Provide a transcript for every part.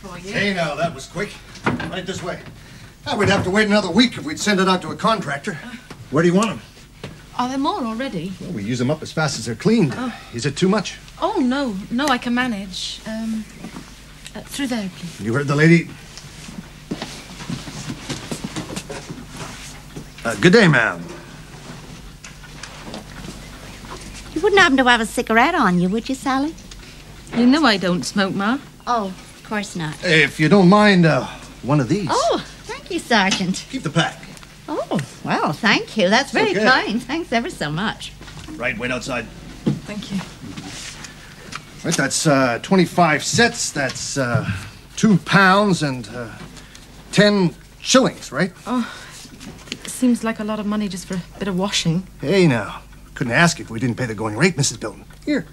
for you. Hey, now, that was quick. Right this way. Now, we'd have to wait another week if we'd send it out to a contractor. Where do you want them? Are there more already? Well, we use them up as fast as they're cleaned. Oh. Is it too much? Oh, no. No, I can manage. Through there, please. You heard the lady? Good day, ma'am. You wouldn't happen to have a cigarette on you, would you, Sally? You know I don't smoke, Ma. Oh, of course not. If you don't mind, one of these. Oh, thank you, Sergeant. Keep the pack. Oh, well, thank you. That's very kind. Thanks ever so much. Right, wait outside. Thank you. Right, that's 25 sets. That's 2 pounds and 10 shillings, right? Oh, it seems like a lot of money just for a bit of washing. Hey, now. Couldn't ask if we didn't pay the going rate, Mrs. Bilton. Here.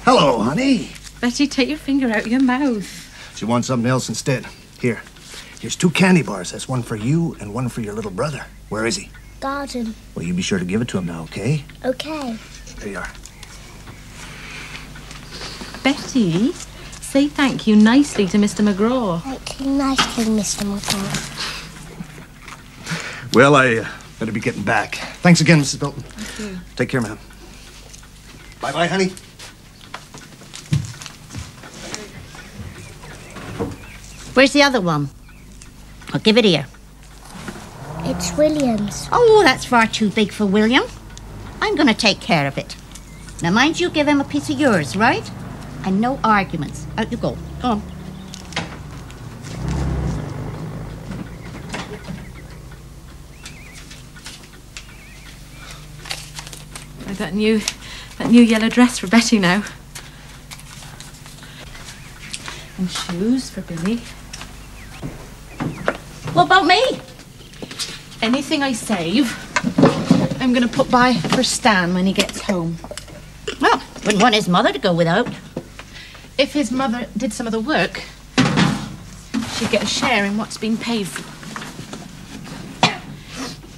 Hello, honey. Betty, take your finger out of your mouth. She wants something else instead. Here. Here's 2 candy bars. That's one for you and one for your little brother. Where is he? Garden. Well, you be sure to give it to him now, okay? Okay. There you are. Betty, say thank you nicely to Mr. McGraw. Thank you nicely, Mr. McGraw. Well, I better be getting back. Thanks again, Mrs. Bilton. Thank you. Take care, ma'am. Bye-bye, honey. Where's the other one? I'll give it here. It's William's. Oh, that's far too big for William. I'm going to take care of it. Now, mind you give him a piece of yours, right? And no arguments. Out you go. Go on. That new yellow dress for Betty now. And shoes for Billy. What about me? Anything I save, I'm going to put by for Stan when he gets home. Well, wouldn't want his mother to go without. If his mother did some of the work, she'd get a share in what's been paid for.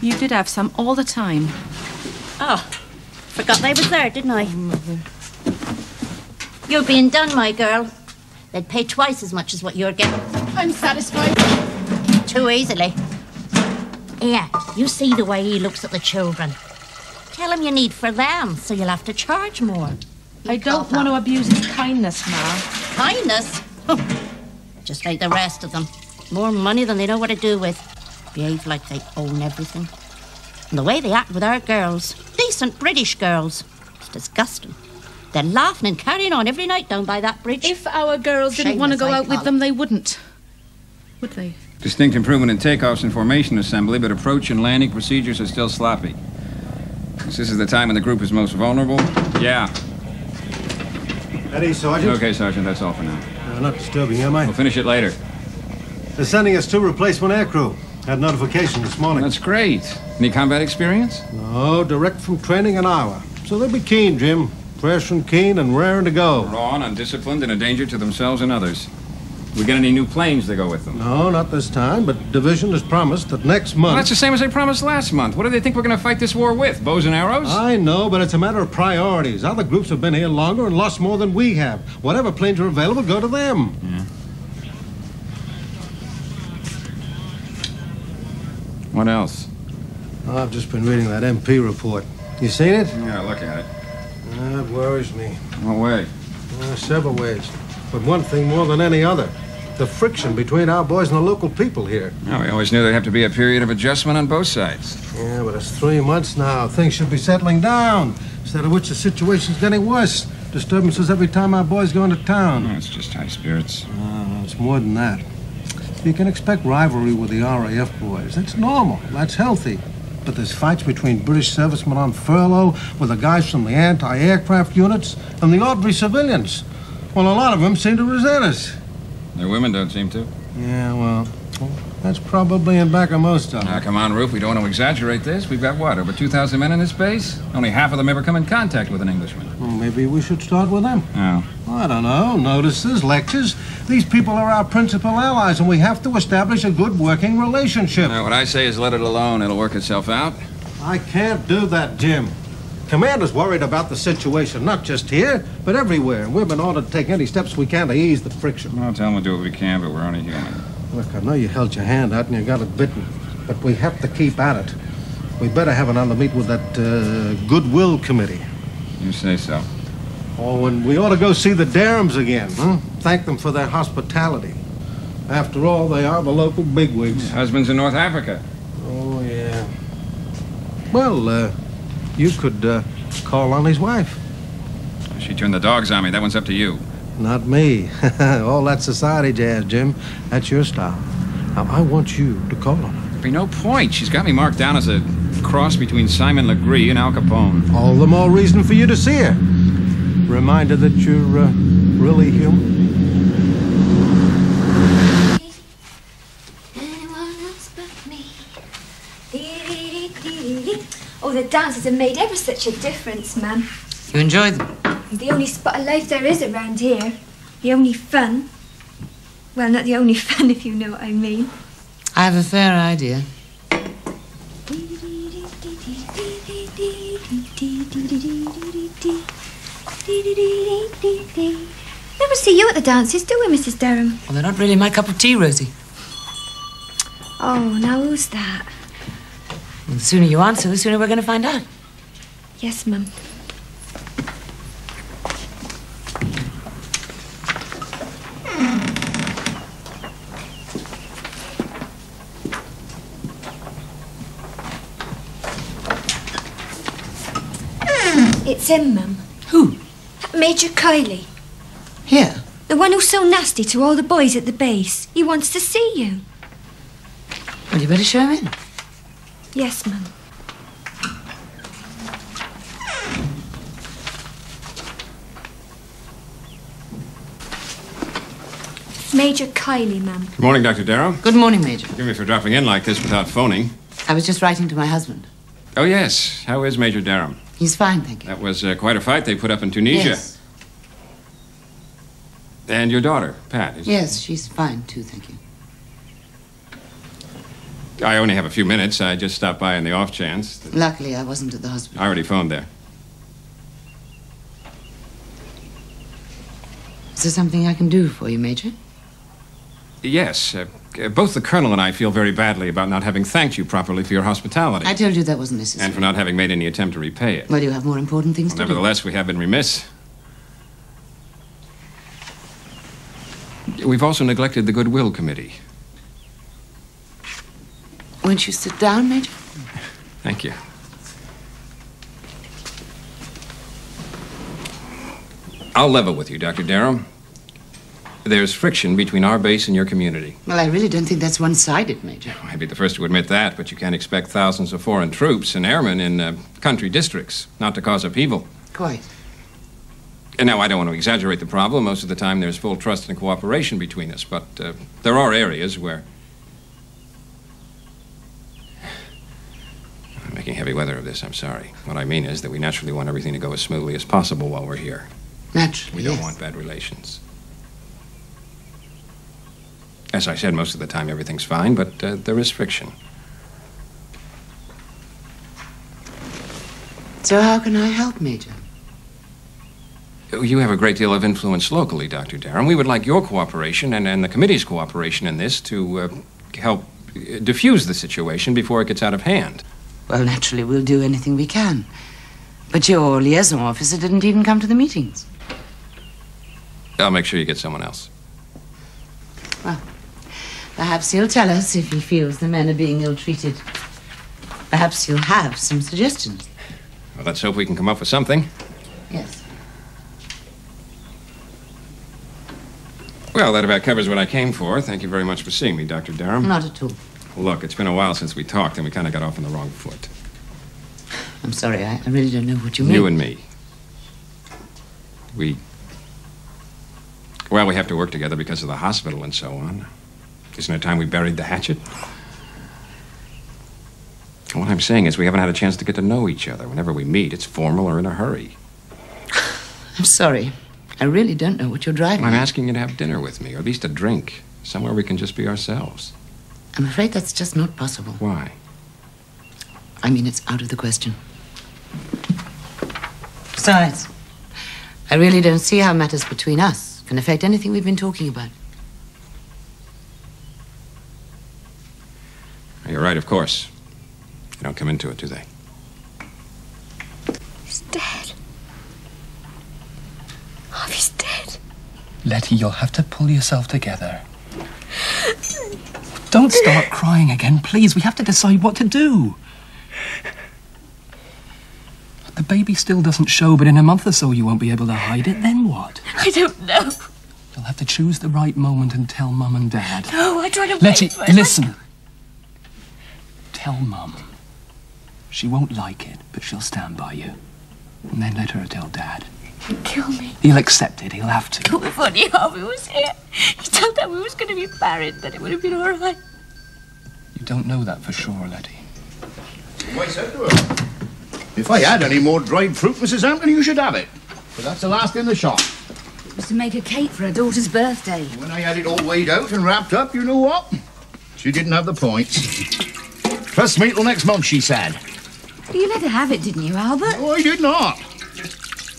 You did have some all the time. Oh, forgot they was there, didn't I? Mother. You're being done, my girl. They'd pay twice as much as what you're getting. I'm satisfied. Too easily. Yeah, you see the way he looks at the children. Tell him you need for them, so you'll have to charge more. I don't want to abuse his kindness, Ma. Kindness? Just like the rest of them. More money than they know what to do with. Behave like they own everything. And the way they act with our girls, decent British girls, it's disgusting. They're laughing and carrying on every night down by that bridge. If our girls didn't want to go out with them, they wouldn't. Would they? Distinct improvement in takeoffs and formation assembly, but approach and landing procedures are still sloppy. This is the time when the group is most vulnerable. Yeah. Eddie, Sergeant? Okay, Sergeant, that's all for now. Not disturbing you, am I? We'll finish it later. They're sending us 2 replacement aircrew. Had notification this morning. That's great. Any combat experience? No, direct from training in Iowa. So they'll be keen, Jim. Fresh and keen and raring to go. Raw and undisciplined and a danger to themselves and others. We get any new planes to go with them? No, not this time, but Division has promised that next month... Well, that's the same as they promised last month. What do they think we're going to fight this war with? Bows and arrows? I know, but it's a matter of priorities. Other groups have been here longer and lost more than we have. Whatever planes are available, go to them. Yeah. What else? Oh, I've just been reading that MP report. You seen it? Yeah, look at it. That worries me. What way? Several ways. But one thing more than any other. The friction between our boys and the local people here. Oh, we always knew there'd have to be a period of adjustment on both sides. Yeah, but it's 3 months now. Things should be settling down. Instead of which the situation's getting worse. Disturbances every time our boys go into town. Oh, it's just high spirits. Oh, it's more than that. You can expect rivalry with the RAF boys. That's normal. That's healthy. But there's fights between British servicemen on furlough with the guys from the anti-aircraft units and the ordinary civilians. Well, a lot of them seem to resent us. Their women don't seem to. Yeah, well, that's probably in back of most of them. Now, come on, Roof. We don't want to exaggerate this. We've got, what, over 2,000 men in this base? Only half of them ever come in contact with an Englishman. Well, maybe we should start with them. Oh. I don't know. Notices, lectures. These people are our principal allies, and we have to establish a good working relationship. Now, what I say is let it alone. It'll work itself out. I can't do that, Jim. Commander's worried about the situation, not just here, but everywhere. And we've been ordered to take any steps we can to ease the friction. Well, tell them we'll do what we can, but we're only human. Look, I know you held your hand out and you got it bitten, but we have to keep at it. We better have another meet with that Goodwill Committee. You say so. Oh, and we ought to go see the Derehams again, huh? Thank them for their hospitality. After all, they are the local bigwigs. Husband's in North Africa. Oh, yeah. Well, you could call on his wife. She turned the dogs on me. That one's up to you. Not me. All that society jazz, Jim. That's your style. Now, I want you to call on her. There'd be no point. She's got me marked down as a cross between Simon Legree and Al Capone. All the more reason for you to see her. Reminder that you're really human. Oh, the dances have made ever such a difference, ma'am. You enjoy them? The only spot of life there is around here. The only fun. Well, not the only fun, if you know what I mean. I have a fair idea. Never see you at the dances, do we, Mrs. Dereham? Well, they're not really my cup of tea, Rosie. Oh, now who's that? Well, the sooner you answer, the sooner we're going to find out. Yes, ma'am. It's him, ma'am. Who? Major Kiley. Here? The one who's so nasty to all the boys at the base. He wants to see you. Well, you better show him in. Yes, ma'am. Major Kiley, ma'am. Good morning, Dr. Dereham. Good morning, Major. Forgive me for dropping in like this without phoning. I was just writing to my husband. Oh, yes. How is Major Dereham? He's fine, thank you. That was quite a fight they put up in Tunisia. Yes. And your daughter, Pat, is... Yes, she's fine, too, thank you. I only have a few minutes. I just stopped by on the off chance. Luckily, I wasn't at the hospital. I already phoned there. Is there something I can do for you, Major? Yes. Both the Colonel and I feel very badly about not having thanked you properly for your hospitality. I told you that wasn't necessary. And for not having made any attempt to repay it. Well, you have more important things to do. Nevertheless, we have been remiss. We've also neglected the Goodwill Committee. Won't you sit down, Major? Thank you. I'll level with you, Dr. Dereham. There's friction between our base and your community. Well, I really don't think that's one-sided, Major. I'd be the first to admit that, but you can't expect thousands of foreign troops and airmen in country districts not to cause upheaval. Quite. And now, I don't want to exaggerate the problem. Most of the time, there's full trust and cooperation between us, but there are areas where... I'm making heavy weather of this, I'm sorry. What I mean is that we naturally want everything to go as smoothly as possible while we're here. Naturally, We don't yes. want bad relations. As I said, most of the time everything's fine, but there is friction. So how can I help, Major? You have a great deal of influence locally, Dr. Dereham. We would like your cooperation and the committee's cooperation in this to help diffuse the situation before it gets out of hand. Well, naturally, we'll do anything we can. But your liaison officer didn't even come to the meetings. I'll make sure you get someone else. Well, perhaps he'll tell us if he feels the men are being ill-treated. Perhaps he'll have some suggestions. Well, let's hope we can come up with something. Yes. Well, that about covers what I came for. Thank you very much for seeing me, Dr. Dereham. Not at all. Look, it's been a while since we talked, and we kind of got off on the wrong foot. I'm sorry, I really don't know what you mean. You and me. Well, we have to work together because of the hospital and so on. Isn't it time we buried the hatchet? What I'm saying is we haven't had a chance to get to know each other. Whenever we meet, it's formal or in a hurry. I'm sorry. I really don't know what you're driving I'm at. asking you to have dinner with me, or at least a drink. Somewhere we can just be ourselves. I'm afraid that's just not possible. Why? I mean, it's out of the question. Besides, I really don't see how matters between us can affect anything we've been talking about. You're right, of course. They don't come into it, do they? He's dead. Harvey's dead. Letty, you'll have to pull yourself together. Don't start crying again, please. We have to decide what to do. The baby still doesn't show, but in a month or so you won't be able to hide it. Then what? I don't know. You'll have to choose the right moment and tell Mum and Dad. No, I tried to Letty, wait for it. listen. Tell Mum. She won't like it, but she'll stand by you. And then let her tell Dad. He'll kill me. He'll accept it. He'll have to. It was funny, Harvey was here. He told that we was going to be married, that it would have been all right. You don't know that for sure, Letty. I said to her, if I had any more dried fruit, Mrs. Hampton, you should have it. But that's the last in the shop. It was to make a cake for her daughter's birthday. When I had it all weighed out and wrapped up, you know what? She didn't have the points. Trust me till next month, she said. You let her have it, didn't you, Albert? No, I did not.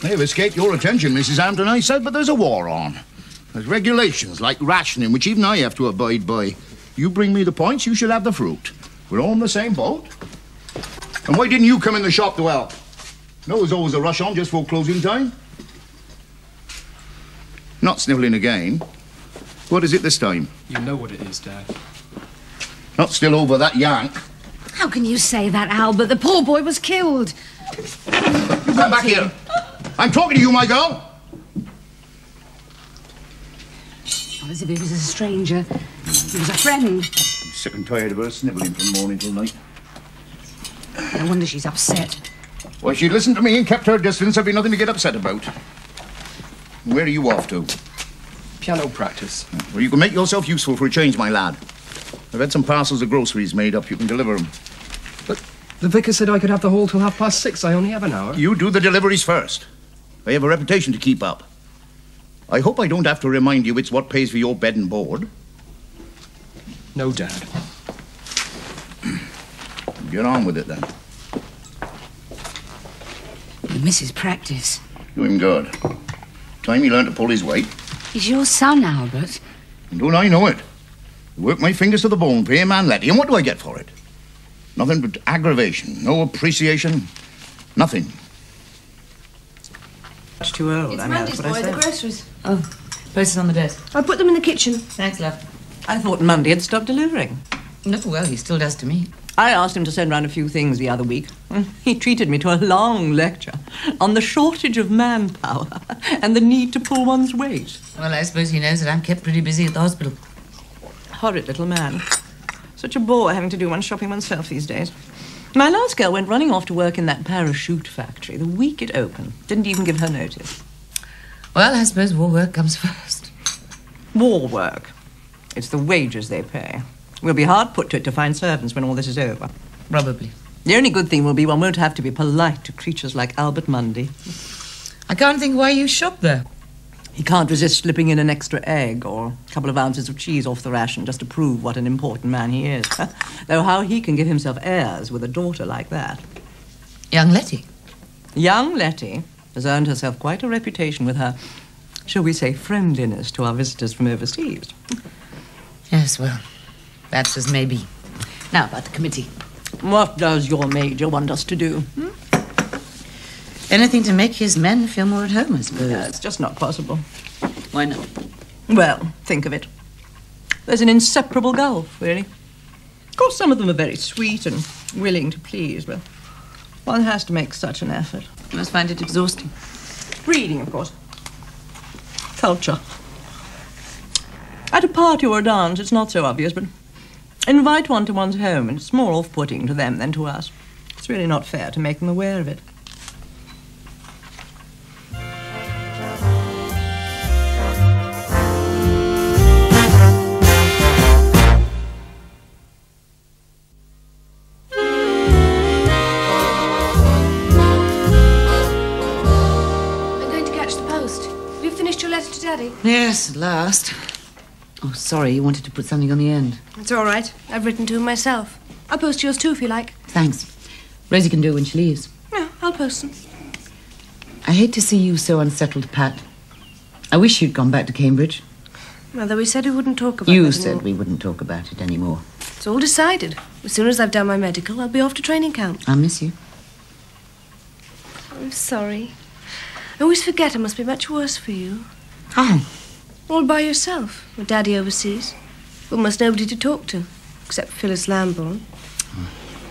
May have escaped your attention, Mrs. Hampton, I said, but there's a war on. There's regulations like rationing, which even I have to abide by. You bring me the points, you shall have the fruit. We're all in the same boat. And why didn't you come in the shop to help? No, there's always a rush on just for closing time. Not snivelling again. What is it this time? You know what it is, Dad. Not still over that yank. How can you say that, Albert? The poor boy was killed. You come back here. I'm talking to you, my girl. Not as if he was a stranger. He was a friend. I'm sick and tired of her snivelling from morning till night. No wonder she's upset. Well, she'd listened to me and kept her distance. There'd be nothing to get upset about. Where are you off to? Piano practice. Well, you can make yourself useful for a change, my lad. I've had some parcels of groceries made up. You can deliver them. But the vicar said I could have the hall till 6:30. I only have an hour. You do the deliveries first. I have a reputation to keep up. I hope I don't have to remind you it's what pays for your bed and board. No, Dad. Get on with it, then. He misses practice. Doing good. Time he learned to pull his weight. He's your son, Albert. And don't I know it? I work my fingers to the bone, pay a man Letty, and what do I get for it? Nothing but aggravation, no appreciation, nothing. Much too old. It's I mean, Mandy's that's what boy, I the said. groceries. Oh, posters on the desk. I'll put them in the kitchen. Thanks, love. I thought Monday had stopped delivering. No, well, he still does to me. I asked him to send round a few things the other week. He treated me to a long lecture on the shortage of manpower and the need to pull one's weight. Well, I suppose he knows that I'm kept pretty busy at the hospital. Horrid little man. Such a bore having to do one's shopping oneself these days. My last girl went running off to work in that parachute factory the week it opened. Didn't even give her notice. Well, I suppose war work comes first. War work. It's the wages they pay. We'll be hard put to it to find servants when all this is over. Probably. The only good thing will be one won't have to be polite to creatures like Albert Mundy. I can't think why you shop there. He can't resist slipping in an extra egg or a couple of ounces of cheese off the ration just to prove what an important man he is. Though how he can give himself airs with a daughter like that. Young Letty. Young Letty has earned herself quite a reputation with her, shall we say, friendliness to our visitors from overseas. Yes, well, that's as may be. Now about the committee. What does your major want us to do? Anything to make his men feel more at home, I suppose. No, it's just not possible. Why not? Well, think of it. There's an inseparable gulf, really. Of course, some of them are very sweet and willing to please, but one has to make such an effort. You must find it exhausting. Reading, of course. Culture. At a party or a dance, it's not so obvious, but invite one to one's home, and it's more off-putting to them than to us. It's really not fair to make them aware of it. Daddy? Yes, at last. Oh, sorry, you wanted to put something on the end. It's all right. I've written to him myself. I'll post yours too if you like. Thanks. Rosie can do it when she leaves. No, I'll post them. I hate to see you so unsettled, Pat. I wish you'd gone back to Cambridge. Mother, we said we wouldn't talk about it You anymore. said we wouldn't talk about it anymore. It's all decided. As soon as I've done my medical, I'll be off to training camp. I'll miss you. I'm sorry. I always forget it must be much worse for you. Oh. All by yourself, with Daddy overseas. Almost nobody to talk to, except Phyllis Lambourne.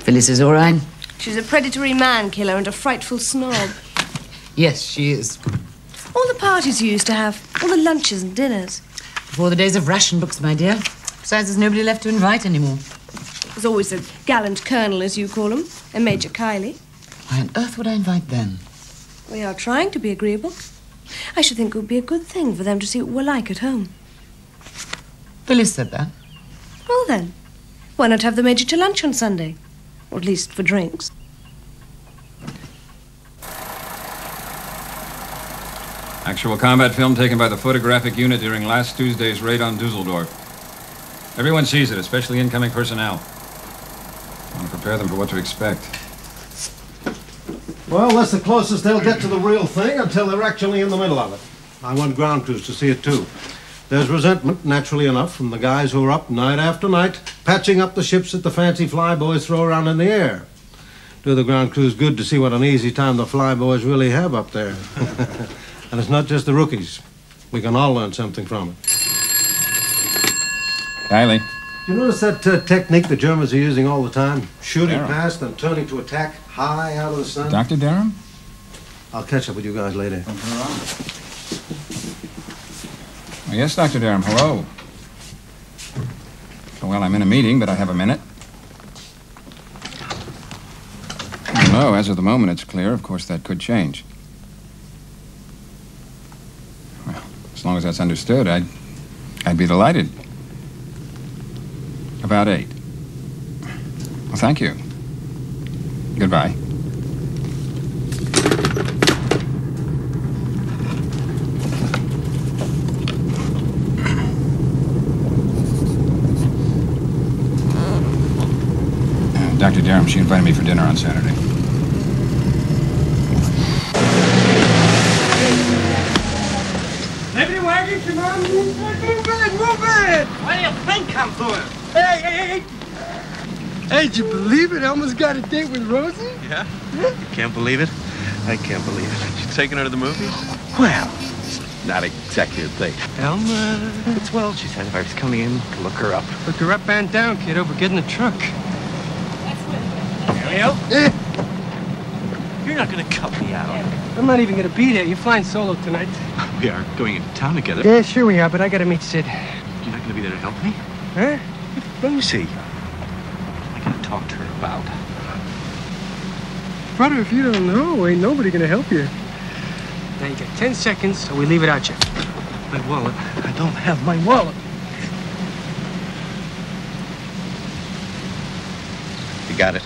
Phyllis is all right. She's a predatory man-killer and a frightful snob. Yes, she is. All the parties you used to have, all the lunches and dinners. Before the days of ration books, my dear. Besides, there's nobody left to invite anymore. There's always a gallant colonel, as you call him, and Major Kiley. Why on earth would I invite them? We are trying to be agreeable. I should think it would be a good thing for them to see what we're like at home. Phyllis said that. Well, then, why not have the Major to lunch on Sunday? Or at least for drinks. Actual combat film taken by the photographic unit during last Tuesday's raid on Dusseldorf. Everyone sees it, especially incoming personnel. I want to prepare them for what to expect. Well, that's the closest they'll get to the real thing until they're actually in the middle of it. I want ground crews to see it too. There's resentment, naturally enough, from the guys who are up night after night, patching up the ships that the fancy flyboys throw around in the air. Do the ground crews good to see what an easy time the flyboys really have up there. And it's not just the rookies. We can all learn something from it. Kiley. You notice that technique the Germans are using all the time? Shooting Dereham. past and turning to attack high out of the sun? Dr. Dereham? I'll catch up with you guys later. Oh, yes, Dr. Dereham. Hello. Well, I'm in a meeting, but I have a minute. No, as of the moment, it's clear. Of course, that could change. Well, as long as that's understood, I'd be delighted. About 8. Well, thank you. Goodbye. Dr. Dereham, she invited me for dinner on Saturday. Every wagon, come on, move it! What do you think I'm doing? Hey! Hey, did you believe it? I almost got a date with Rosie. Yeah? Can't believe it? I can't believe it. You taking her to the movies? Well, it's not exactly a date. Elma. Well, she said if I was coming in to look her up. Look her up and down, kiddo, but get in the truck. Ariel? You're not going to cut me out. I'm not even going to be there. You're flying solo tonight. We are going into town together. Yeah, sure we are, but I got to meet Sid. You're not going to be there to help me? Huh? Rosie. I got to talk to her about. Brother, if you don't know, ain't nobody going to help you. Now you got 10 seconds, or we leave it out you. My wallet. I don't have my wallet. You got it.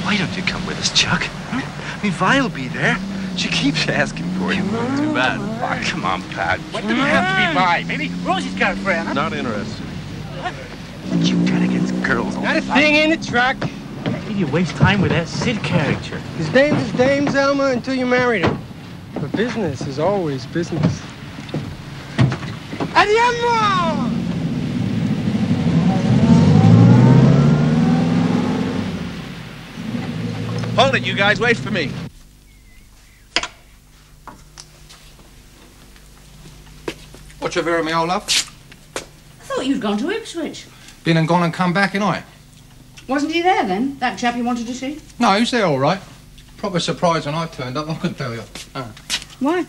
Why don't you come with us, Chuck? Huh? I mean, Vi'll be there. She keeps asking for you. Too bad. Oh, come on, Pat. What do you have to be by? Maybe Rosie's got a friend, huh? Not interested. What you got against girls? Not a thing in the truck. You waste time with that Sid character. His name is Dames, Elma, until you married him. But business is always business. Andiamo! Hold it, you guys. Wait for me. What's your very, me old love? I thought you'd gone to Ipswich. Been and gone and come back, ain't I? Wasn't he there then, that chap you wanted to see? No, he's there all right. Proper surprise when I turned up, I can tell you. Why?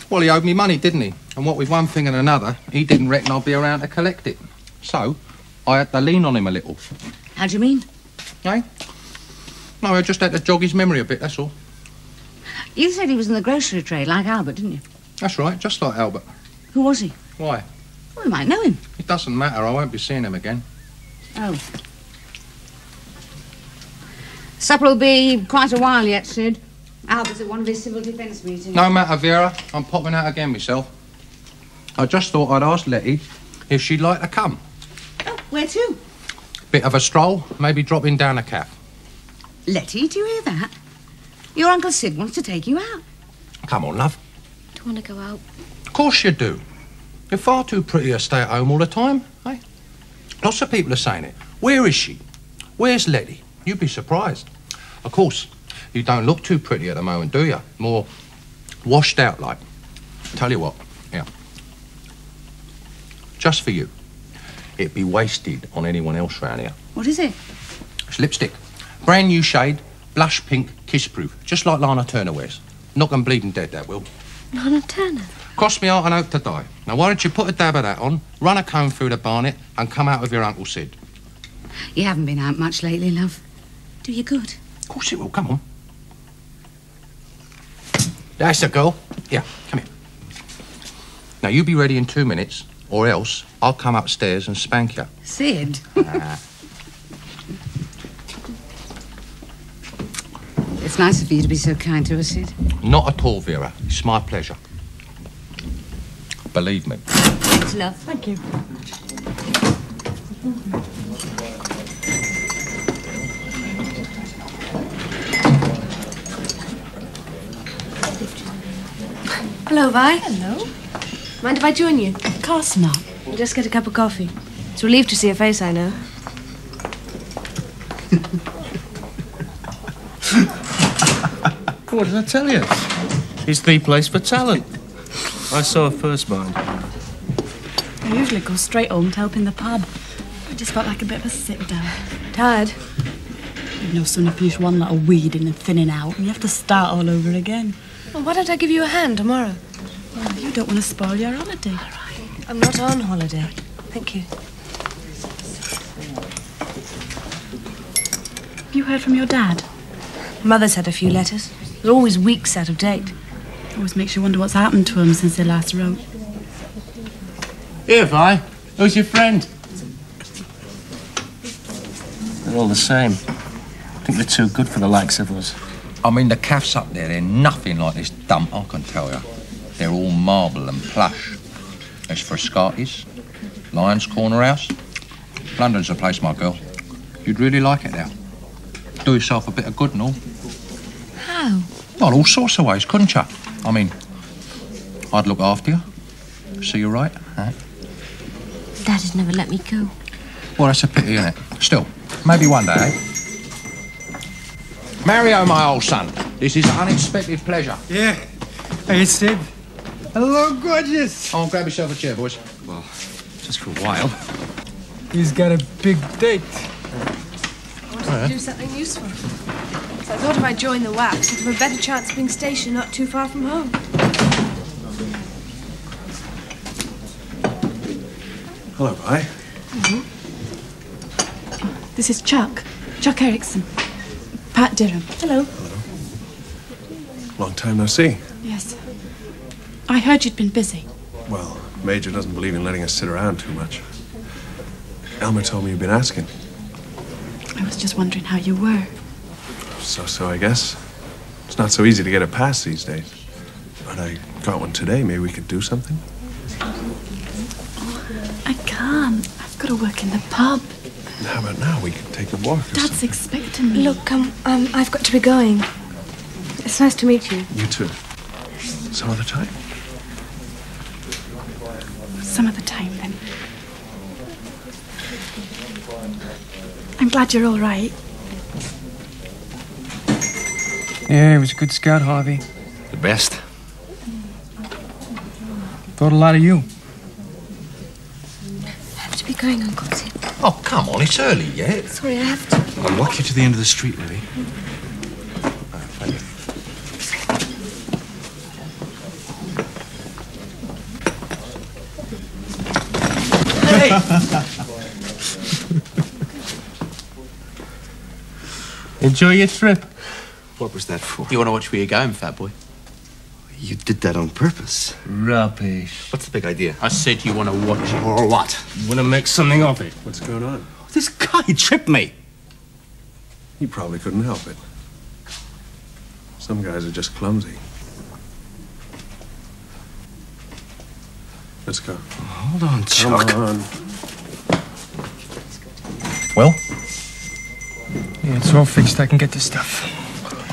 Well, he owed me money, didn't he? And what with one thing and another, he didn't reckon I'd be around to collect it. So, I had to lean on him a little. How do you mean? Eh? No, I just had to jog his memory a bit, that's all. You said he was in the grocery trade, like Albert, didn't you? That's right, just like Albert. Who was he? Why? Well, you might know him. It doesn't matter, I won't be seeing him again. Oh. Supper'll be quite a while yet, Sid. Albert's at one of his civil defence meetings. No matter, Vera, I'm popping out again myself. I just thought I'd ask Letty if she'd like to come. Oh, where to? Bit of a stroll, maybe dropping down a caf. Letty, do you hear that? Your Uncle Sid wants to take you out. Come on, love. Do you want to go out? Of course you do. You're far too pretty to stay at home all the time, eh? Lots of people are saying it. Where is she? Where's Letty? You'd be surprised. Of course, you don't look too pretty at the moment, do you? More washed out like. Tell you what, yeah. Just for you. It'd be wasted on anyone else round here. What is it? It's lipstick. Brand new shade, blush pink, kiss-proof. Just like Lana Turner wears. Knock 'em bleeding dead, that will. Lana Turner? Cost me heart and hope to die. Now, why don't you put a dab of that on, run a comb through the barnet, and come out with your Uncle Sid? You haven't been out much lately, love. Do you good? Of course it will. Come on. That's the girl. Yeah, come here. Now, you be ready in 2 minutes, or else I'll come upstairs and spank you. Sid? It's nice of you to be so kind to us, Sid. Not at all, Vera. It's my pleasure. Believe me. Thanks, love. Thank you. Hello, Vi. Hello. Mind if I join you? Of course not. We'll just get a cup of coffee. It's a relief to see a face I know. What did I tell you? It's the place for talent. I saw her first, mind. I usually go straight home to help in the pub. I just felt like a bit of a sit-down. Tired? You know, soon you finish one little weeding and thinning out, and you have to start all over again. Well, why don't I give you a hand tomorrow? Well, you don't want to spoil your holiday. All right. I'm not on holiday. Thank you. Have you heard from your dad? Mother's had a few letters. They're always weeks out of date. Always makes you wonder what's happened to him since they last wrote. Here, Vi. Who's your friend? They're all the same. I think they're too good for the likes of us. I mean, the calves up there, they're nothing like this dump, I can tell you. They're all marble and plush. There's Frascati's, Lion's Corner House. London's the place, my girl. You'd really like it there. Do yourself a bit of good and all. How? Well, all sorts of ways, couldn't you? I mean, I'd look after you. See you right, eh? Dad'd never let me go. Well, that's a pity, isn't it? Still, maybe one day, eh? Mario, my old son, this is an unexpected pleasure. Yeah. Hey, Sid. Hello, gorgeous. Oh, grab yourself a chair, boys. Well, just for a while. He's got a big date. I wanted to do something useful. So I thought if I joined the WAPs, I'd have a better chance of being stationed not too far from home. Hello, Vi. This is Chuck. Chuck Erickson. Pat Dereham. Hello. Long time no see. Yes. I heard you'd been busy. Well, Major doesn't believe in letting us sit around too much. Elmer told me you've been asking. I was just wondering how you were. So, I guess. It's not so easy to get a pass these days. But I got one today. Maybe we could do something? I can't. I've got to work in the pub. How about now? We can take a walk or Dad's something. expecting me. Look, I've got to be going. It's nice to meet you. You too. Some other time? Some other time, then. I'm glad you're all right. Yeah, he was a good scout, Harvey. The best. Thought a lot of you. I have to be going, Uncle Sid. Oh, come on, it's early yet. Sorry, I have to. I'll walk you to the end of the street, Lily. Thank you. Enjoy your trip. What was that for? You want to watch where you're going, fat boy? You did that on purpose. Rubbish. What's the big idea? I said you want to watch it. Or what? You want to make something of it. What's going on? This guy tripped me. He probably couldn't help it. Some guys are just clumsy. Let's go. Hold on, Chuck. Come on. Well? Yeah, it's all fixed. I can get the stuff.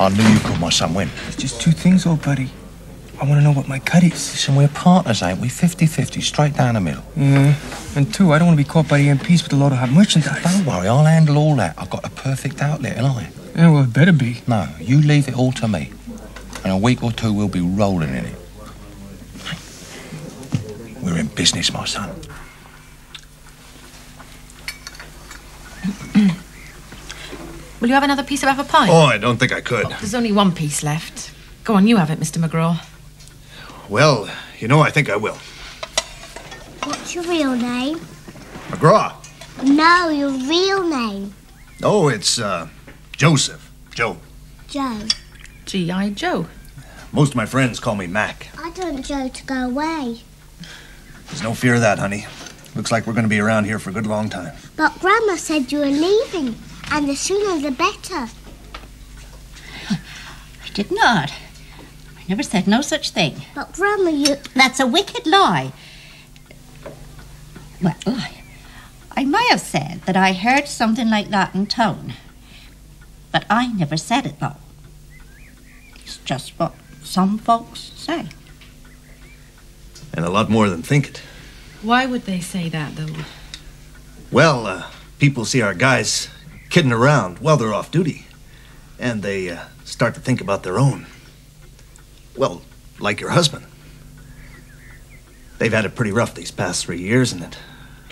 I knew you could, my son. When? It's just two things, old buddy. I want to know what my cut is. Listen, we're partners, ain't we? 50-50, straight down the middle. Yeah. And two, I don't want to be caught by the MPs with a load of hot merchandise. Don't worry, I'll handle all that. I've got a perfect outlet, and I. Yeah, well, it better be. No, you leave it all to me. In a week or two, we'll be rolling in it. We're in business, my son. Will you have another piece of apple pie? Oh, I don't think I could. There's only one piece left. Go on, you have it, Mr. McGraw. Well, you know, I think I will. What's your real name? McGraw. No, your real name. Oh, it's, Joseph. Joe. Joe. G.I. Joe. Most of my friends call me Mac. I don't want Joe to go away. There's no fear of that, honey. Looks like we're going to be around here for a good long time. But Grandma said you were leaving, and the sooner the better. I did not. I never said no such thing. But Grandma, you... That's a wicked lie. Well, I may have said that I heard something like that in tone. But I never said it, though. It's just what some folks say. And a lot more than think it. Why would they say that, though? Well, people see our guys kidding around while they're off duty. And they start to think about their own. Well, like your husband. They've had it pretty rough these past 3 years, and it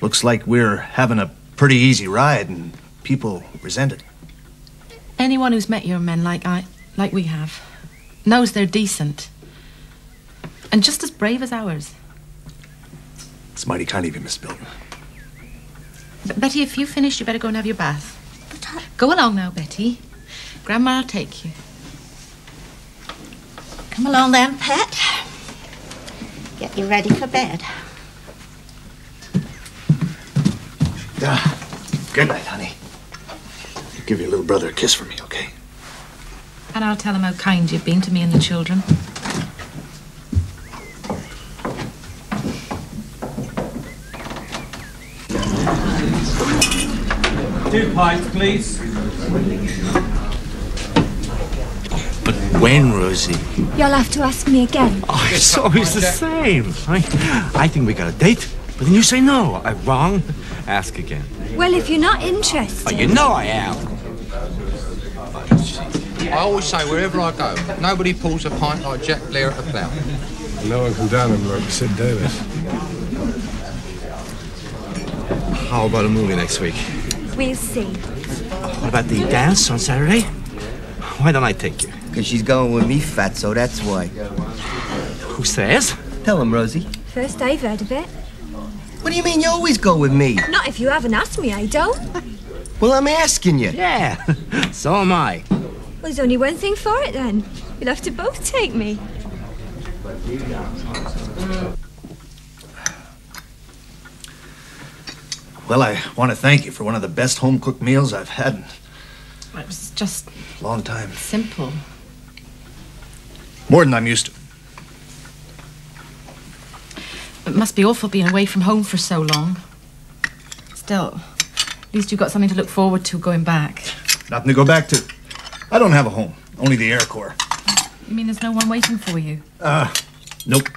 looks like we're having a pretty easy ride, and people resent it. Anyone who's met your men like we have knows they're decent. And just as brave as ours. It's mighty kind of you, Miss Bilton. Betty, if you've finished, you better go and have your bath. Go along now, Betty. Grandma'll take you. Come along then, pet. Get you ready for bed. Good night, honey. Give your little brother a kiss for me, okay? And I'll tell him how kind you've been to me and the children. 2 pints, please. But when, Rosie? You'll have to ask me again. Oh, it's always the same. I think we got a date, but then you say no. I'm wrong. Ask again. Well, if you're not interested... Oh, you know I am. I always say, wherever I go, nobody pulls a pint like Jack Blair at the plough. No one can down him like Sid Davis. How about a movie next week? We'll see. What about the dance on Saturday? Why don't I take you? Because she's going with me, Fatso, that's why. Who says? Tell him, Rosie. First I've heard of it. What do you mean you always go with me? Not if you haven't asked me, I don't. Well, I'm asking you. Yeah, so am I. Well, there's only one thing for it, then. You'll have to both take me. Well, I want to thank you for one of the best home-cooked meals I've had in It was just... a long time. simple. More than I'm used to. It must be awful being away from home for so long. Still, at least you've got something to look forward to going back. Nothing to go back to. I don't have a home, only the Air Corps. You mean there's no one waiting for you? Nope.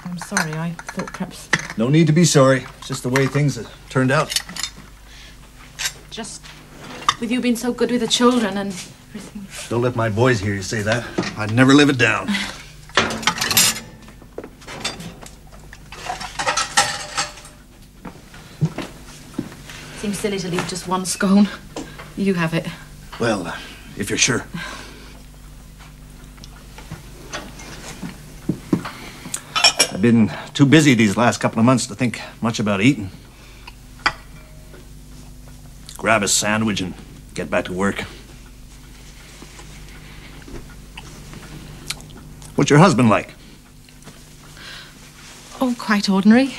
I'm sorry, I thought perhaps... No need to be sorry. It's just the way things have turned out. Just with you being so good with the children and everything. Don't let my boys hear you say that. I'd never live it down. Seems silly to leave just one scone. You have it. Well, if you're sure. I've been too busy these last couple of months to think much about eating. Grab a sandwich and get back to work. What's your husband like? Oh, quite ordinary.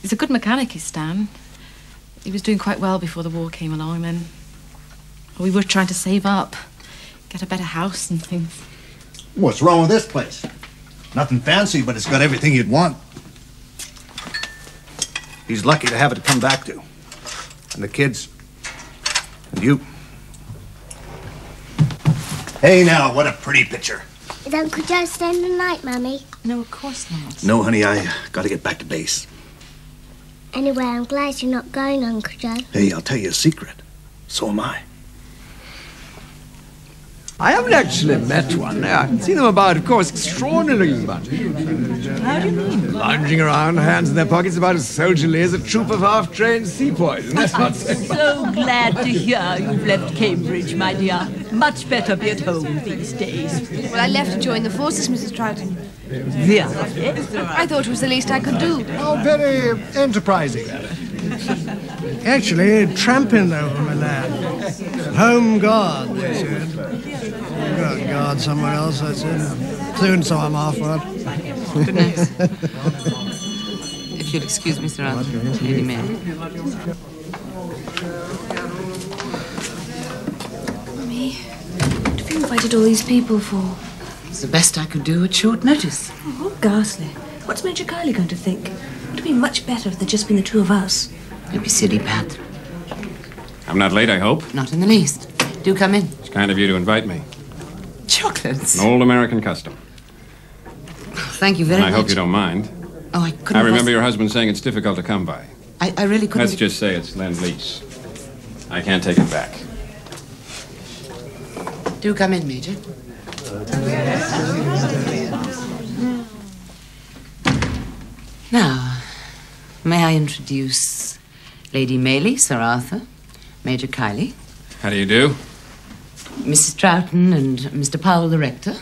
He's a good mechanic, is Stan. He was doing quite well before the war came along, and we were trying to save up, get a better house and things. What's wrong with this place? Nothing fancy, but it's got everything you'd want. He's lucky to have it to come back to. And the kids. And you. Hey, now, what a pretty picture. Is Uncle Joe staying the night, Mummy? No, of course not. No, honey, I gotta get back to base. Anyway, I'm glad you're not going, Uncle Joe. Hey, I'll tell you a secret. So am I. I haven't actually met one. I see them about, of course, extraordinary bunch. How do you mean? Lounging around, hands in their pockets, about as soldierly as a troop of half-trained sepoys. That's not so So glad to hear you've left Cambridge, my dear. Much better be at home these days. Well, I left to join the forces, Mrs. Troughton. Yeah. I thought it was the least I could do. Oh, very enterprising. Actually, tramping, though, my lad. Home guard, they said. Got guard somewhere else, I said. Soon, so I'm off, what? Good night. If you'll excuse me, Sir Arthur, Lady Mary. Mummy, what have you invited all these people for? It's the best I could do at short notice. Oh, ghastly. What's Major Kiley going to think? It would be much better if there'd just been the two of us. Don't be silly, Pat. I'm not late, I hope. Not in the least. Do come in. It's kind of you to invite me. Chocolates. An old American custom. Thank you very And much. I hope you don't mind. Oh, I couldn't. I remember your husband saying it's difficult to come by. I really couldn't. Let's just say it's Lend-Lease. I can't take it back. Do come in, Major. Now, may I introduce Lady Maylie, Sir Arthur, Major Kiley, How do you do? Mrs. Troughton and Mr. Powell, the rector.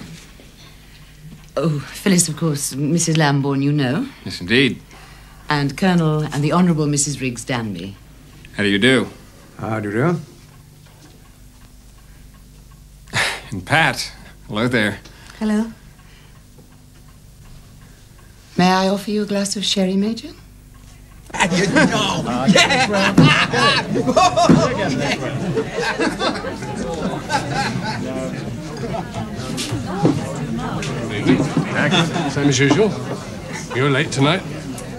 Oh, Phyllis, of course, Mrs. Lambourne, you know. Yes, indeed. And Colonel and the Honourable Mrs. Riggs Danby. How do you do? How do you do? And Pat. Hello there. Hello. May I offer you a glass of sherry, Major? You know. Same as usual. You're late tonight.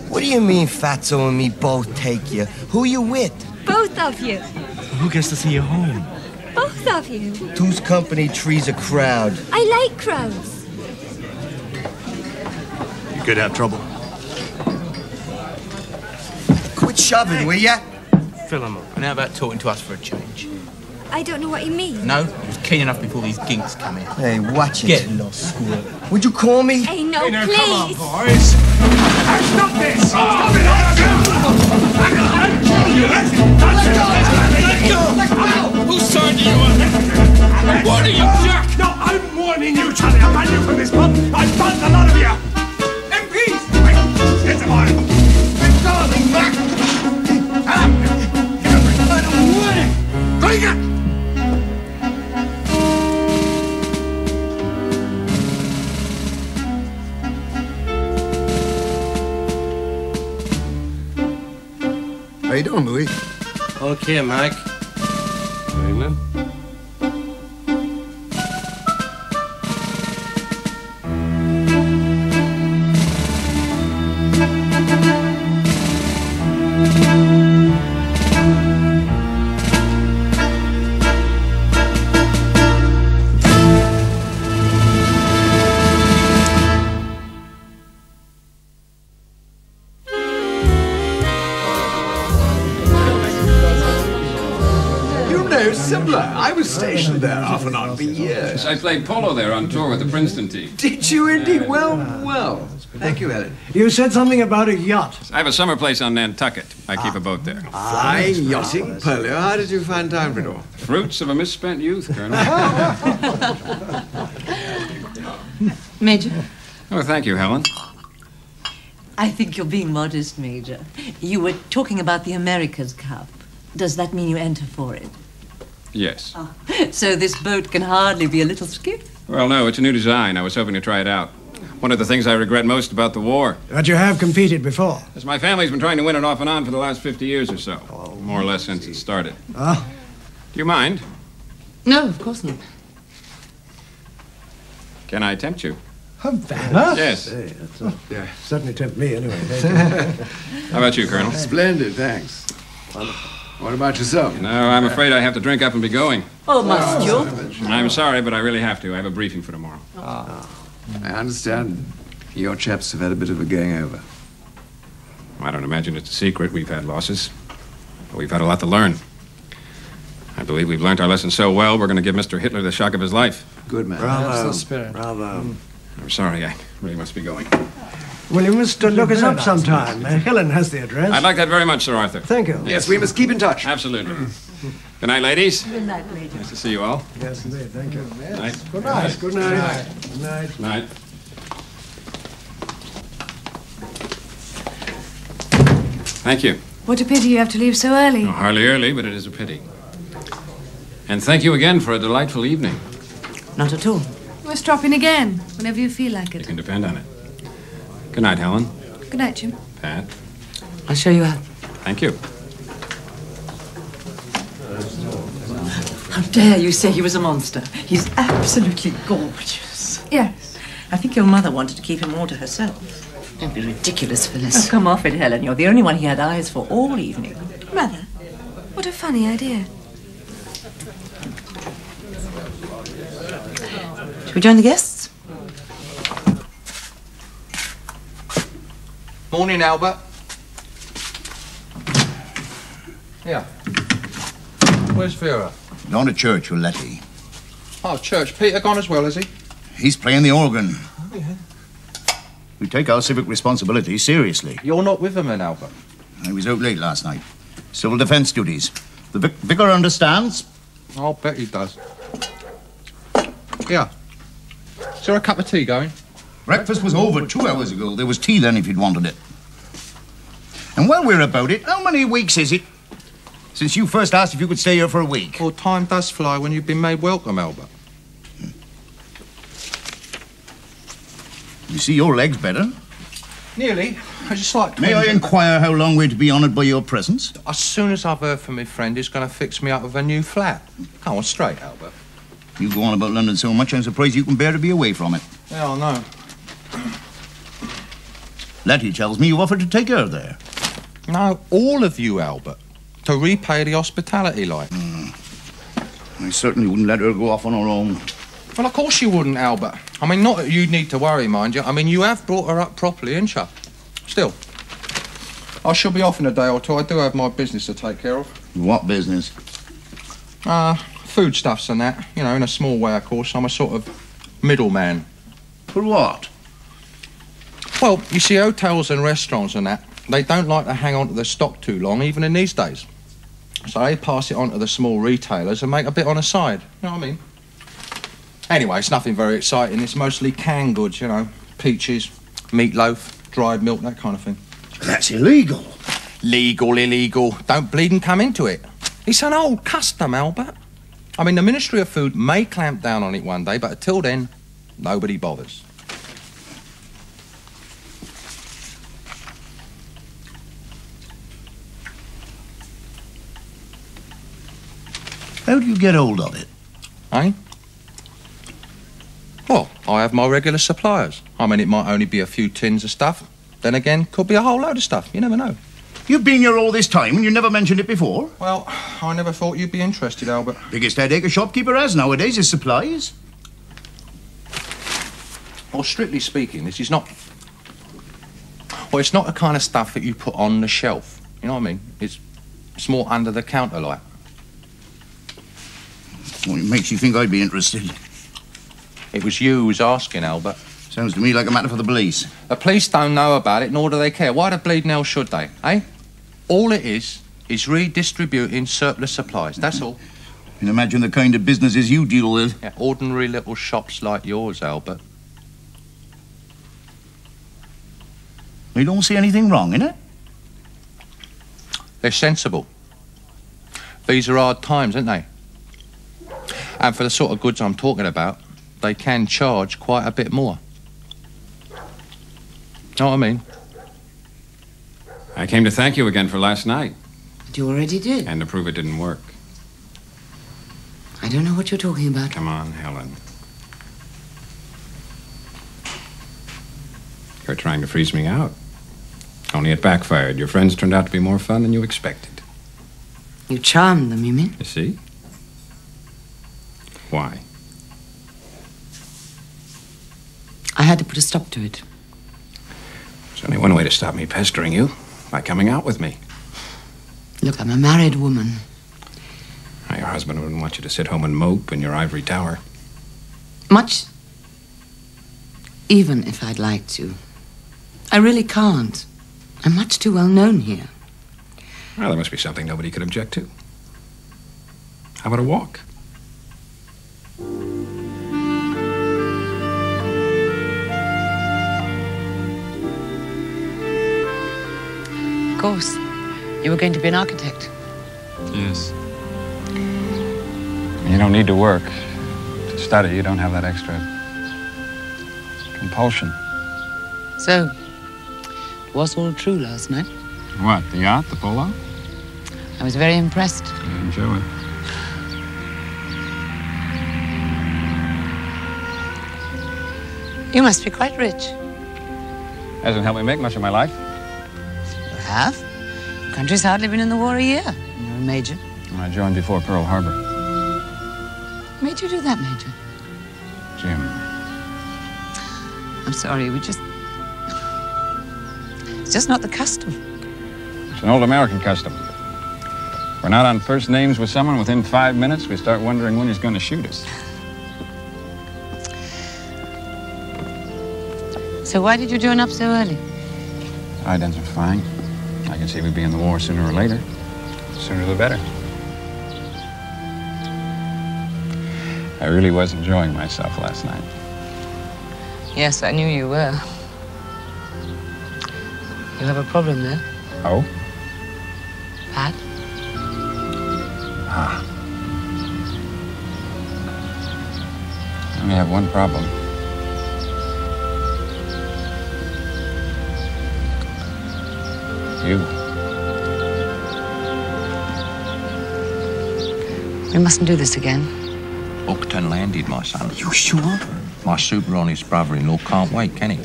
What do you mean Fatso and me both take you? Who you with? Both of you. Who gets to see you home? Both of you. Two's company, three's a crowd. I like crowds. You could have trouble. Quit shoving, will ya? Fill 'em up. And how about talking to us for a change? I don't know what you mean. No, it was keen enough before these ginks come in. Hey, watch it. Get lost, squirt. Would you call me? Hey, no, Now, please. come on, boys. Stop this! Stop it! Let go! Whose side are you on? I'm warning you, Jack! No, I'm warning you, Charlie. I ban you from this pub. I ban a lot of you. MPs! Wait, get them on. Darling, back! I don't want it! Bring it! How you doing, Louis? Okay, Mike. Good evening. Similar. I was stationed there off and on for years. I played polo there on tour with the Princeton team. Did you indeed? Well, well. Thank you, Helen. You said something about a yacht. I have a summer place on Nantucket. I keep a boat there. Flying, yachting, polio. How did you find time for it all? Fruits of a misspent youth, Colonel. Major? Oh, thank you, Helen. I think you're being modest, Major. You were talking about the America's Cup. Does that mean you enter for it? Yes. Oh. So this boat can hardly be a little skiff? Well, no, it's a new design. I was hoping to try it out. One of the things I regret most about the war. But you have competed before. Is my family's been trying to win it off and on for the last 50 years or so. More or less since it started. Oh? Do you mind? No, of course not. Can I tempt you? Havana? Yes. Hey, certainly tempt me anyway. Thank you. How about you, Colonel? Splendid, thanks. What about yourself? No, I'm afraid I have to drink up and be going. Oh, must you? I'm sorry, but I really have to. I have a briefing for tomorrow. I understand. Your chaps have had a bit of a gang over. I don't imagine it's a secret. We've had losses. But we've had a lot to learn. I believe we've learned our lesson so well, we're going to give Mr. Hitler the shock of his life. Good man. Bravo. Spirit. Bravo. I'm sorry, I really must be going. Well, you must look us up sometime. Helen has the address. I'd like that very much, Sir Arthur. Thank you. Yes, we must keep in touch. Absolutely. Good night, ladies. Good night, ladies. Nice to see you all. Yes, indeed. Thank you. Night. Good night. Good night. Good night. Good night. Thank you. What a pity you have to leave so early. Oh, hardly early, but it is a pity. And thank you again for a delightful evening. Not at all. Let's drop in again, whenever you feel like You it. can depend on it. Good night, Helen. Good night, Jim. Pat. I'll show you out. Thank you. How dare you say he was a monster? He's absolutely gorgeous. Yes. I think your mother wanted to keep him all to herself. Don't be ridiculous, Phyllis. Oh, come off it, Helen. You're the only one he had eyes for all evening. Mother, what a funny idea. Shall we join the guests? Morning, Albert. Yeah. Where's Vera? Gone to church with Letty. Oh, church. Peter gone as well, is he? He's playing the organ. We take our civic responsibility seriously. You're not with him then, Albert? I was out late last night. Civil defence duties. The vicar understands. I'll bet he does. Yeah. Is there a cup of tea going? Breakfast was over 2 hours ago. There was tea then if you'd wanted it. And while we're about it, how many weeks is it since you first asked if you could stay here for a week? Well, time does fly when you've been made welcome, Albert. You see your legs better? Nearly. I just like... May I inquire how long we're to be honoured by your presence? As soon as I've heard from my friend who's going to fix me up with a new flat. Come on, straight, Albert. You go on about London so much, I'm surprised you can bear to be away from it. Yeah, I know. Letty tells me you offered to take her there. No, all of you, Albert. To repay the hospitality, like. I certainly wouldn't let her go off on her own. Well, of course you wouldn't, Albert. I mean, not that you need to worry, mind you. I mean, you have brought her up properly, ain't you? Still, I shall be off in a day or two. I do have my business to take care of. What business? Foodstuffs and that. You know, in a small way, of course. I'm a sort of middleman. For what? Well, you see, hotels and restaurants and that, they don't like to hang on to their stock too long, even in these days. So they pass it on to the small retailers and make a bit on the side. You know what I mean? Anyway, it's nothing very exciting. It's mostly canned goods, you know. Peaches, meatloaf, dried milk, that kind of thing. That's illegal. Legal, illegal. Don't bleed and come into it. It's an old custom, Albert. I mean, the Ministry of Food may clamp down on it one day, but until then, nobody bothers. How do you get hold of it? Eh? Well, I have my regular suppliers. I mean, it might only be a few tins of stuff. Then again, could be a whole load of stuff. You never know. You've been here all this time and you never mentioned it before? Well, I never thought you'd be interested, Albert. Biggest headache a shopkeeper has nowadays is supplies. Well, strictly speaking, this is not... Well, it's not the kind of stuff that you put on the shelf. You know what I mean? It's more under the counter, like. Well, it makes you think I'd be interested. It was you who was asking, Albert. Sounds to me like a matter for the police. The police don't know about it, nor do they care. Why the bleeding hell should they, eh? All it is redistributing surplus supplies, that's all. You can imagine the kind of businesses you deal with. Yeah, ordinary little shops like yours, Albert. You don't see anything wrong in it? They're sensible. These are hard times, aren't they? And for the sort of goods I'm talking about, they can charge quite a bit more. Know what I mean? I came to thank you again for last night. But you already did. And to prove it didn't work. I don't know what you're talking about. Come on, Helen. You're trying to freeze me out. Only it backfired. Your friends turned out to be more fun than you expected. You charmed them, you mean? You see? Why? I had to put a stop to it. There's only one way to stop me pestering you, by coming out with me. Look, I'm a married woman. Now, your husband wouldn't want you to sit home and mope in your ivory tower. Much. Even if I'd like to. I really can't. I'm much too well known here. Well, there must be something nobody could object to. How about a walk? Of course. You were going to be an architect. Yes. You don't need to work to study. You don't have that extra compulsion. So, it was all true last night. What, the yacht, the polo? I was very impressed. I enjoy it. You must be quite rich. Hasn't helped me make much of my life. You have? The country's hardly been in the war a year. You're a major. I joined before Pearl Harbor. What made you do that, Major? Jim. I'm sorry, it's just not the custom. It's an old American custom. We're not on first names with someone. Within 5 minutes, we start wondering when he's going to shoot us. So why did you join up so early? Identifying. I can see we'd be in the war sooner or later. Sooner the better. I really was enjoying myself last night. Yes, I knew you were. You have a problem there. Oh? Pat? Ah. I only have one problem. You. We mustn't do this again. Hooked and landed, my son. You sure? My super honest brother-in-law can't wait, can he?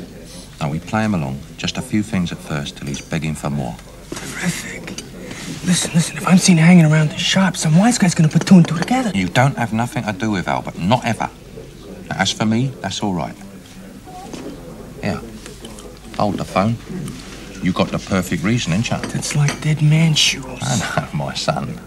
Now, we play him along. Just a few things at first, till he's begging for more. Terrific. Listen, if I'm seen hanging around the shop, some wise guy's gonna put two and two together. You don't have nothing to do with Albert, not ever. Now, as for me, that's all right. Here, hold the phone. You got the perfect reason, ain't you? That's like dead man shoes. I know, my son.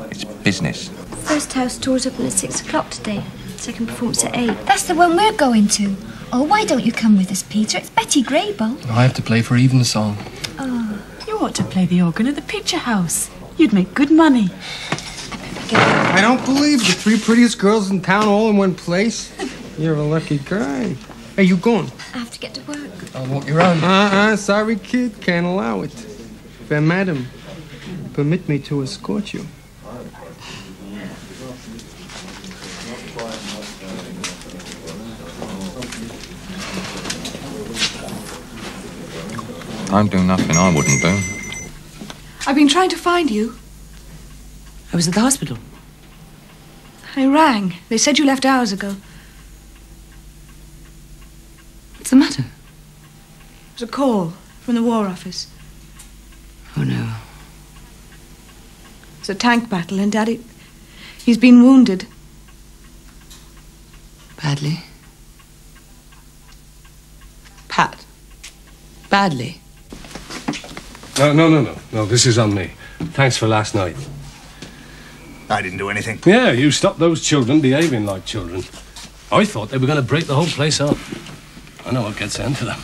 It's business. First house doors open at 6 o'clock today. Second performance at 8. That's the one we're going to. Oh, why don't you come with us, Peter? It's Betty Grable. I have to play for evensong. Oh. You ought to play the organ at the picture house. You'd make good money. I don't believe the 3 prettiest girls in town all in one place. You're a lucky guy. Hey, you going? I have to get to work. I'll walk you around. Sorry, kid. Can't allow it. Fair madam, permit me to escort you. Don't do nothing I wouldn't do. I've been trying to find you. I was at the hospital. I rang. They said you left hours ago. What's the matter? It was a call from the War Office. Oh, no. It's a tank battle, and Daddy... he's been wounded. Badly? Pat? Badly? No, this is on me. Thanks for last night. I didn't do anything. Yeah, you stopped those children behaving like children. I thought they were going to break the whole place up. I know what gets into them.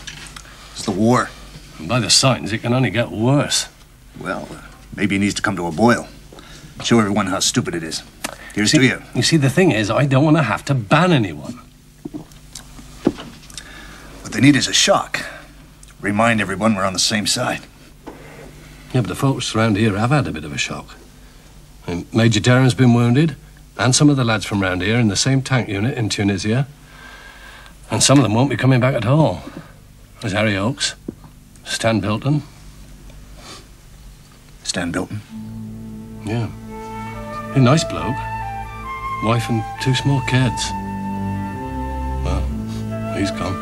It's the war. And by the signs, it can only get worse. Well, maybe it needs to come to a boil. Show everyone how stupid it is. Here's to you. You see, the thing is, I don't want to have to ban anyone. What they need is a shock. Remind everyone we're on the same side. Yeah, but the folks around here have had a bit of a shock. And Major Dereham's been wounded, and some of the lads from round here in the same tank unit in Tunisia. And some of them won't be coming back at all. There's Harry Oakes, Stan Bilton. Stan Bilton? Yeah. A nice bloke. Wife and 2 small kids. Well, he's gone.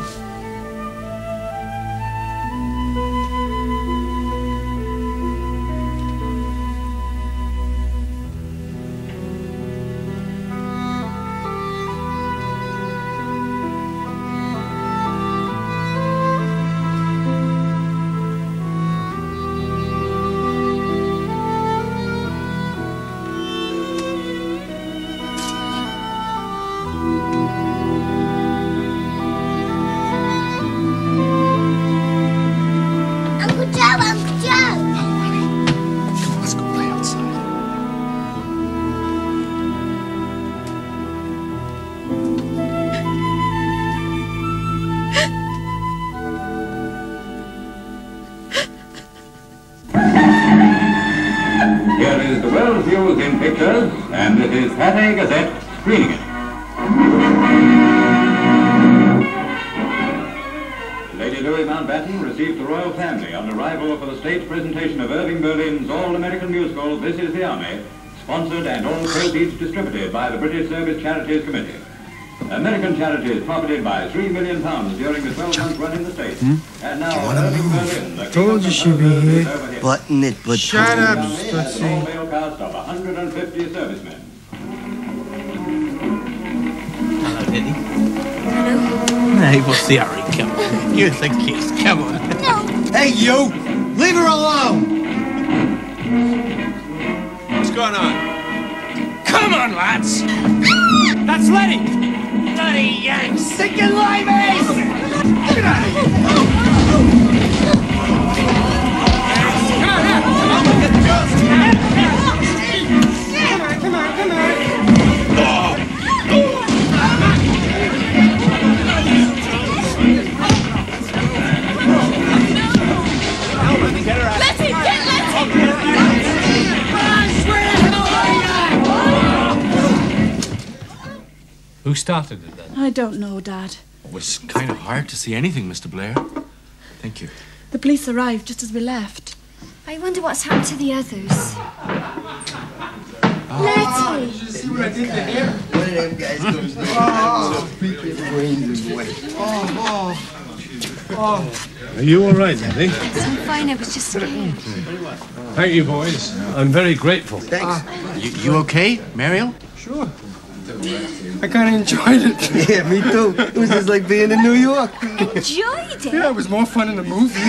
World Views in Pictures, and this is Cathay Gazette screening it. Lady Louis Mountbatten received the royal family on arrival for the stage presentation of Irving Berlin's all-American musical, This Is the Army, sponsored and all proceeds distributed by the British Service Charities Committee. American charities profited by £3 million during the 12-month run in the States. And now Irving Berlin, the Told you she'd be here. Button it, but Shut up, an Stutzy. all-male cast of 150 servicemen. Hello, Diddy. Hey, what's the hurry? Come on. Give us a kiss. Come on. No. Hey, you! Leave her alone! What's going on? Come on, lads! That's Letty! Bloody Yanks! Stinking limeys! Get out of here! Come on. Letty, get Letty! Who started it then? I don't know, Dad. It was kind of hard to see anything, Mr. Blair. Thank you. The police arrived just as we left. I wonder what's happened to the others. Letty! Did you see what I did there? One of them guys goes there. Are you all right, Letty? Yes, I'm fine. I was just scared. Thank you, boys. I'm very grateful. Thanks. You okay, Mariel? Sure. I kind of enjoyed it. Yeah, me too. It was just like being in New York. Enjoyed it? Yeah, it was more fun in the movie.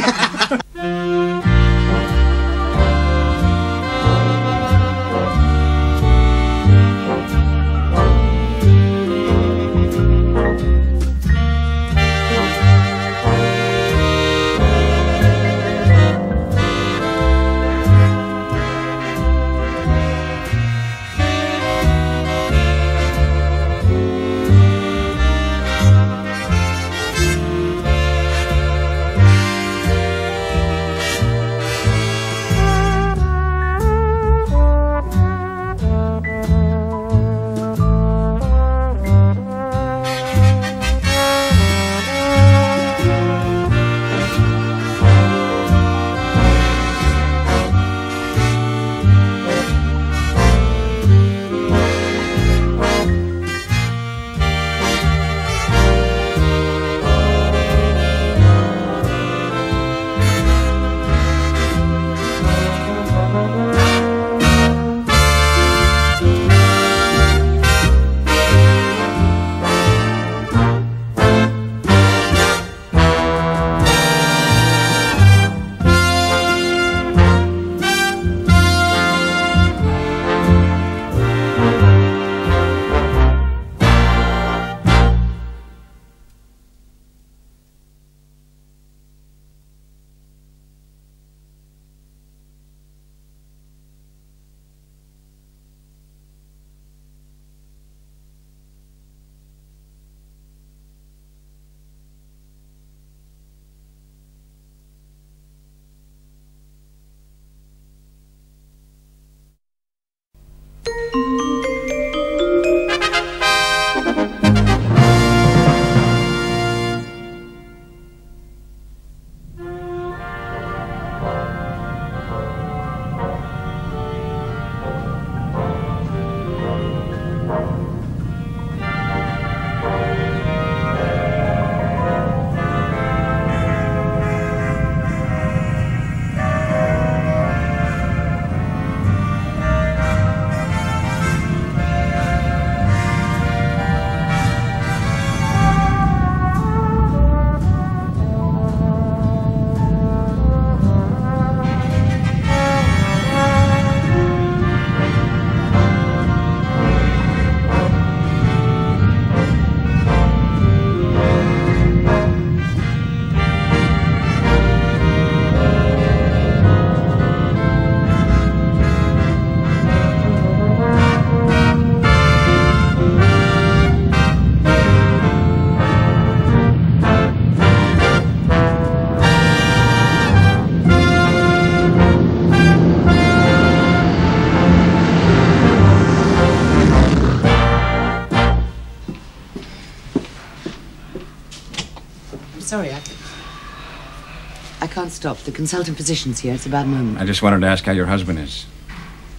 can't stop. The consultant physician's here. It's a bad moment. I just wanted to ask how your husband is.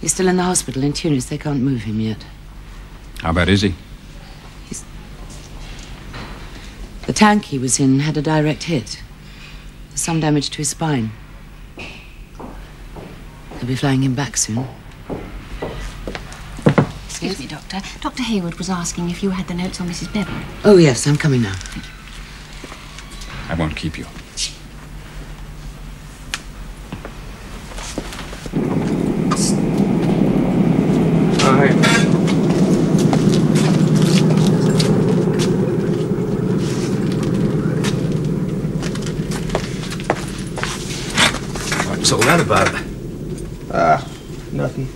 He's still in the hospital in Tunis. They can't move him yet. How bad is he? The tank he was in had a direct hit. There's some damage to his spine. They'll be flying him back soon. Excuse me, Doctor. Dr. Hayward was asking if you had the notes on Mrs. Bevan. Oh, yes, I'm coming now. I won't keep you. All right. What's all that about? Nothing.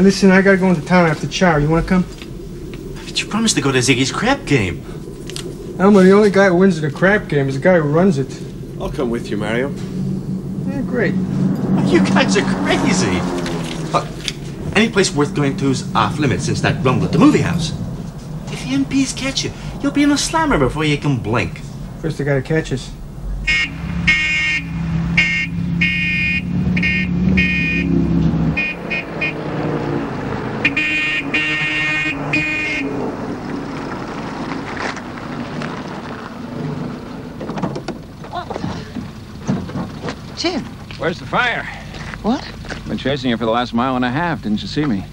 Listen, I gotta go into town after chow. You wanna come? But you promised to go to Ziggy's crab game. Elmer, the only guy who wins the crab game is the guy who runs it. I'll come with you, Mario. Yeah, great. You guys are crazy. Any place worth going to is off limits since that rumble at the movie house. If the MPs catch you, you'll be in a slammer before you can blink. First, they gotta catch us. Jim. Where's the fire? What? Been chasing you for the last mile and a half. Didn't you see me?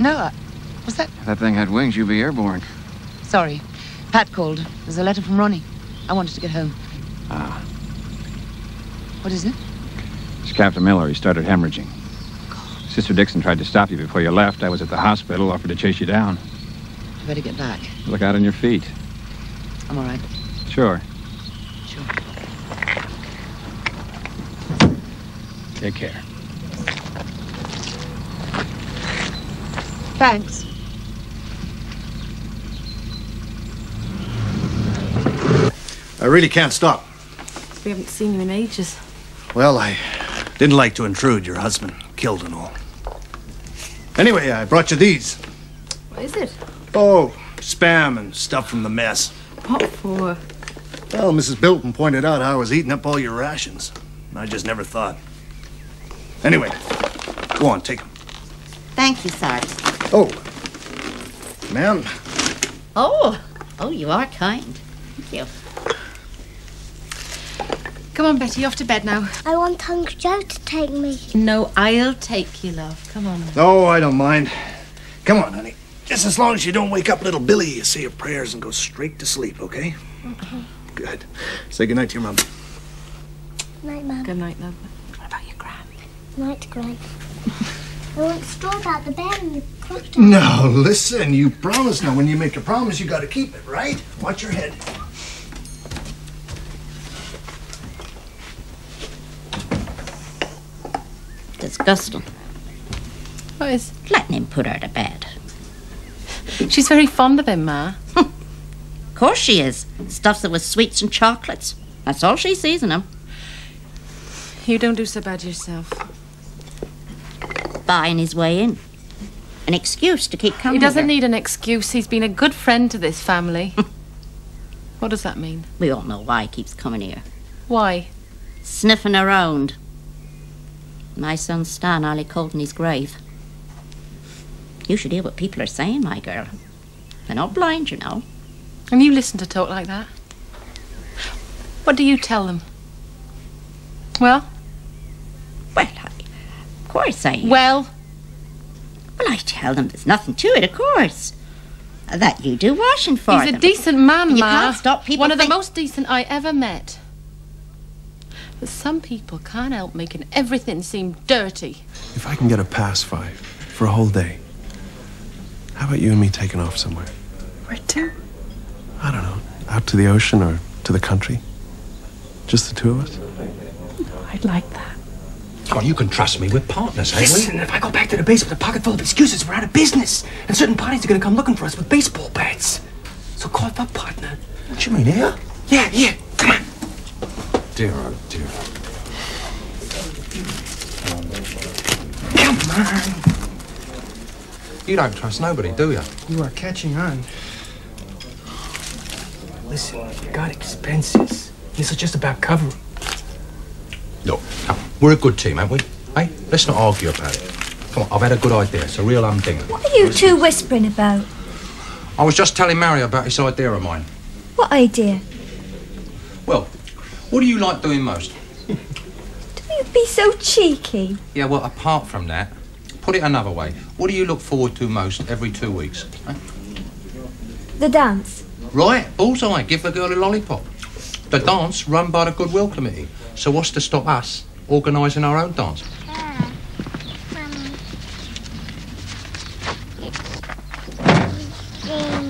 No, was that... If that thing had wings, you'd be airborne. Sorry. Pat called. There's a letter from Ronnie. I wanted to get home. Ah. What is it? It's Captain Miller. He started hemorrhaging. Sister Dixon tried to stop you before you left. I was at the hospital, offered to chase you down. You better get back. Look out on your feet. I'm all right. Sure. Sure. Take care. Thanks. I really can't stop. We haven't seen you in ages. Well, I didn't like to intrude. Your husband killed and all. Anyway, I brought you these. What is it? Oh, spam and stuff from the mess. What for? Well, Mrs. Bilton pointed out how I was eating up all your rations. I just never thought. Anyway, go on, take them. Thank you, sir. Oh, ma'am. Oh, you are kind. Thank you. Come on, Betty, off to bed now. I want Uncle Joe to take me. No, I'll take you, love. Come on. Oh, I don't mind. Come on, honey. Just as long as you don't wake up little Billy, you say your prayers and go straight to sleep, okay? Okay. Good. Say goodnight to your mom. Night, Mum. Good night, love. What about your gran? Night, Greg. I want to straw about the bed and the crocodile. No, listen, you promised. Now, when you make a promise, you got to keep it, right? Watch your head. Disgusting. What is? Letting him put her to bed. She's very fond of him, Ma. Of course she is. Stuffs it with sweets and chocolates. That's all she sees in him. You don't do so bad yourself. Buying his way in. An excuse to keep coming. He doesn't here. need an excuse. He's been a good friend to this family. What does that mean? We all know why he keeps coming here. Why? Sniffing around. My son Stan nearly cold in his grave. You should hear what people are saying, my girl. They're not blind, you know. And you listen to talk like that? What do you tell them? Well? Well, of course I... Well? Well, I tell them there's nothing to it, of course. That you do washing for them. He's a decent man, You Ma. can't stop people One of the most decent I ever met. But some people can't help making everything seem dirty. If I can get a pass, Five, for a whole day, how about you and me taking off somewhere? Where to? I don't know, out to the ocean or to the country. Just the two of us. I'd like that. Oh, you can trust me. We're partners, ain't we? Listen, if I go back to the base with a pocket full of excuses, we're out of business. And certain parties are going to come looking for us with baseball bats. So call it up, partner. What you mean, here? Yeah. Come on. Dear, oh dear. Come on. You don't trust nobody, do you? You are catching on. Listen, you got expenses. This is just about covering. We're a good team, aren't we? Hey, let's not argue about it. Come on, I've had a good idea. It's a real humdinger. What are you two whispering about? I was just telling Mario about this idea of mine. What idea? Well, what do you like doing most? You'd be so cheeky. Yeah, well, apart from that, put it another way. What do you look forward to most every 2 weeks? Eh? The dance. Right, bullseye. Give the girl a lollipop. The dance run by the Goodwill Committee. So what's to stop us organising our own dance?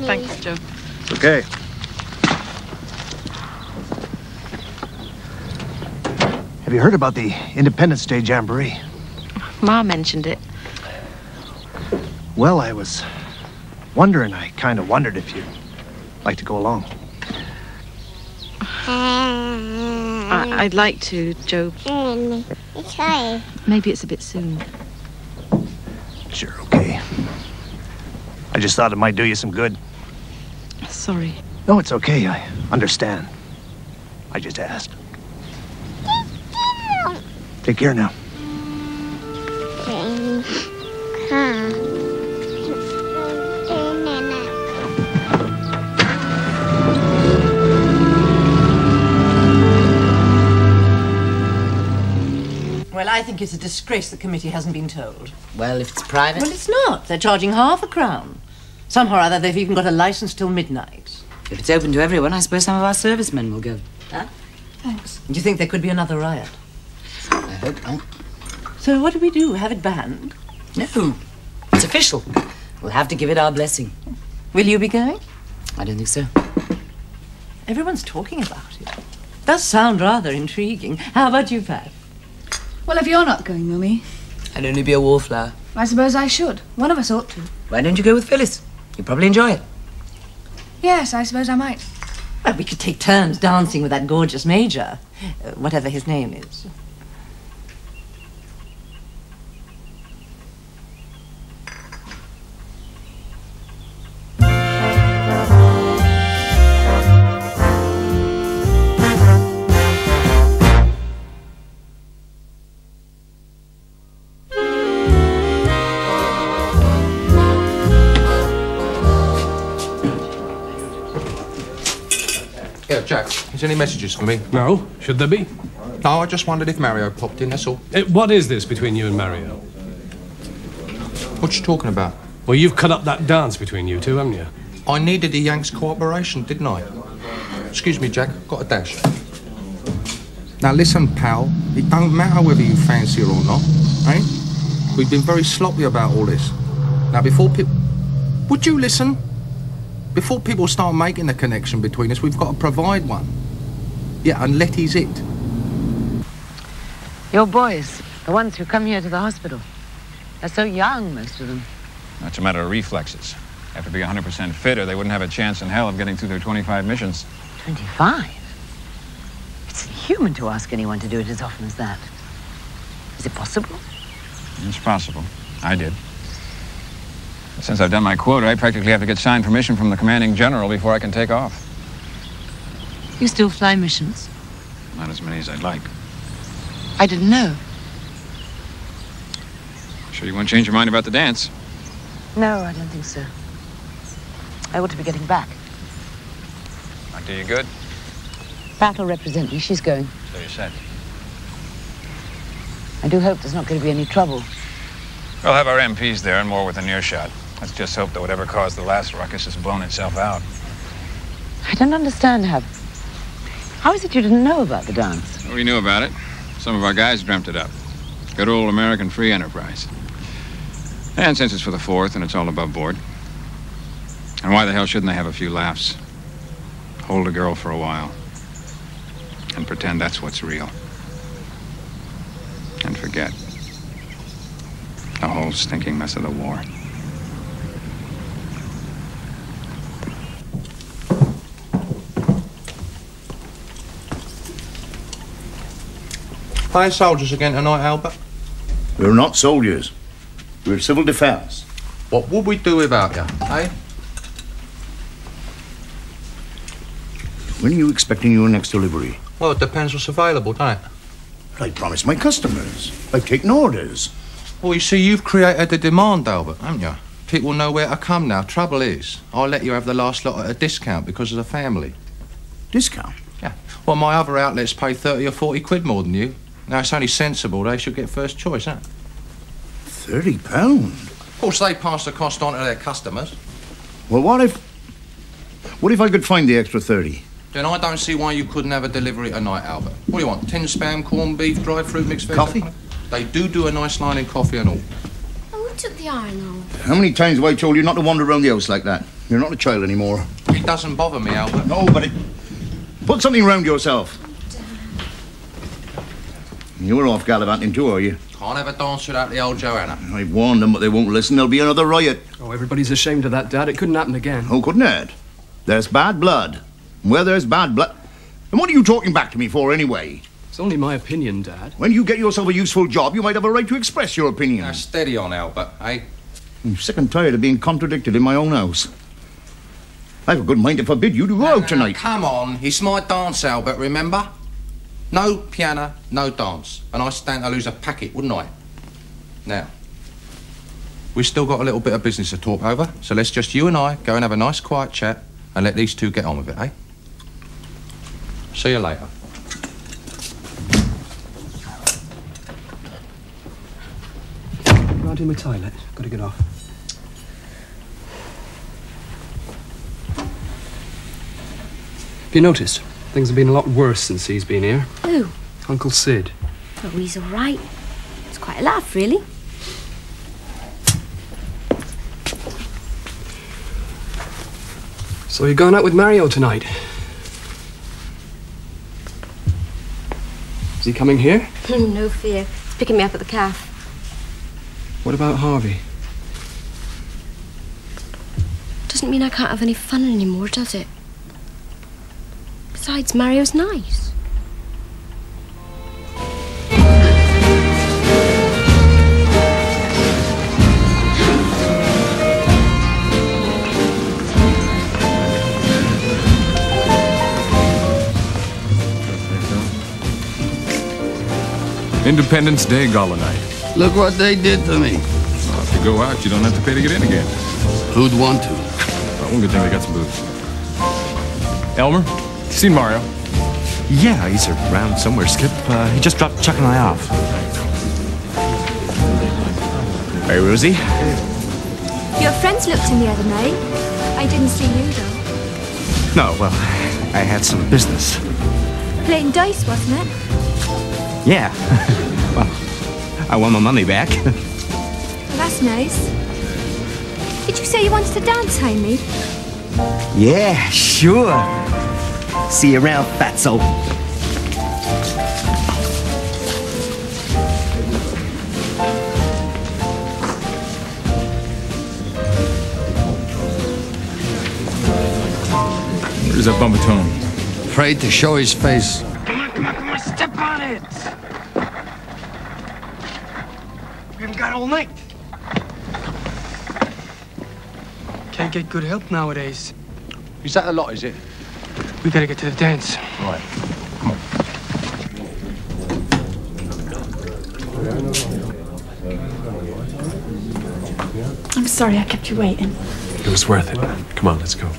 Thanks, Joe. Okay. Have you heard about the Independence Day Jamboree? Ma mentioned it. Well, I was wondering. I kind of wondered if you'd like to go along. I'd like to, Joe. Maybe it's a bit soon. Sure, okay. I just thought it might do you some good. Sorry. No, it's okay. I understand. I just asked. Take care now. Well, I think it's a disgrace the committee hasn't been told. Well, if it's private... Well, it's not. They're charging £half. Somehow or other, they've even got a licence till midnight. If it's open to everyone, I suppose some of our servicemen will go. Huh? Thanks. Do you think there could be another riot? I hope not. So what do we do? Have it banned? No. It's official. We'll have to give it our blessing. Will you be going? I don't think so. Everyone's talking about it. Does sound rather intriguing. How about you, Pat? Well, if you're not going, Mummy... I'd only be a wallflower. I suppose I should. One of us ought to. Why don't you go with Phyllis? You'll probably enjoy it. Yes, I suppose I might. Well, we could take turns dancing with that gorgeous major. Whatever his name is. Yeah, Jack, is there any messages for me? No. Should there be? No, I just wondered if Mario popped in, that's all. What is this between you and Mario? What you talking about? Well, you've cut up that dance between you two, haven't you? I needed the Yanks' cooperation, didn't I? Excuse me, Jack, got a dash. Now listen, pal, it don't matter whether you fancy her or not, eh? We've been very sloppy about all this. Now before people... Would you listen? Before people start making the connection between us, we've got to provide one. Yeah, and Letty's it. Your boys, the ones who come here to the hospital, they're so young, most of them. That's a matter of reflexes. They have to be 100% fit or they wouldn't have a chance in hell of getting through their 25 missions. 25? It's inhuman to ask anyone to do it as often as that. Is it possible? It's possible. I did. Since I've done my quota, I practically have to get signed permission from the commanding general before I can take off. You still fly missions? Not as many as I'd like. I didn't know. Sure you won't change your mind about the dance? No, I don't think so. I ought to be getting back. Might do you good. Pat will represent me. She's going. So you said. I do hope there's not going to be any trouble. We'll have our MPs there and more within earshot. Let's just hope that whatever caused the last ruckus has blown itself out. I don't understand how is it you didn't know about the dance? We knew about it. Some of our guys dreamt it up. Good old American free enterprise. And since it's for the 4th and it's all above board. And why the hell shouldn't they have a few laughs? Hold a girl for a while. And pretend that's what's real. And forget the whole stinking mess of the war. Playing soldiers again tonight, Albert? We're not soldiers. We're civil defence. What would we do without you, eh? When are you expecting your next delivery? Well, it depends what's available, doesn't it? I promised my customers. I've taken orders. Well, you see, you've created the demand, Albert, haven't you? People know where to come now. Trouble is, I'll let you have the last lot at a discount because of the family. Discount? Yeah. Well, my other outlets pay 30 or 40 quid more than you. Now, it's only sensible they should get first choice, huh? £30? Of course, they pass the cost on to their customers. Well, what if I could find the extra 30? Then I don't see why you couldn't have a delivery tonight, Albert. What do you want? Tin spam, corned beef, dried fruit, mixed veg? Coffee? They do a nice line in coffee and all. Oh, who took the iron off? How many times have I told you not to wander around the house like that? You're not a child anymore. It doesn't bother me, Albert. No, but put something round yourself. You're off gallivanting too, are you? Can't have a dance without the old Joanna. I've warned them, but they won't listen. There'll be another riot. Oh, everybody's ashamed of that, Dad. It couldn't happen again. Oh, couldn't it? There's bad blood. Where there's bad blood... And what are you talking back to me for, anyway? It's only my opinion, Dad. When you get yourself a useful job, you might have a right to express your opinion. Now, steady on, Albert, eh? I'm sick and tired of being contradicted in my own house. I've a good mind to forbid you to go out tonight. Come on, it's my dance, Albert, remember? No piano, no dance. And I stand to lose a packet, wouldn't I? Now, we've still got a little bit of business to talk over, so let's just you and I go and have a nice quiet chat and let these two get on with it, eh? See you later. Right in my toilet. Got to get off. Have you noticed? Things have been a lot worse since he's been here. Who? Uncle Sid. Oh, he's all right. It's quite a laugh, really. So you're going out with Mario tonight? Is he coming here? No fear. He's picking me up at the calf. What about Harvey? Doesn't mean I can't have any fun anymore, does it? Besides, Mario's nice. Independence Day Gala night. Look what they did to me. Well, if you go out, you don't have to pay to get in again. Who'd want to? Well, one good thing they got some booze. Elmer, seen Mario? Yeah, he's around somewhere, Skip. He just dropped Chuck and I off. Hey, Rosie. Your friends looked in the other night. I didn't see you, though. No, well, I had some business. Playing dice, wasn't it? Yeah. Well, I won my money back. Well, that's nice. Did you say you wanted to dance, Jaime? Yeah, sure. See you around, fatso. Where's that bumbatone? Afraid to show his face. Come on, step on it! We haven't got all night. Can't get good help nowadays. Is that a lot, is it? We gotta get to the dance. Right. Come on. I'm sorry I kept you waiting. It was worth it. Come on, let's go.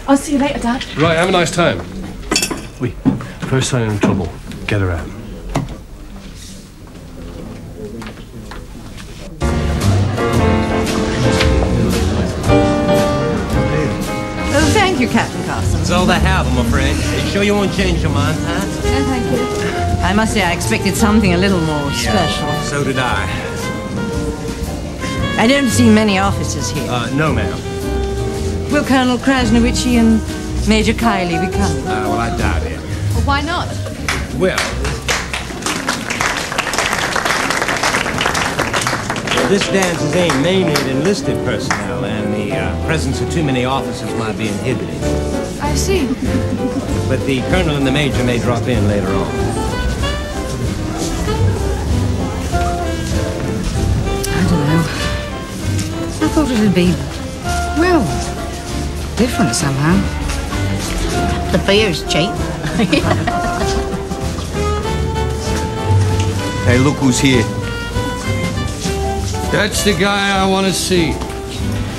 I'll see you later, Dad. Right, have a nice time. Wait, first sign of trouble. Get her out. Oh, thank you, Captain Carson. That's all they have, I'm afraid. Are you sure you won't change your mind, huh? No, thank you. I must say I expected something a little more special. So did I. I don't see many officers here. No, ma'am. Will Colonel Krasnowichi and Major Kiley be coming? Well, I doubt it. Well, why not? Well, this dance is aimed mainly at enlisted personnel, and the presence of too many officers might be inhibited. I see. But the colonel and the major may drop in later on. I don't know. I thought it'd be, well, different somehow. The beer's cheap. Hey, look who's here. That's the guy I want to see.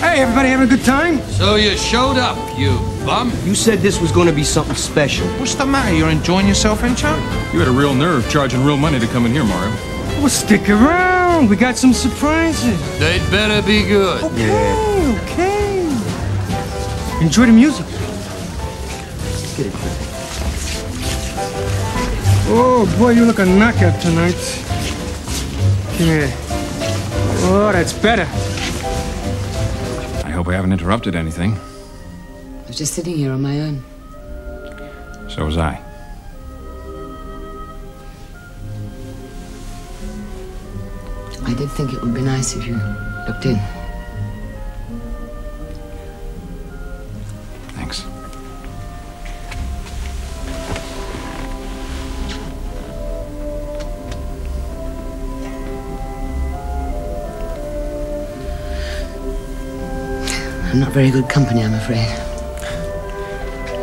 Hey, everybody having a good time? So you showed up, you bum. You said this was going to be something special. What's the matter? You're enjoying yourself, ain't you? You had a real nerve charging real money to come in here, Mario. Well, stick around. We got some surprises. They'd better be good. Okay. Enjoy the music. Get it, Chris. Oh, boy, you look a knockout tonight. Come here. Oh, that's better. I hope I haven't interrupted anything. I was just sitting here on my own. So was I. I did think it would be nice if you looked in. Thanks. I'm not very good company, I'm afraid.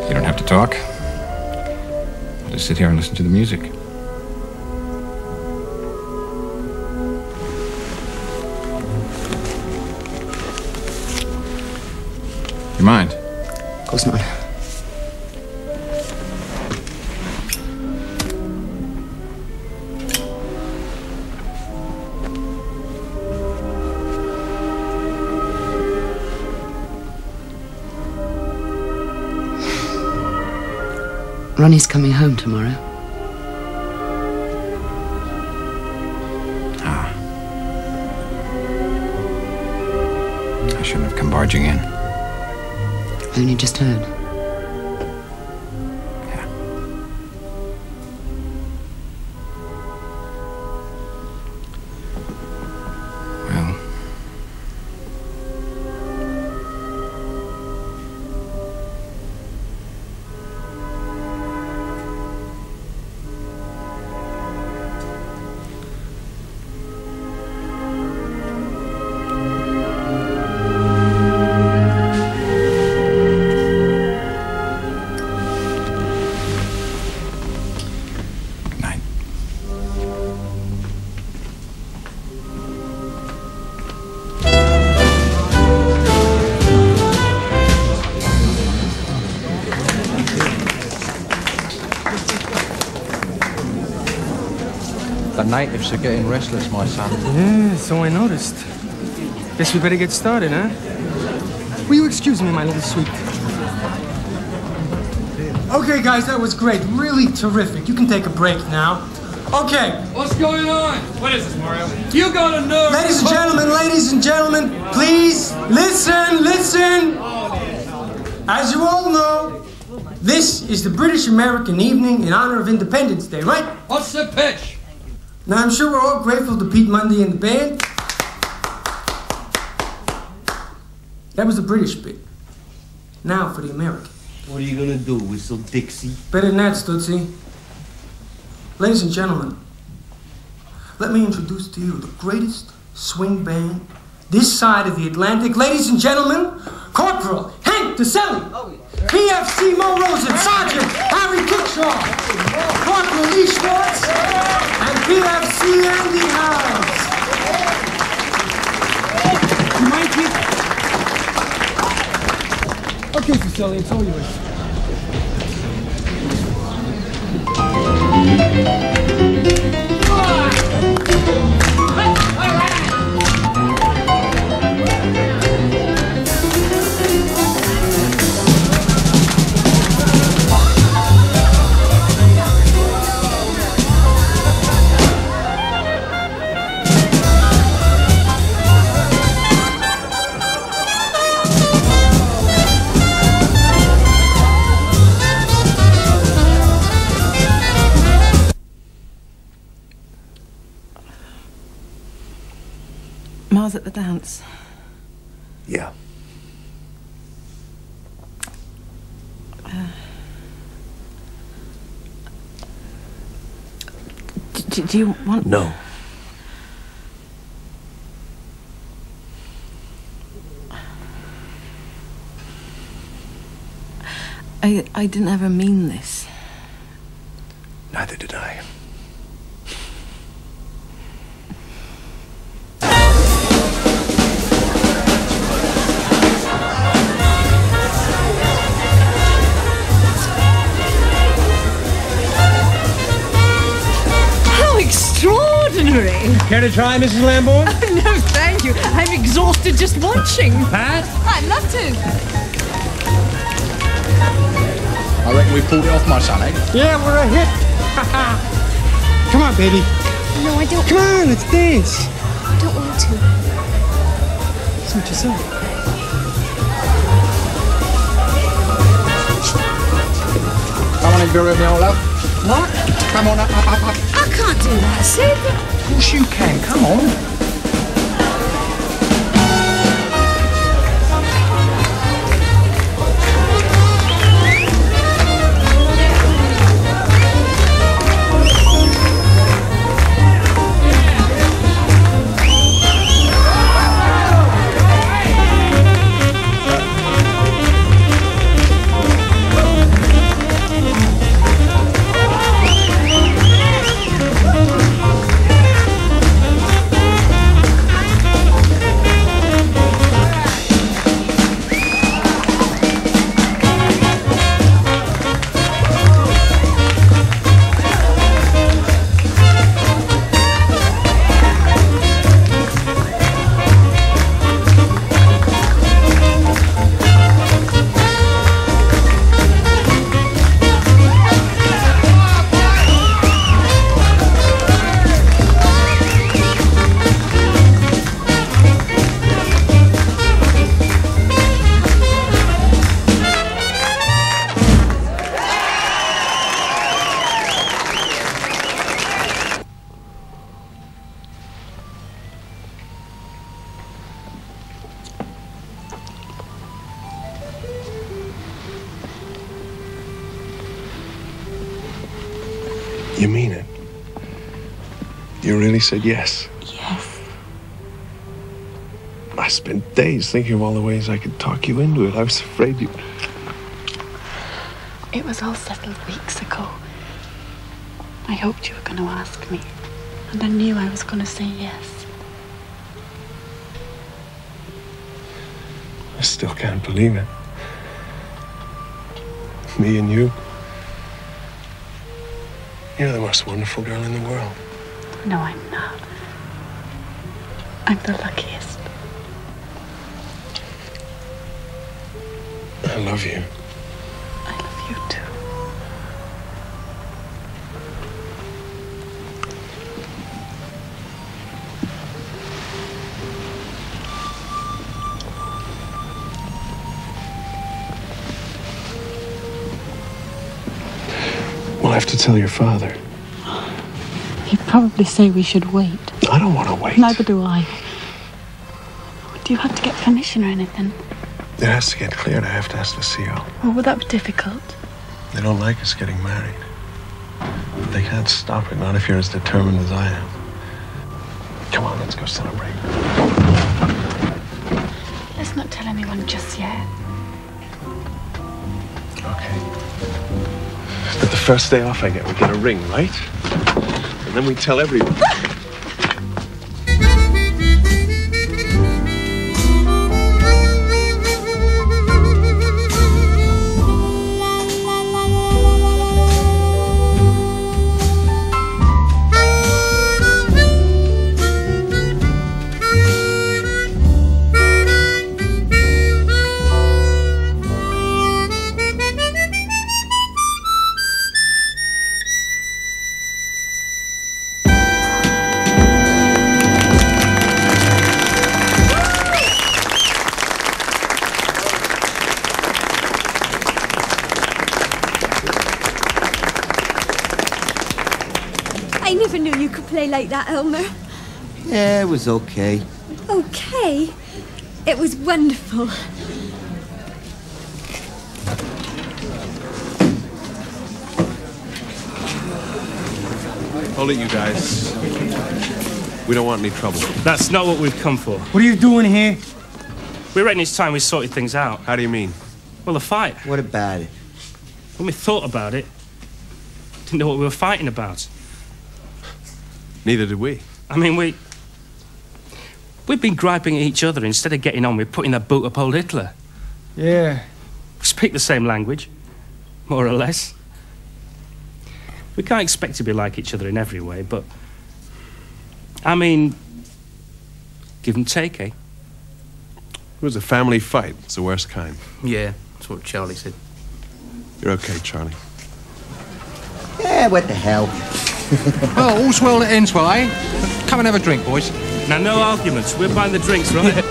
You don't have to talk. I'll just sit here and listen to the music. You mind? Of course not. Ronnie's coming home tomorrow. Ah. I shouldn't have come barging in. Only just heard. Well, The natives are getting restless, my son. Yeah, so I noticed. Guess we better get started, huh? Will you excuse me, my little sweet? Okay, guys, that was great. Really terrific. You can take a break now. Okay. What's going on? What is this, Mario? You got a nerve. Ladies and gentlemen, please listen. As you all know, this is the British American evening in honor of Independence Day, right? What's the pitch? Now, I'm sure we're all grateful to Pete Mundy and the band. That was the British bit. Now for the American. What are you gonna do, whistle Dixie? Better than that, Stutzy. Ladies and gentlemen, let me introduce to you the greatest swing band this side of the Atlantic. Ladies and gentlemen, Corporal Hank DeSelli, PFC Mo Rosen, Sergeant Harry Kickshaw, Corporal Lee Schwartz, and PFC Andy Howes. You mind, Pete? Okay, DeSelli, it's all yours. Ma's at the dance. Yeah. Do you want... No. I didn't ever mean this. Neither did I. Henry! Care to try, Mrs. Lambourne? Oh, no, thank you. I'm exhausted just watching. Pat? I'd love to. I reckon we pulled it off, my son, eh? Yeah, we're a hit. Come on, baby. No, I don't. Come on, let's dance. I don't want to. That's what you say. Come on in, Vera, my old love. What? Come on, up. I can't do that, Sid. Of course you can. Come on. You mean it? You really said yes? Yes. I spent days thinking of all the ways I could talk you into it. I was afraid you... It was all settled weeks ago. I hoped you were going to ask me, and I knew I was going to say yes. I still can't believe it. Me and you. You're the most wonderful girl in the world. No, I'm not. I'm the luckiest. I love you. I love you too. We'll have to tell your father. He'd probably say we should wait. I don't want to wait. Neither do I. Do you have to get permission or anything? It has to get cleared. I have to ask the CO. Or would that be difficult? They don't like us getting married. But they can't stop it, not if you're as determined as I am. Come on, let's go celebrate. Let's not tell anyone just yet. Okay. But the first day off I get, we get a ring, right? And then we tell everyone. I never knew you could play like that, Elmer. Yeah, it was okay. Okay. It was wonderful. Hold it, you guys. We don't want any trouble. That's not what we've come for. What are you doing here? We reckon it's time we sorted things out. How do you mean? Well, the fight. What about it? When we thought about it, didn't know what we were fighting about. Neither did we. I mean, we've been griping at each other instead of getting on with putting that boot up old Hitler. Yeah. We speak the same language, more or less. We can't expect to be like each other in every way, but I mean, give and take, eh? It was a family fight. It's the worst kind. Yeah, that's what Charlie said. You're okay, Charlie. Yeah, what the hell? Well, all's well that ends well, eh? Come and have a drink, boys. Now, no arguments. We're buying the drinks, right?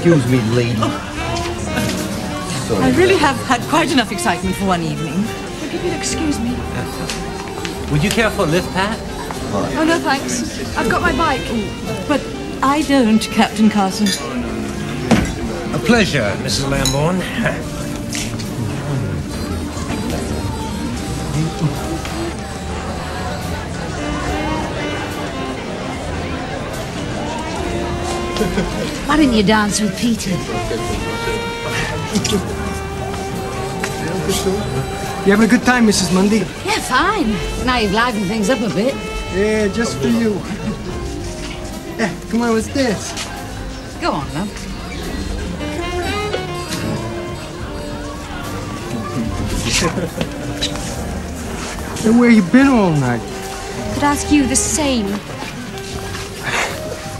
Excuse me, lady. I really have had quite enough excitement for one evening. If you could excuse me. Would you care for a lift, Pat? Oh, no, thanks. I've got my bike. But I don't, Captain Carson. A pleasure, Mrs. Lambourne. Why didn't you dance with Peter? You having a good time, Mrs. Mundy? Yeah, fine. Now you've livened things up a bit. Yeah, just for you. Yeah, come on, let's dance. Go on, love. Hey, where you been all night? Could ask you the same.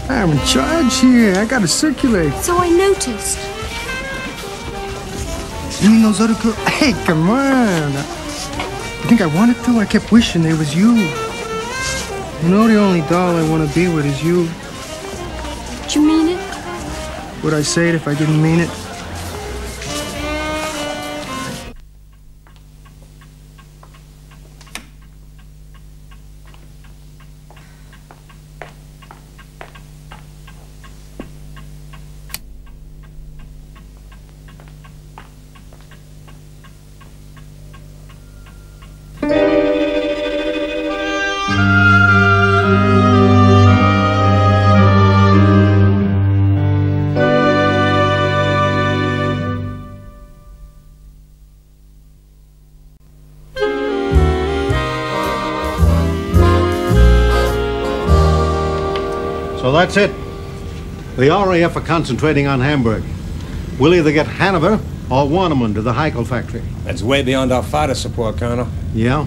I'm in charge here. I gotta circulate. So I noticed. You mean those other girls? Hey, come on. You think I wanted to? I kept wishing there was you. You know the only doll I want to be with is you. Do you mean it? Would I say it if I didn't mean it? So that's it. The RAF are concentrating on Hamburg. We'll either get Hanover or Warneman to the Heikel factory. That's way beyond our fighter support, Colonel. Yeah?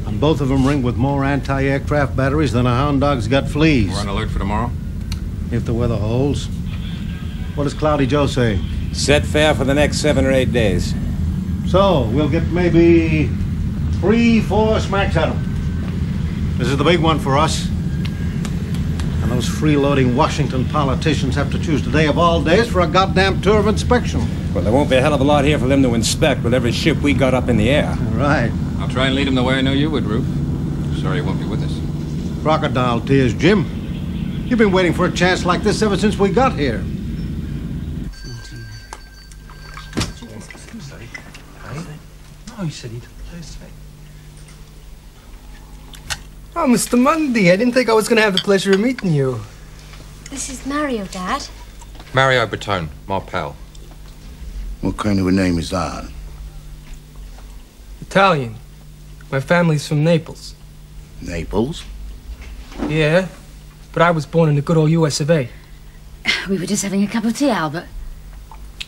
And both of them ring with more anti-aircraft batteries than a hound dog's got fleas. We're on alert for tomorrow? If the weather holds. What does Cloudy Joe say? Set fair for the next 7 or 8 days. So, we'll get maybe 3-4 smacks at them. This is the big one for us. And those freeloading Washington politicians have to choose today of all days for a goddamn tour of inspection. Well, there won't be a hell of a lot here for them to inspect with every ship we got up in the air. Right. I'll try and lead them the way I know you would, Rube. Sorry you won't be with us. Crocodile tears, Jim. You've been waiting for a chance like this ever since we got here. No, he said he'd play straight. Oh, Mr. Mundy, I didn't think I was going to have the pleasure of meeting you. This is Mario, Dad. Mario Bertone, my pal. What kind of a name is that? Italian. My family's from Naples. Naples? Yeah, but I was born in the good old US of A. We were just having a cup of tea, Albert.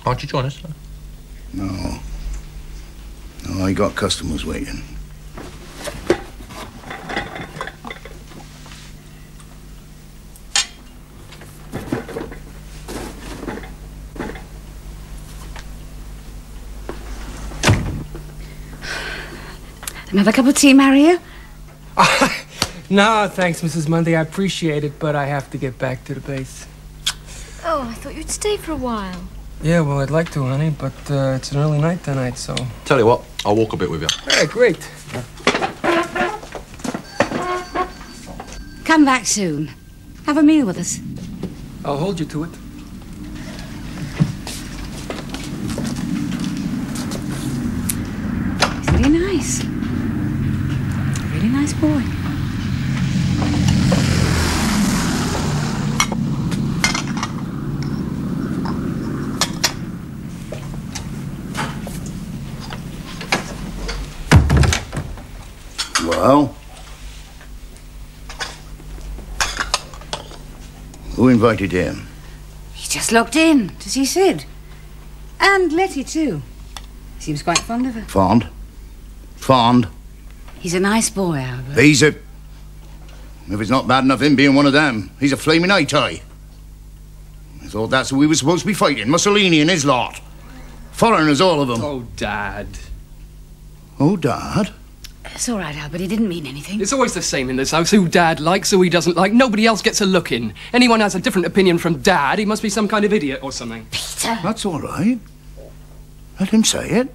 Why don't you join us? No. No, I got customers waiting. Another cup of tea, Mario? No, thanks, Mrs. Mundy. I appreciate it, but I have to get back to the base. Oh, I thought you'd stay for a while. Yeah, well, I'd like to, honey, but it's an early night tonight, so... Tell you what, I'll walk a bit with you. Yeah, great. Come back soon. Have a meal with us. I'll hold you to it. He's really nice. Really nice boy. Well? Who invited him? He just looked in to see Sid. And Letty, too. Seems quite fond of her. Fond? Fond? He's a nice boy, Albert. He's a... If it's not bad enough him being one of them, he's a flaming eye-tie. I thought that's who we were supposed to be fighting. Mussolini and his lot. Foreigners, all of them. Oh, Dad. Oh, Dad? It's all right, Albert. He didn't mean anything. It's always the same in this house. Who Dad likes, who he doesn't like. Nobody else gets a look in. Anyone has a different opinion from Dad, he must be some kind of idiot or something. Peter! That's all right. Let him say it.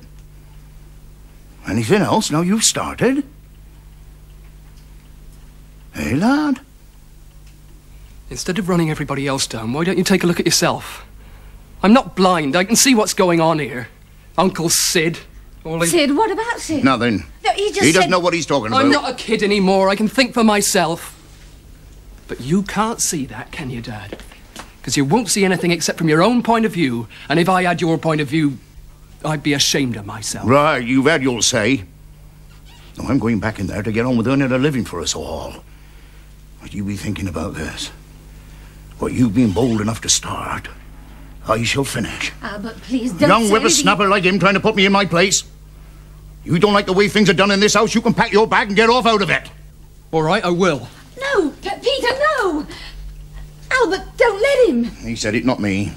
Anything else? Now you've started. Hey, lad? Instead of running everybody else down, why don't you take a look at yourself? I'm not blind. I can see what's going on here. Uncle Sid. Sid? What about Sid? Nothing. No, he doesn't know what he's talking about. I'm not a kid anymore. I can think for myself. But you can't see that, can you, Dad? Because you won't see anything except from your own point of view. And if I had your point of view, I'd be ashamed of myself. Right, you've had your say. No, I'm going back in there to get on with earning a living for us all. But you be thinking about this. What you've been bold enough to start, I shall finish. Albert, please don't Young say whippersnapper like him trying to put me in my place. You don't like the way things are done in this house, you can pack your bag and get off out of it. All right, I will. No, Peter, no! Albert, don't let him. He said it, not me.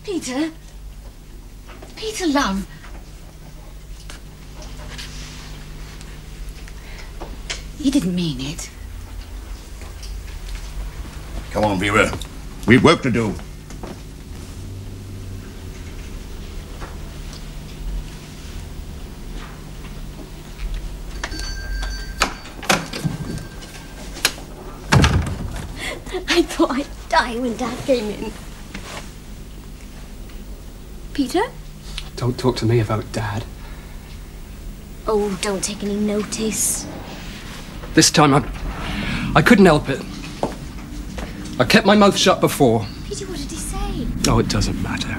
Peter. Peter, love. He didn't mean it. Come on, Vera. We've work to do. I thought I'd die when Dad came in. Peter? Don't talk to me about Dad. Oh, don't take any notice. This time I couldn't help it. I kept my mouth shut before. Peter, what did he say? Oh, it doesn't matter.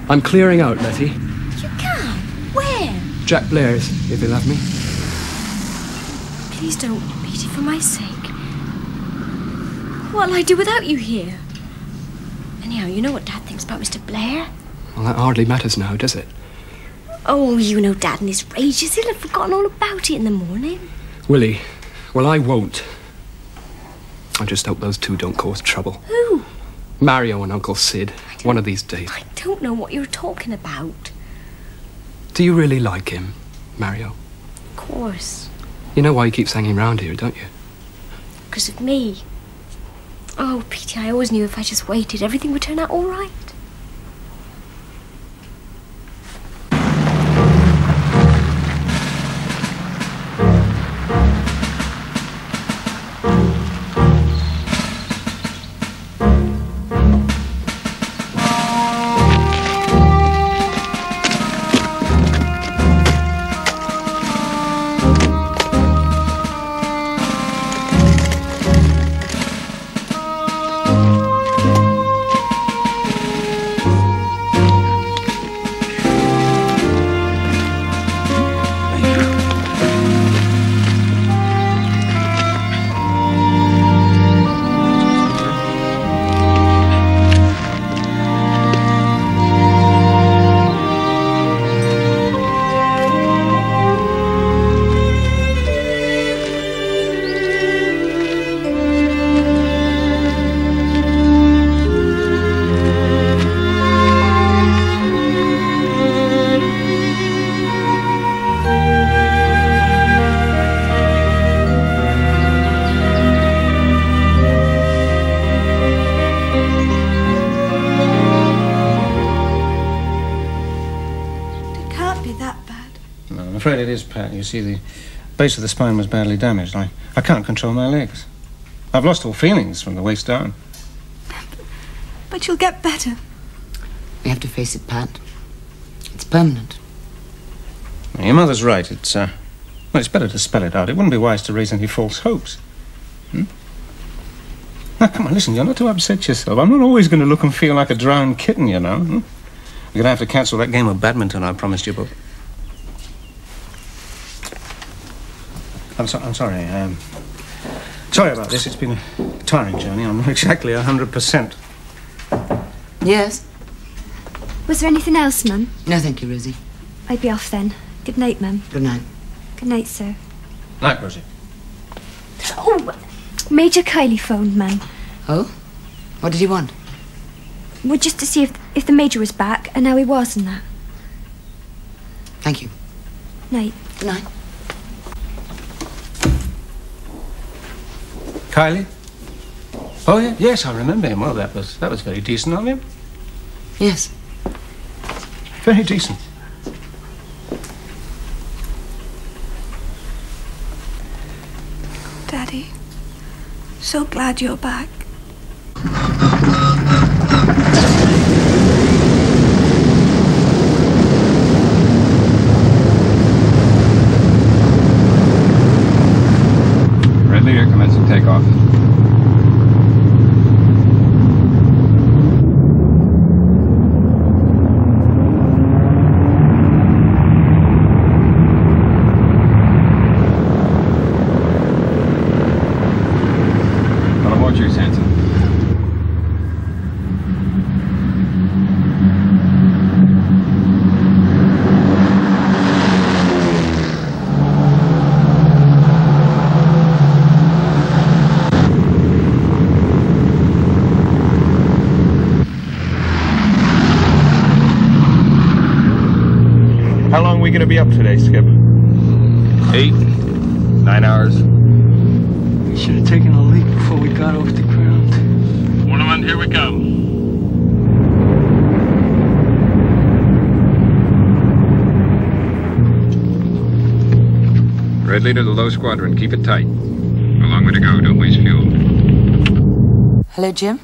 I'm clearing out, Letty. You can? Where? Jack Blair's, if you'll have me. Please don't, Peter, for my sake. What'll I do without you here? Anyhow, you know what Dad thinks about Mr. Blair? Well, that hardly matters now, does it? Oh, you know Dad and his rages. He'll have forgotten all about it in the morning. Will he? Well, I won't. I just hope those two don't cause trouble. Who? Mario and Uncle Sid. One of these days. I don't know what you're talking about. Do you really like him, Mario? Of course. You know why he keeps hanging around here, don't you? Because of me. Oh, Peter, I always knew if I just waited, everything would turn out all right. I'm afraid it is, Pat. You see, the base of the spine was badly damaged. I can't control my legs. I've lost all feelings from the waist down. But you'll get better. We have to face it, Pat. It's permanent. Your mother's right. It's, well, it's better to spell it out. It wouldn't be wise to raise any false hopes. Now, come on, listen, you're not to upset yourself. I'm not always going to look and feel like a drowned kitten, you know. You're going to have to cancel that game of badminton I promised you, but... I'm sorry. Sorry about this. It's been a tiring journey. I'm not exactly 100%. Yes? Was there anything else, Mum? No, thank you, Rosie. I'd be off then. Good night, Mum. Good night. Good night, sir. Night, Rosie. Oh, Major Kiley phoned, Mum. Oh? What did he want? Well, just to see if the Major was back and how he was and that. Thank you. Night. Good night. Kiley? Oh, yeah. Yes, I remember him. Well, that was very decent of him. Yes. Very decent. Daddy, so glad you're back. Red leader, commencing takeoff. How long are we going to be up today, Skip? 8, 9 hours. We should have taken a leak before we got off the ground. Ornament, here we come. Red leader, the low squadron. Keep it tight. A long way to go. Don't waste fuel. Hello, Jim?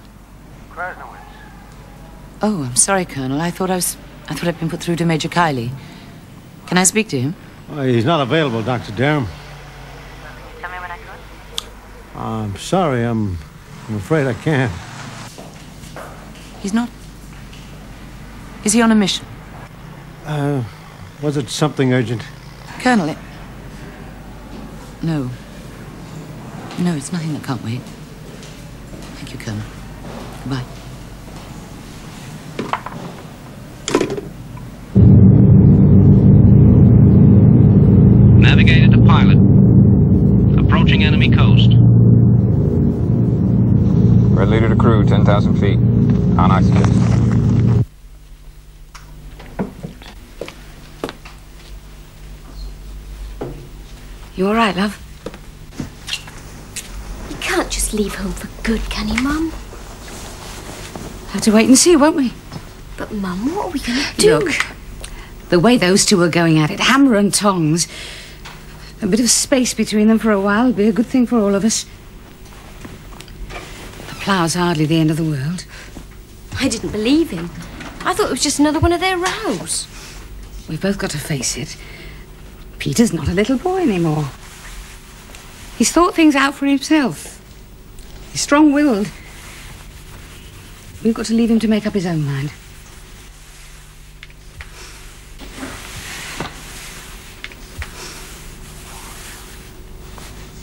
Oh, I'm sorry, Colonel. I thought I'd been put through to Major Kiley. Can I speak to him? He's not available, Dr. Dereham. Tell me when I could. I'm sorry. I'm afraid I can't. He's not? Is he on a mission? Was it something urgent? Colonel, No. No, it's nothing that can't wait. Thank you, Colonel. Goodbye. Navigator to pilot. Approaching enemy coast. Red leader to crew, 10,000 feet. On oxygen. You all right, love? You can't just leave home for good, can you, Mum? Have to wait and see, won't we? But, Mum, what are we going to do? Look, the way those two are going at it, hammer and tongs, a bit of space between them for a while would be a good thing for all of us. The plough's hardly the end of the world. I didn't believe him. I thought it was just another one of their rows. We've both got to face it. Peter's not a little boy anymore. He's thought things out for himself. He's strong-willed. We've got to leave him to make up his own mind.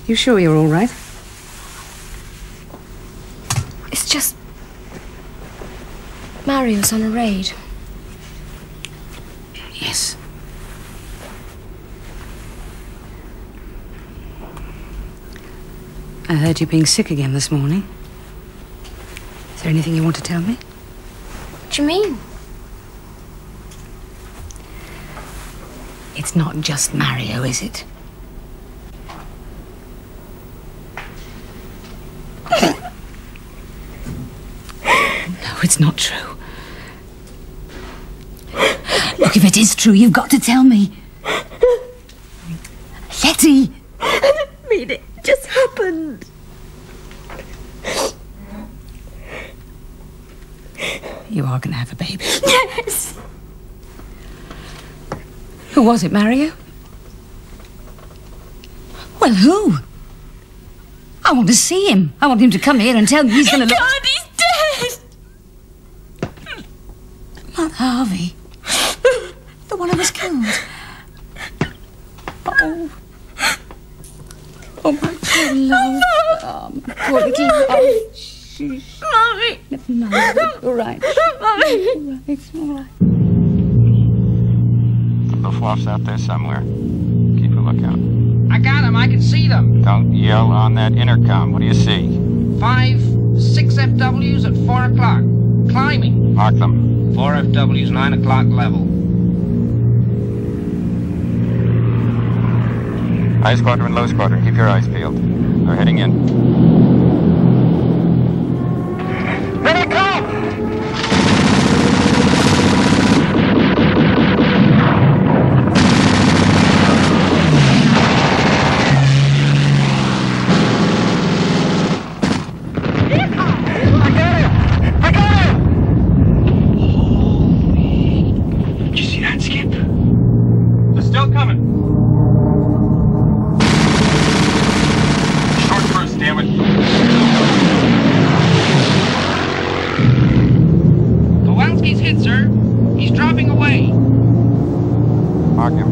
You sure you're all right? It's just... Mario's on a raid. Yes. I heard you being sick again this morning. Is there anything you want to tell me? What do you mean? It's not just Mario, is it? No, it's not true. Look, if it is true, you've got to tell me. Letty! I didn't mean it. It just happened. You are going to have a baby. Yes. Who was it, Mario? Well, who? I want to see him. I want him to come here and tell me he's going to look... God, he's dead! Not Harvey. The one who was killed. Oh. Oh, my poor love. my arm. Poor little love. Mommy. Never mind. All right. Mommy. It's all right. Luftwaffe's out there somewhere. Keep a lookout. I got them. I can see them. Don't yell on that intercom. What do you see? 5, 6 FWs at 4 o'clock. Climbing. Mark them. 4 FWs, 9 o'clock level. High squadron, low squadron. Keep your eyes peeled. They're heading in. Here they come! Did you see that, Skip? They're still coming. Short burst, damn it. Kowalski's hit, sir. He's dropping away. Mark him.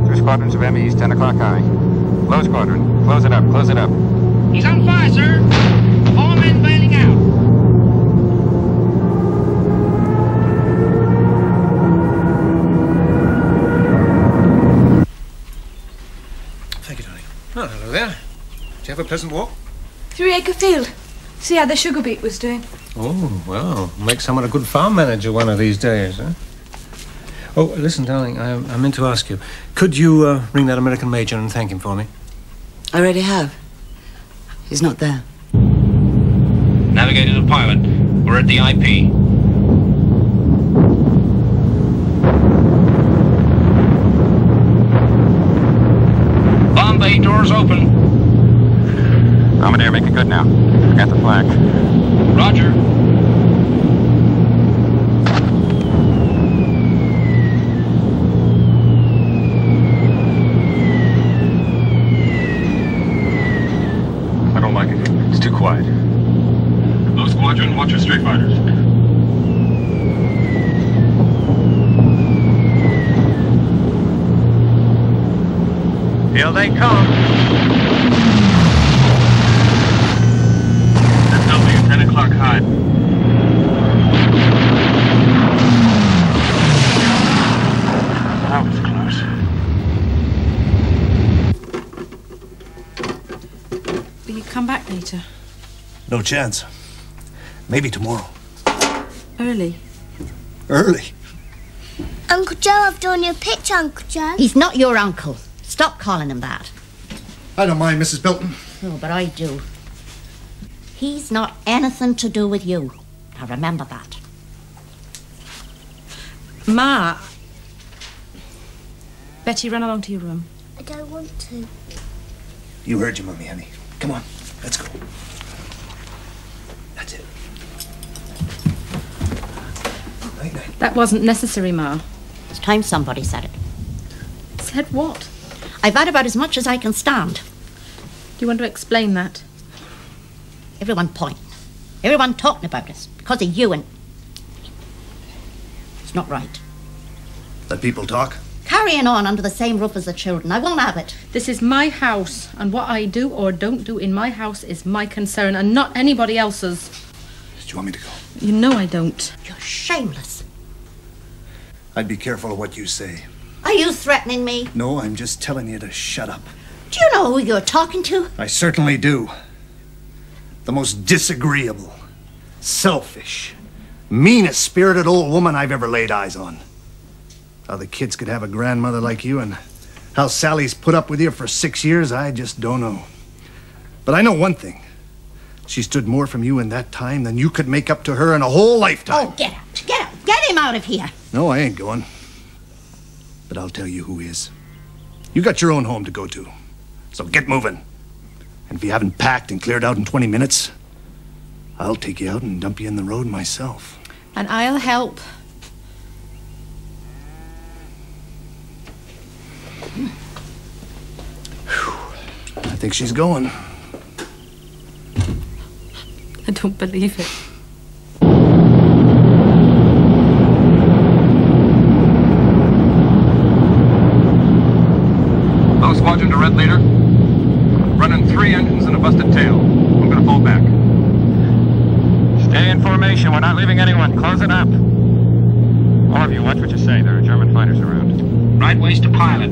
2 squadrons of MEs, 10 o'clock high. Low squadron. Close it up. Close it up. He's on fire, sir. All men bailing out. Thank you, darling. Oh, hello there. Did you have a pleasant walk? 3 acre field. See how the sugar beet was doing. Oh, well, make someone a good farm manager one of these days, huh? Oh, listen, darling, I meant to ask you. Could you ring that American major and thank him for me? I already have. He's not there. Navigator to pilot. We're at the IP. Bomb bay doors open. Bombardier, make it good now. Forget the flag. Roger. I don't like it. It's too quiet. Low squadron, watch your straight fighters. Here they come. SW, 10 o'clock high. That was close. Will you come back later? No chance. Maybe tomorrow. Early. Early? Uncle Joe, I've drawn you a picture, Uncle Joe. He's not your uncle. Stop calling him that. I don't mind, Mrs. Bilton. Oh, but I do. He's not anything to do with you. Now remember that. Ma. Betty, run along to your room. I don't want to. You heard your mummy, honey. Come on, let's go. That's it. Night, night. That wasn't necessary, Ma. It's time somebody said it. Said what? I've had about as much as I can stand. Do you want to explain that? Everyone pointing. Everyone talking about us. Because of you and... It's not right. Let people talk. Carrying on under the same roof as the children. I won't have it. This is my house, and what I do or don't do in my house is my concern and not anybody else's. Do you want me to go? You know I don't. You're shameless. I'd be careful of what you say. Are you threatening me? No, I'm just telling you to shut up. Do you know who you're talking to? I certainly do. The most disagreeable, selfish, meanest-spirited old woman I've ever laid eyes on. How the kids could have a grandmother like you and how Sally's put up with you for 6 years, I just don't know. But I know one thing. She stood more from you in that time than you could make up to her in a whole lifetime. Oh, get out. Get out. Get him out of here. No, I ain't going. But I'll tell you who is. You got your own home to go to. So get moving. And if you haven't packed and cleared out in 20 minutes, I'll take you out and dump you in the road myself. And I'll help. I think she's going. I don't believe it. Low squadron to red leader. Running 3 in formation. We're not leaving anyone. Close it up. All of you, watch what you say. There are German fighters around. Right ways to pilot.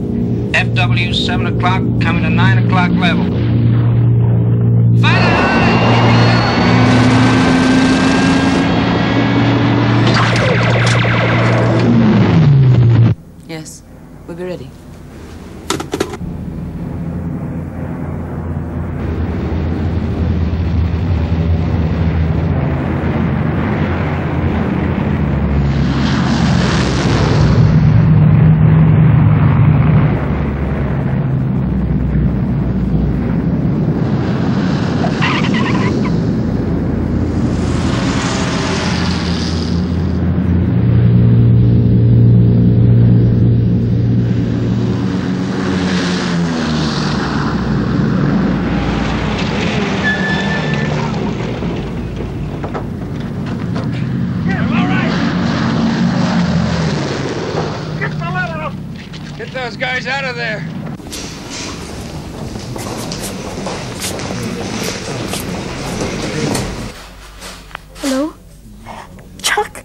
FW 7 o'clock, coming to 9 o'clock level. Fire! Yes, we'll be ready. Those guys out of there. Hello? Chuck?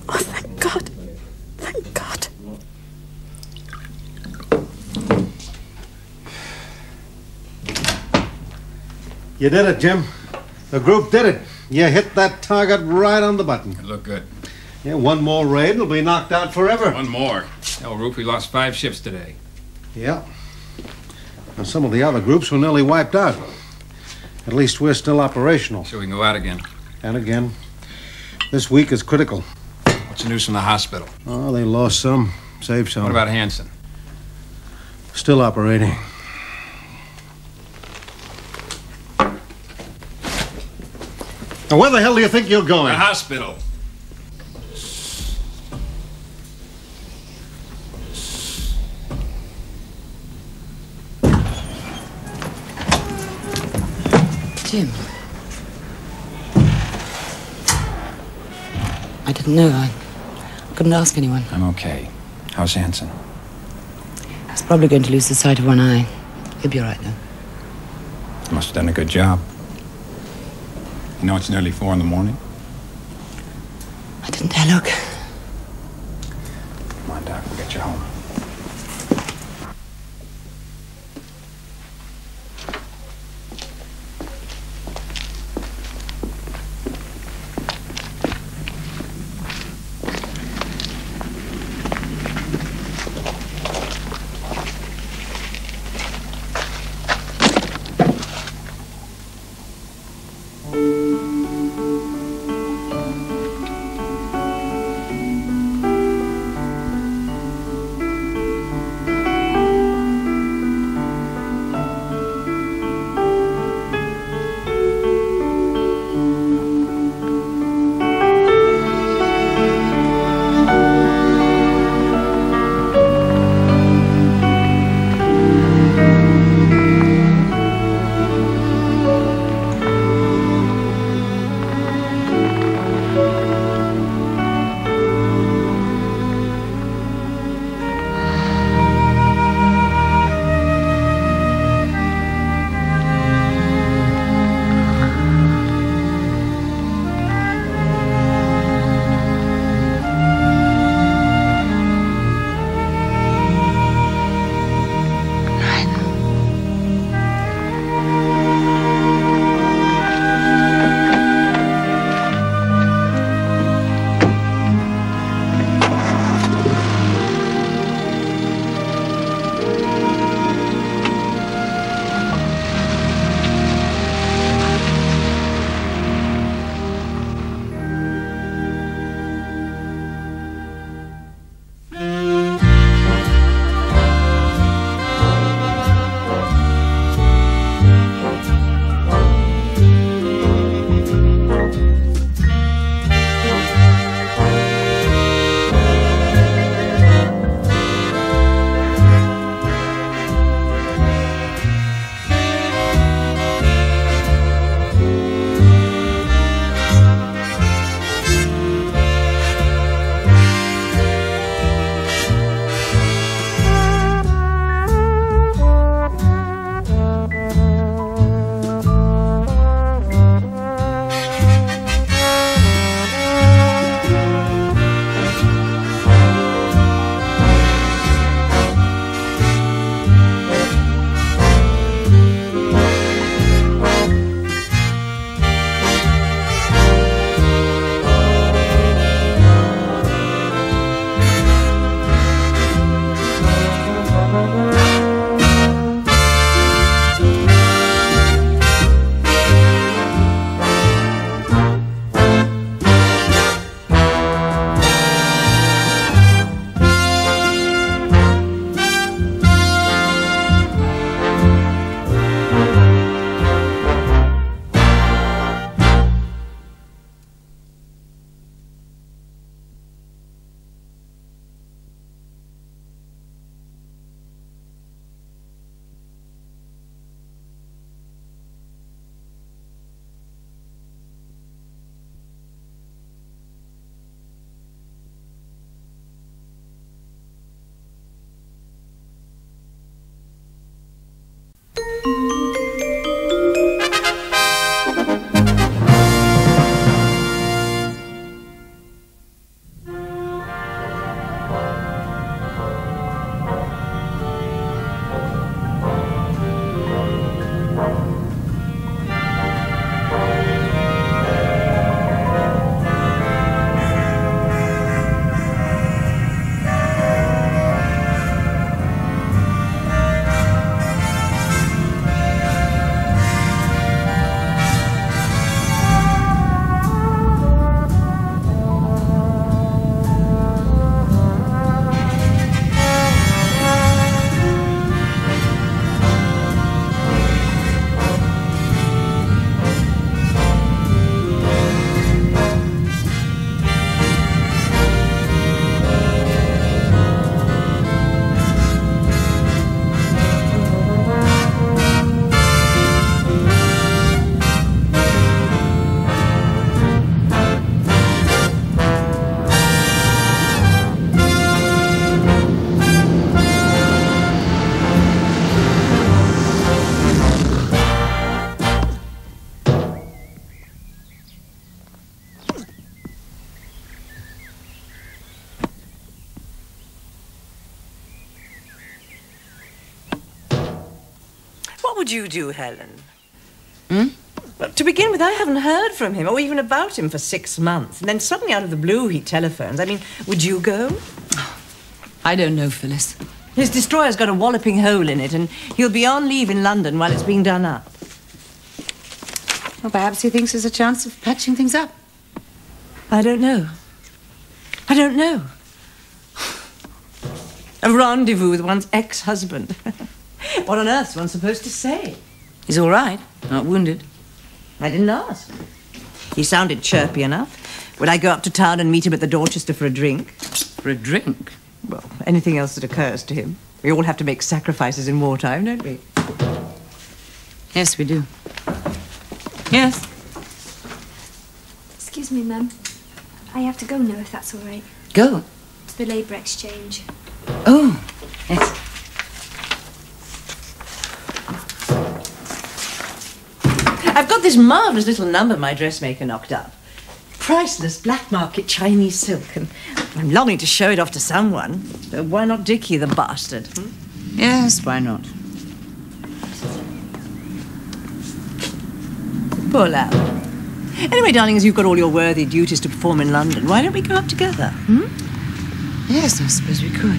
Oh, thank God. Thank God. You did it, Jim. The group did it. You hit that target right on the button. It looked good. Yeah, one more raid, it'll be knocked out forever. One more. Hell, Roop, we lost 5 ships today. Yeah. And some of the other groups were nearly wiped out. At least we're still operational. So we can go out again. And again. This week is critical. What's the news from the hospital? Oh, they lost some, saved some. What about Hanson? Still operating. Now, where the hell do you think you're going? The hospital. Jim. I didn't know. I couldn't ask anyone. I'm okay. How's Hanson? He's probably going to lose the sight of one eye. He'll be all right, though. Must have done a good job. You know it's nearly 4 in the morning? I didn't dare look. Come on, Doc. We'll get you home. What would you do, Helen? Hmm? Well, to begin with, I haven't heard from him or even about him for 6 months. And then suddenly out of the blue, he telephones. I mean, would you go? I don't know, Phyllis. His destroyer's got a walloping hole in it, and he'll be on leave in London while it's being done up. Well, perhaps he thinks there's a chance of patching things up. I don't know. I don't know. A rendezvous with one's ex-husband. What on earth's one supposed to say? He's all right. Not wounded. I didn't ask. He sounded chirpy enough. Would I go up to town and meet him at the Dorchester for a drink? For a drink? Well, anything else that occurs to him. We all have to make sacrifices in wartime, don't we? Yes, we do. Yes. Excuse me, Mum. I have to go now, if that's all right. Go. To the Labour Exchange. Oh, yes. I've got this marvellous little number my dressmaker knocked up. Priceless black market Chinese silk, and I'm longing to show it off to someone. Why not Dickie, the bastard? Yes, why not? Poor lad. Anyway, darling, as you've got all your worthy duties to perform in London, why don't we go up together? Yes, I suppose we could.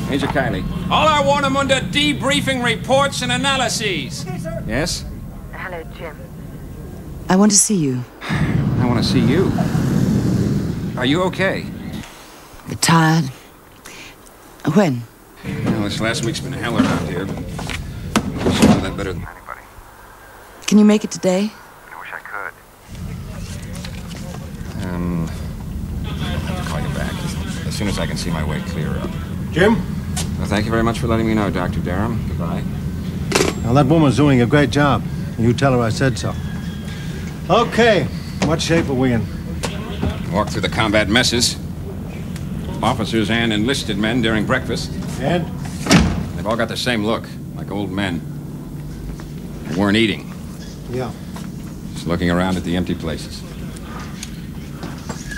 Major Kiley. All I want them under debriefing reports and analyses. Yes? Hello, Jim. I want to see you. I want to see you. Are you okay? You're tired. When? Well, this last week's been hell around here. I should know that better than anybody. Can you make it today? I wish I could. I'll have to call you back as soon as I can see my way clear up. Jim? Well, thank you very much for letting me know, Dr. Dereham. Goodbye. Now, that woman's doing a great job. You tell her I said so. Okay, what shape are we in? Walk through the combat messes. Officers and enlisted men during breakfast. And? They've all got the same look, like old men. They weren't eating. Yeah. Just looking around at the empty places.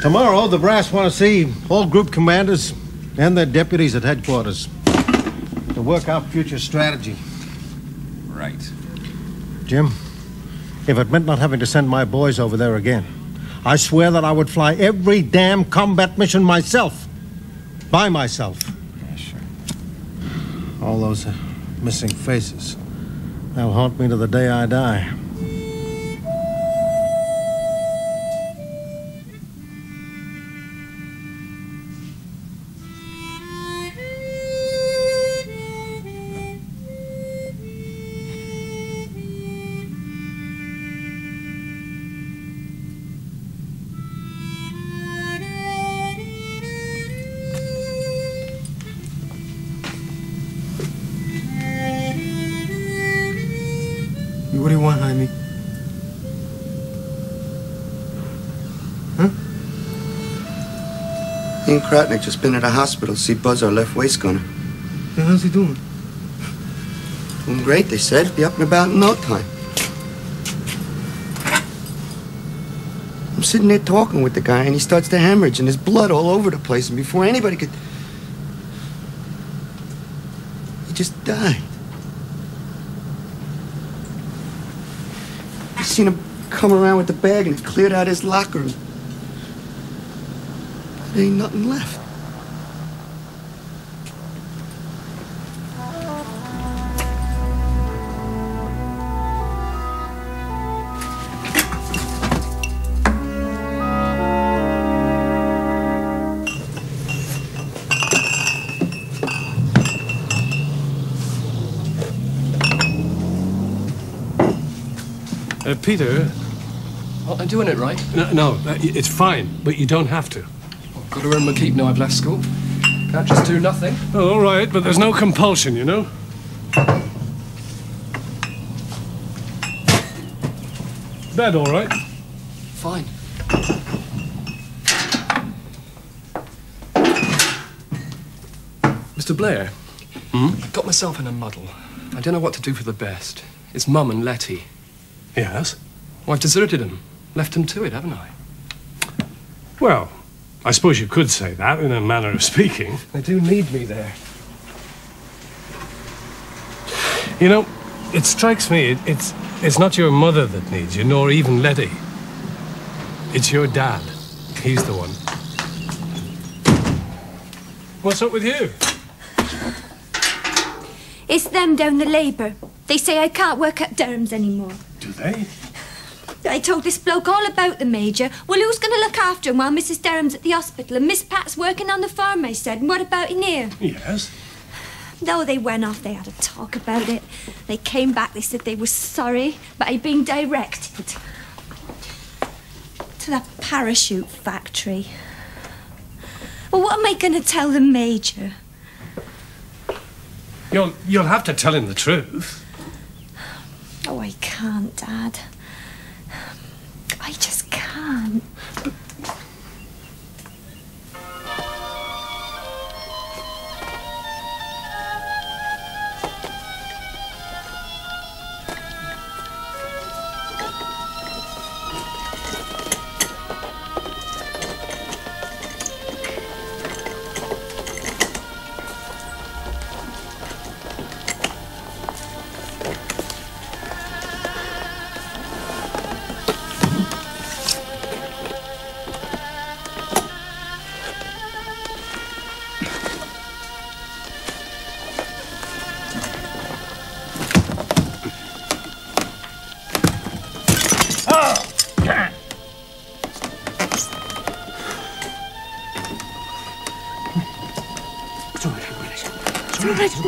Tomorrow, the brass want to see all group commanders and their deputies at headquarters to work out future strategy. Right. Jim, if it meant not having to send my boys over there again, I swear that I would fly every damn combat mission myself. By myself. Yeah, sure. All those missing faces. They'll haunt me to the day I die. What do you want, Jaime? Huh? He and Kratnik just been at a hospital to see Buzz, our left waist gunner. Yeah, how's he doing? Doing great, they said. Be up and about in no time. I'm sitting there talking with the guy, and he starts to hemorrhage, and there's blood all over the place, and before anybody could... He just died. I seen him come around with the bag and cleared out his locker. There ain't nothing left. Peter, What, I'm doing it right? No, it's fine, but you don't have to. I've got to earn my keep now I've left school. Can't just do nothing. Oh, all right, but there's no compulsion, you know? Bed all right? Fine. Mr. Blair, I got myself in a muddle. I don't know what to do for the best. It's Mum and Letty. Yes? Well, I've deserted him. Left him to it, haven't I? Well, I suppose you could say that in a manner of speaking. They do need me there. You know, it strikes me, it's not your mother that needs you, nor even Letty. It's your dad. He's the one. What's up with you? It's them down the labour. They say I can't work at Dereham's anymore. Do they? I told this bloke all about the Major. Well, who's going to look after him while Mrs. Dereham's at the hospital and Miss Pat's working on the farm, I said. And what about in here? Yes. No, they went off. They had a talk about it. They came back. They said they were sorry, but I'd been directed to that parachute factory. Well, what am I going to tell the Major? You'll have to tell him the truth. Oh, I can't, Dad. I just can't.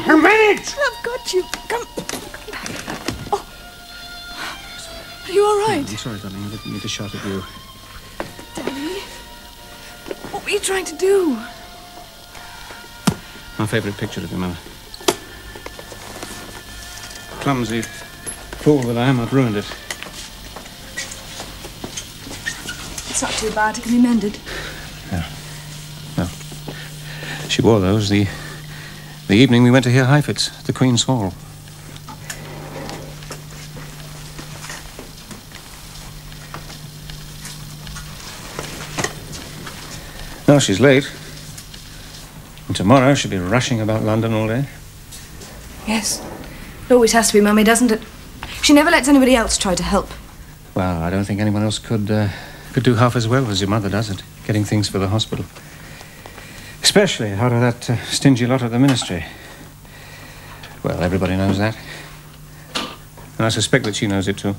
Hermanage! I've got you. Come back. Oh. Are you all right? I'm sorry, darling. I didn't mean to shout at you. Daddy? What were you trying to do? My favourite picture of your mother. Clumsy fool that I am, I've ruined it. It's not too bad. It can be mended. Yeah. Well, she wore those the evening we went to hear Heifetz at the Queen's Hall. Now she's late. And tomorrow she'll be rushing about London all day. Yes. It always has to be, Mummy, doesn't it? She never lets anybody else try to help. Well, I don't think anyone else could do half as well as your mother does at getting things for the hospital. Especially out of that stingy lot at the ministry. Well, everybody knows that. And I suspect that she knows it too.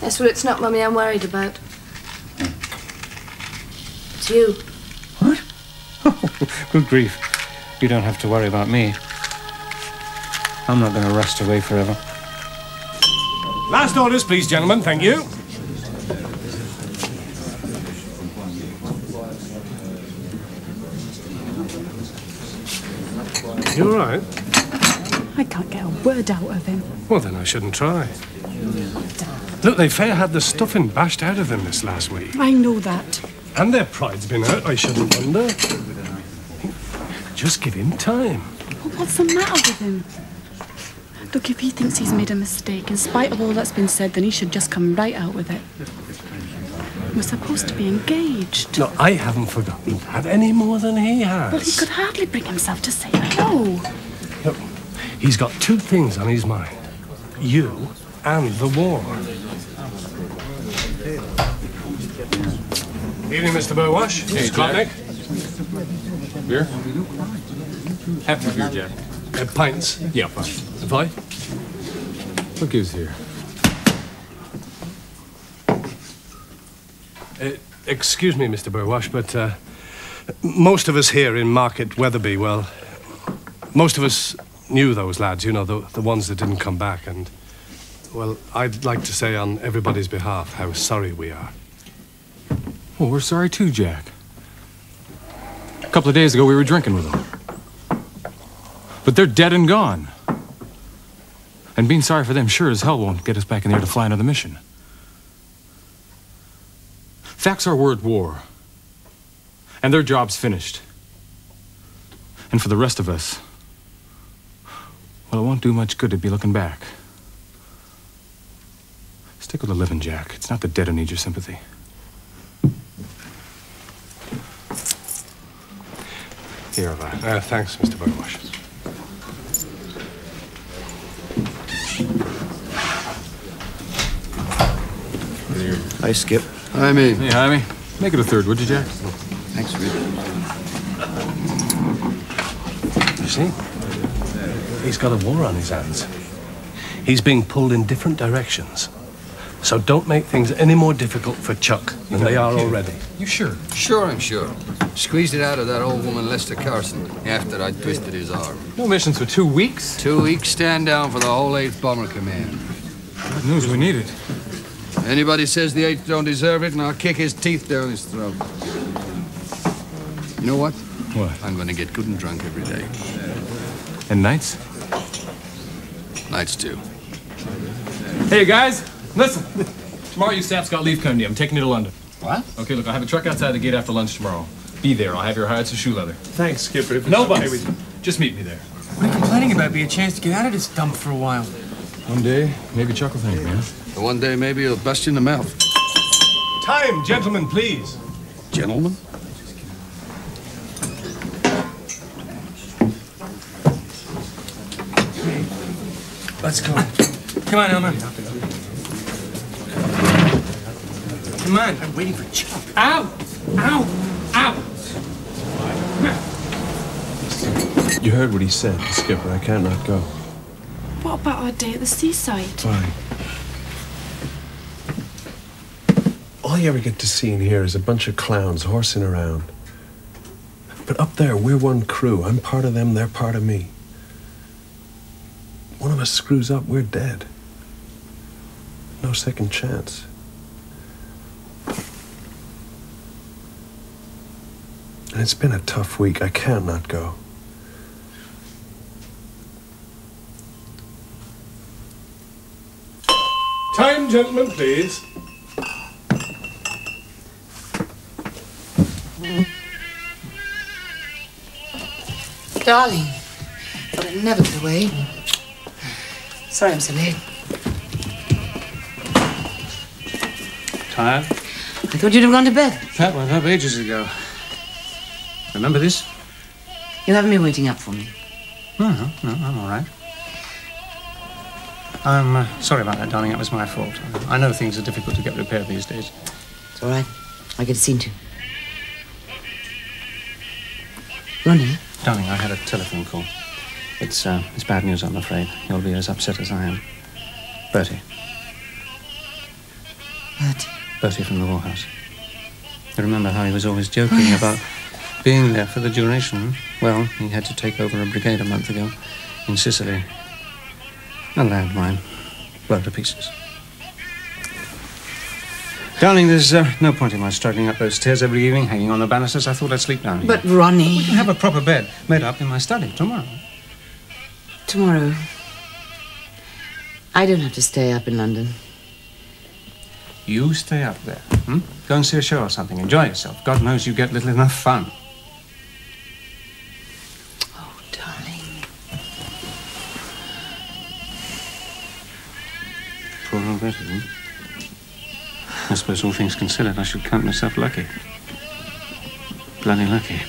Yes, well, it's not Mummy I'm worried about. It's you. What? Oh, good grief. You don't have to worry about me. I'm not going to rust away forever. Last orders, please, gentlemen. Thank you. You all right? I can't get a word out of him. Well, then I shouldn't try. Look, they fair had the stuffing bashed out of them this last week. I know that. And their pride's been hurt, I shouldn't wonder. Just give him time. Well, what's the matter with him? Look, if he thinks he's made a mistake, in spite of all that's been said, then he should just come right out with it. We're supposed to be engaged. No, I haven't forgotten that any more than he has. Well, he could hardly bring himself to say no. Look, he's got two things on his mind. You and the war. Evening, Mr. Burwash. Hey, Mr. Klotnick. Beer? Half a beer, Jack. Pints? Yeah, fine. Five? What gives here? Excuse me, Mr. Burwash, but most of us here in Market Wetherby, well, most of us knew those lads, you know, the ones that didn't come back, and Well, I'd like to say on everybody's behalf how sorry we are. Well, we're sorry too, Jack. A couple of days ago, we were drinking with them. But they're dead and gone. And being sorry for them sure as hell won't get us back in the air to fly another mission. Facts are we're at war. And their job's finished. And for the rest of us, well, it won't do much good to be looking back. Stick with the living, Jack. It's not the dead who need your sympathy. Here, thanks, Mr. Burwash. Hi, Skip. Hi, me. Hey, hi, me. Make it a third, would you, Jack? Thanks, Rick. You see? He's got a war on his hands. He's being pulled in different directions. So don't make things any more difficult for Chuck than they are already. You sure? Sure, I'm sure. Squeezed it out of that old woman, Lester Carson, after I twisted his arm. No missions for 2 weeks? 2 weeks stand down for the whole 8th Bomber Command. Good news, we need it. Anybody says the 8th don't deserve it, and I'll kick his teeth down his throat. You know what? What? I'm going to get good and drunk every day. And nights? Nights, too. Hey, guys, listen. Tomorrow USAAF's got leave coming to you. I'm taking you to London. What? Okay, look, I'll have a truck outside the gate after lunch tomorrow. Be there. I'll have your hides and shoe leather. Thanks, Skipper. If No buts. Just meet me there. What are you complaining about? Be a chance to get out of this dump for a while. One day, maybe Chuck will thank me, huh? And one day, maybe he'll bust you in the mouth. Time, gentlemen, please. Gentlemen? Let's go. Come on, Elmer. Come on. I'm waiting for Chuck. Ow! Ow! Ow! You heard what he said, Skipper. I cannot go. What about our day at the seaside? Fine. All you ever get to see and hear is a bunch of clowns horsing around. But up there, we're one crew. I'm part of them, they're part of me. One of us screws up, we're dead. No second chance. And it's been a tough week. I can't not go. Time, gentlemen, please. Darling, thought I'd never get away. Sorry I'm so late. Tired? I thought you'd have gone to bed. That went up ages ago. Remember this? You haven't been waiting up for me. No, I'm all right. I'm sorry about that, darling. That was my fault. I know things are difficult to get repaired these days. It's all right. I get seen to. Ronnie? Darling, I had a telephone call. It's bad news, I'm afraid. You'll be as upset as I am. Bertie. Bertie? Bertie from the Warhouse. You remember how he was always joking about being there for the duration? Well, he had to take over a brigade a month ago in Sicily. A landmine. Blown to pieces. Darling, there's no point in my struggling up those stairs every evening, hanging on the banisters. I thought I'd sleep down here. But, Ronnie... We can have a proper bed made up in my study tomorrow. Tomorrow... I don't have to stay up in London. You stay up there, Go and see a show or something. Enjoy yourself. God knows you get little enough fun. Oh, darling. Poor old Betty, I suppose all things considered, I should count myself lucky. Bloody lucky.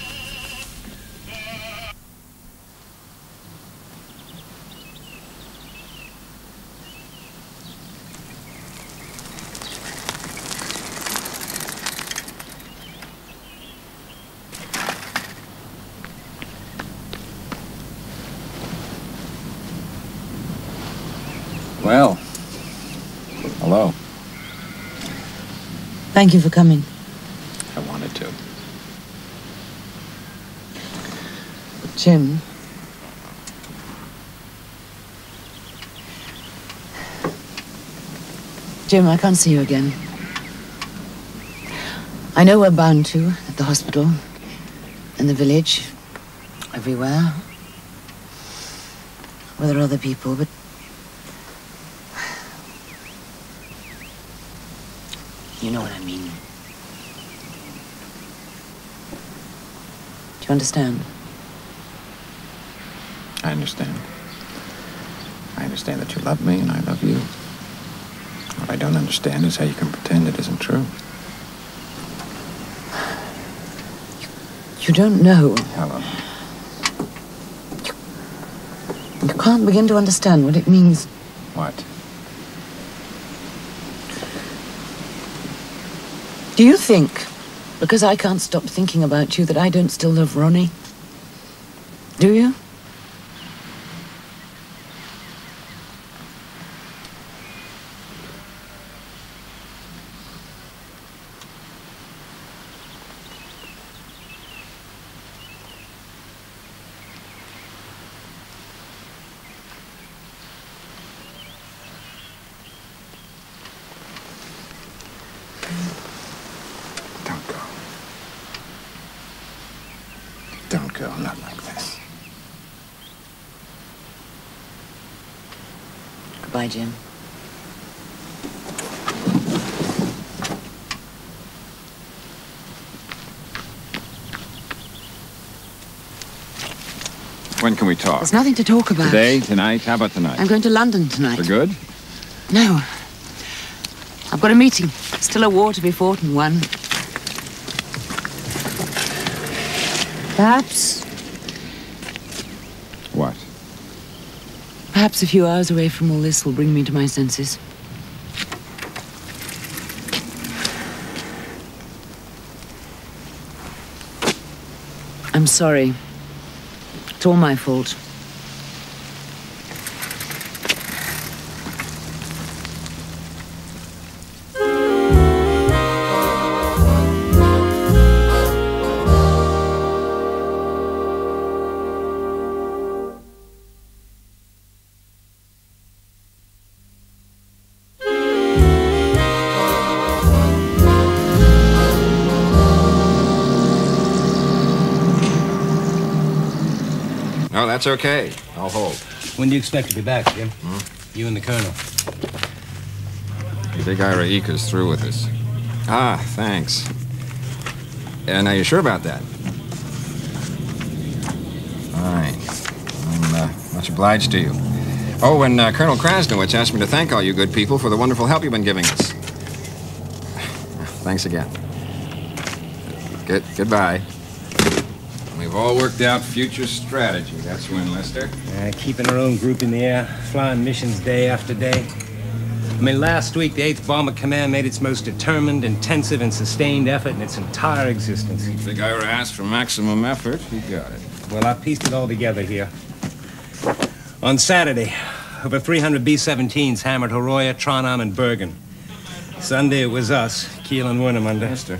Well, hello. Thank you for coming. I wanted to. Jim, I can't see you again. I know we're bound to, at the hospital, in the village, everywhere. Where there are other people, but... you know what I mean. Do you understand? I understand. I understand that you love me and I love you. What I don't understand is how you can pretend it isn't true. You don't know. Helen. You can't begin to understand what it means. What? Do you think, because I can't stop thinking about you, that I don't still love Ronnie? Do you? Don't go, not like this. Goodbye, Jim. When can we talk? There's nothing to talk about. Today? Tonight? How about tonight? I'm going to London tonight. For good? No. I've got a meeting. Still a war to be fought and won. Perhaps... What? perhaps a few hours away from all this will bring me to my senses. I'm sorry. It's all my fault. No, that's okay. I'll hold. When do you expect to be back, Jim? You and the Colonel. Big Ira Eka's through with us. Ah, thanks. Now, you sure about that? Fine. I'm much obliged to you. Oh, and Colonel Krasnowitz asked me to thank all you good people for the wonderful help you've been giving us. Thanks again. Goodbye. We've all worked out future strategy. That's when, Lester. Keeping our own group in the air, flying missions day after day. I mean, last week, the 8th Bomber Command made its most determined, intensive, and sustained effort in its entire existence. Big Ira asked for maximum effort. He got it. Well, I pieced it all together here. On Saturday, over 300 B-17s hammered Horoya, Trondheim, and Bergen. Sunday, it was us, Kiel and Wernemünde. Mister.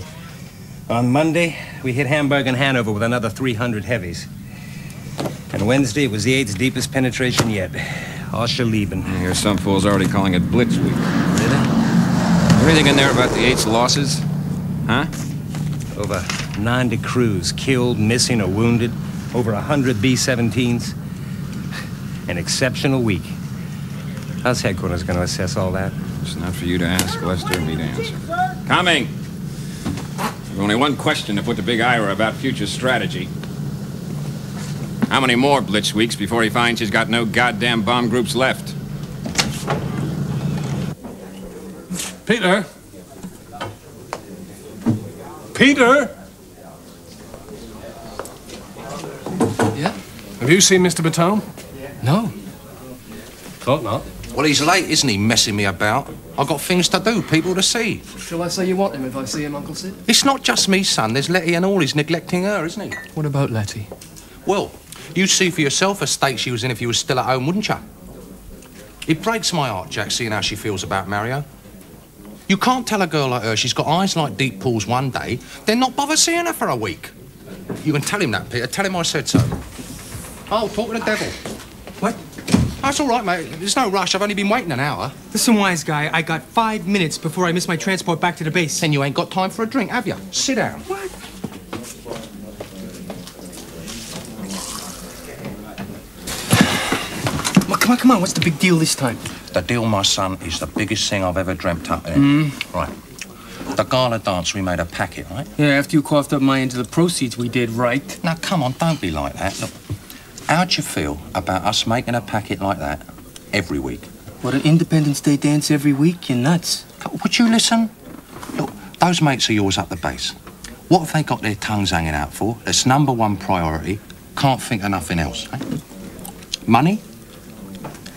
On Monday, we hit Hamburg and Hanover with another 300 heavies. And Wednesday, it was the 8th's deepest penetration yet. Austerleben. I hear some fools already calling it Blitz Week. Really? Anything in there about the 8th's losses? Huh? Over 90 crews killed, missing, or wounded. Over 100 B-17s. An exceptional week. How's headquarters going to assess all that? It's not for you to ask, Lester, me to answer. Coming! There's only one question to put to Big Ira about future strategy. How many more Blitz weeks before he finds he's got no goddamn bomb groups left? Peter? Peter? Yeah? Have you seen Mr. Baton? No. Thought not. Well, he's late, isn't he, messing me about? I've got things to do, people to see. Shall I say you want him if I see him, Uncle Sid? It's not just me, son. There's Letty and all. He's neglecting her, isn't he? What about Letty? Well, you'd see for yourself a state she was in if you was still at home, wouldn't you? It breaks my heart, Jack, seeing how she feels about Mario. You can't tell a girl like her she's got eyes like deep pools one day, then not bother seeing her for a week. You can tell him that, Peter. Tell him I said so. Oh, talk to the devil. What? That's all right, mate. There's no rush. I've only been waiting an hour. Listen, wise guy, I got 5 minutes before I miss my transport back to the base. Then you ain't got time for a drink, have you? Sit down. What? Well, come on. What's the big deal this time? The deal, my son, is the biggest thing I've ever dreamt up in. Right. The gala dance, we made a packet, right? Yeah, after you coughed up my end of the proceeds, we did, right? Now, come on, don't be like that. Look, how'd you feel about us making a packet like that every week? What, an Independence Day dance every week? You're nuts. Would you listen? Look, those mates of yours up the base, what have they got their tongues hanging out for? It's #1 priority. Can't think of nothing else. Eh? Money?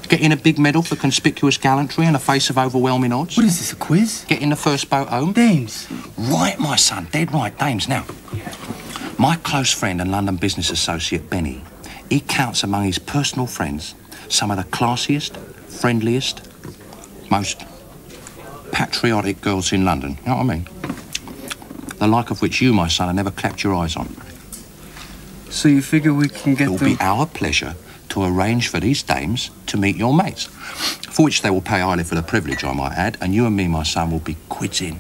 Getting a big medal for conspicuous gallantry in the face of overwhelming odds? What is this, a quiz? Getting the first boat home? Dames. Right, my son, dead right, dames. Now, my close friend and London business associate, Benny, he counts among his personal friends some of the classiest, friendliest, most patriotic girls in London. You know what I mean? The like of which you, my son, have never clapped your eyes on. So you figure we can get them... It'll be our pleasure to arrange for these dames to meet your mates, for which they will pay highly for the privilege, I might add, and you and me, my son, will be quids in.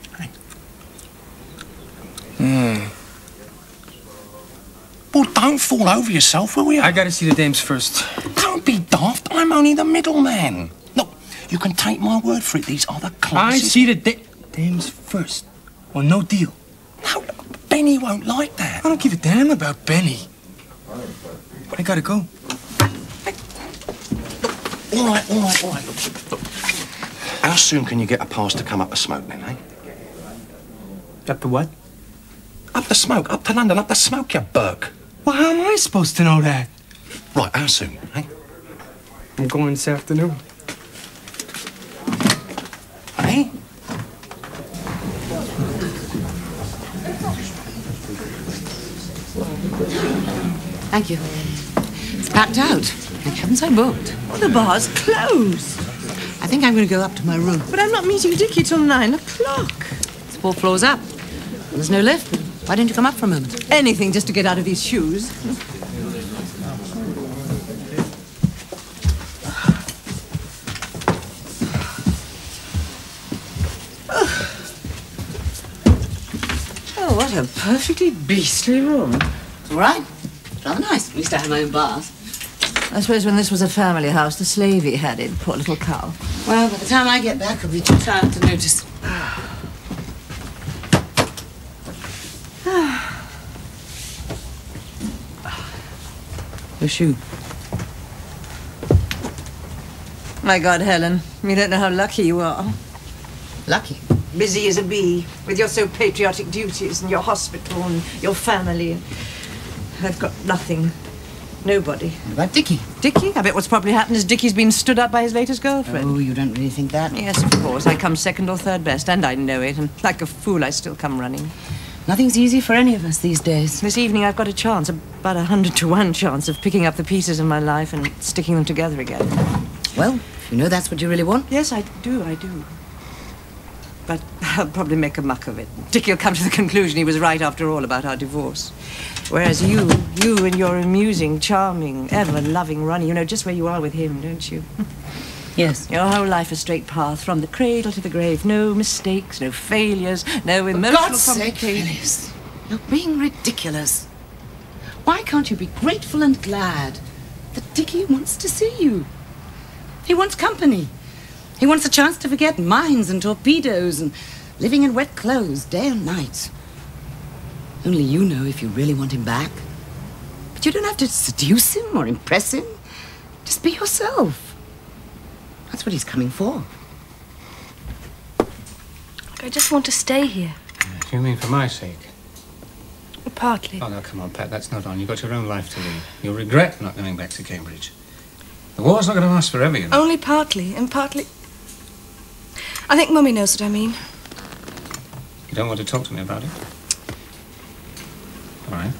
Well, don't fall over yourself, will you? I gotta see the dames first. Don't be daft. I'm only the middleman. Look, you can take my word for it. These are the classic... I see the dames first, or no deal. No, Benny won't like that. I don't give a damn about Benny. I gotta go. All right. Look. How soon can you get a pass to come up the smoke, then, eh? Up to what? Up the smoke, up to London, up the smoke, you Burke. Well, how am I supposed to know that? Right, how soon, eh? I'm going this afternoon. Eh? Thank you. It's packed out. Thank heavens I booked. Well, the bar's closed. I think I'm going to go up to my room. But I'm not meeting Dickie till 9 o'clock. It's 4 floors up. Well, there's no lift. Why don't you come up for a moment? Anything just to get out of these shoes. Oh, what a perfectly beastly room. It's all right. It's rather nice. At least I have my own bath. I suppose when this was a family house, the slavey had it, poor little cow. Well, by the time I get back, I'll be too tired to notice. Your shoe. My God, Helen, you don't know how lucky you are. Lucky? Busy as a bee, with your so patriotic duties and your hospital and your family. I've got nothing. Nobody. What about Dickie? Dickie? I bet what's probably happened is Dickie's been stood up by his latest girlfriend. Oh, you don't really think that? Yes, of course. I come second or third best, and I know it. And like a fool, I still come running. Nothing's easy for any of us these days. This evening I've got a chance, about 100 to 1 chance of picking up the pieces of my life and sticking them together again. Well, if you know that's what you really want. Yes, I do. But I'll probably make a muck of it. Dickie will come to the conclusion he was right after all about our divorce. Whereas you and your amusing, charming, ever-loving Ronnie, you know just where you are with him, don't you? Yes. Your whole life a straight path, from the cradle to the grave. No mistakes, no failures, no emotional God's sake, Phyllis, you're being ridiculous. Why can't you be grateful and glad that Dickie wants to see you? He wants company. He wants a chance to forget mines and torpedoes and living in wet clothes day and night. Only you know if you really want him back. But you don't have to seduce him or impress him. Just be yourself. That's what he's coming for. I just want to stay here. You mean for my sake? Partly. Oh, no, come on, Pat, that's not on. You've got your own life to lead. You'll regret not going back to Cambridge. The war's not going to last forever, you know. Only partly, and partly... I think Mummy knows what I mean. You don't want to talk to me about it? All right.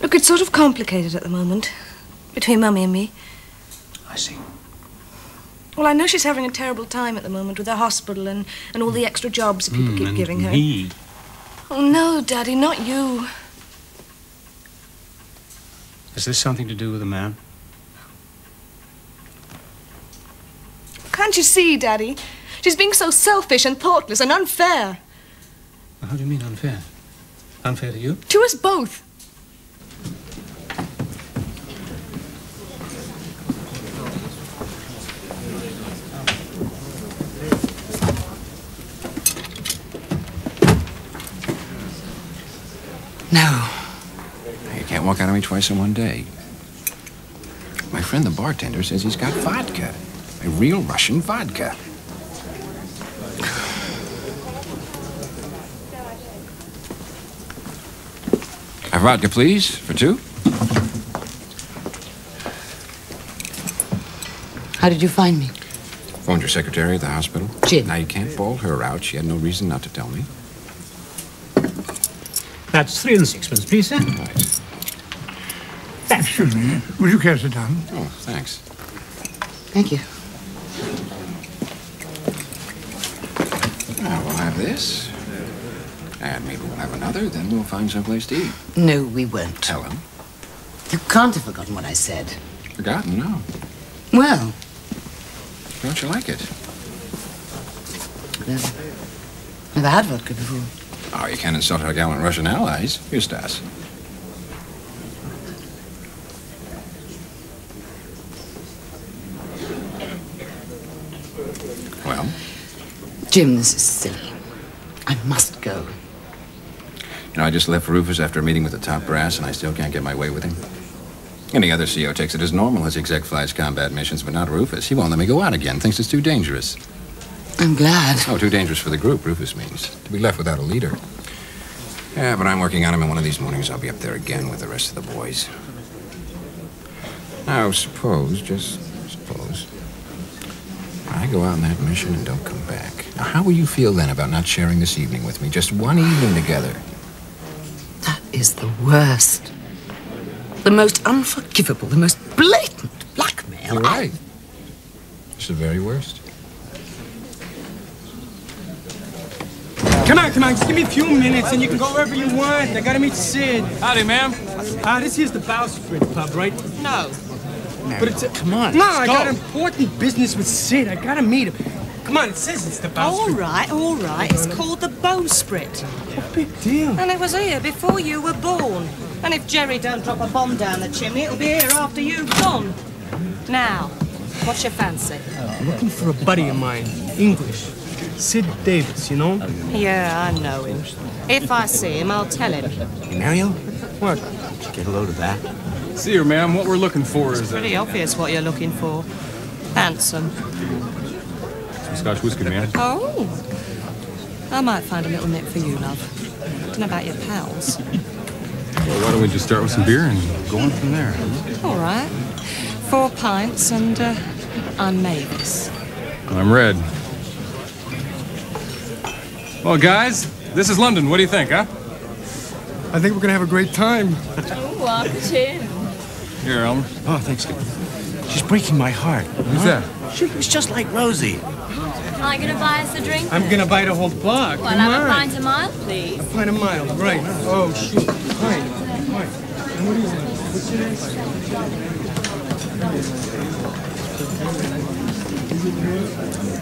Look, it's sort of complicated at the moment, between Mummy and me. I see. Well, I know she's having a terrible time at the moment with her hospital and all the extra jobs that people keep giving her. Me? Oh, no, Daddy, not you. Has this something to do with the man? Can't you see, Daddy? She's being so selfish and thoughtless and unfair. How do you mean unfair? Unfair to you? To us both. No. You can't walk out on me twice in one day. My friend the bartender says he's got vodka. A real Russian vodka. A vodka, please, for two. How did you find me? Phoned your secretary at the hospital. Jim. Now, you can't bawl her out. She had no reason not to tell me. That's 3 and 6pence, please, sir. Right. Excuse me. Would you care to sit down? Oh, thanks. Thank you. Now, we'll have this. And maybe we'll have another, then we'll find someplace to eat. No, we won't. Helen? You can't have forgotten what I said. Forgotten? No. Well, Don't you like it? never had vodka before. Oh, you can't insult our gallant Russian allies. Here, Stas. Well? Jim, this is silly. I must go. You know, I just left Rufus after a meeting with the top brass, and I still can't get my way with him. Any other CO takes it as normal as exec flies combat missions, but not Rufus. He won't let me go out again. Thinks it's too dangerous. I'm glad. Oh, too dangerous for the group, Rufus means. To be left without a leader. Yeah, but I'm working on him, and one of these mornings I'll be up there again with the rest of the boys. Now, suppose, just suppose, I go out on that mission and don't come back. Now, how will you feel then about not sharing this evening with me? Just one evening together. That is the worst. The most unforgivable, the most blatant blackmail. You're right. It's the very worst. Come on, just give me a few minutes and you can go wherever you want. I gotta meet Sid. Howdy, ma'am. This here's the Bowsprit pub, right? No. But it's Come on, No, let's I go. got important business with Sid. I gotta meet him. Come on, it says it's the Bowsprit. All right. It's called the Bowsprit. Big deal. And it was here before you were born. And if Jerry don't drop a bomb down the chimney, it'll be here after you've gone. Now, what's your fancy? I'm looking for a buddy of mine, English. Sid Davis, you know? Yeah, I know him. If I see him, I'll tell him. Hey, Mario? What? Get a load of that. See her, ma'am. What we're looking for is Pretty obvious what you're looking for. Handsome. some Scotch whiskey, man. Oh. I might find a little nip for you, love. Don't know about your pals. Well, why don't we just start with some beer and go on from there? All right. 4 pints and I'm Mavis. I'm Red. Well, guys, this is London. What do you think, huh? I think we're gonna have a great time. Oh, walk it in. Here, Elmer. Oh, thanks. She's breaking my heart. Who's that? She was just like Rosie. Are you gonna buy us a drink? I'm gonna buy the whole block. Well, Come have a on. pint a mile, please. A pint a mile, right. Oh, shoot. Pint. And what is it? What's your name?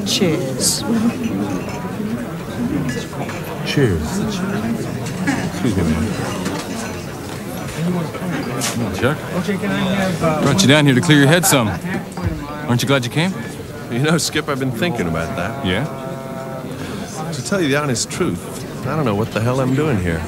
Cheers. Cheers. Excuse me, man. Chuck? Okay, can I have... Brought you down here to clear your head some. Aren't you glad you came? You know, Skip, I've been thinking about that. Yeah? To tell you the honest truth, I don't know what the hell I'm doing here.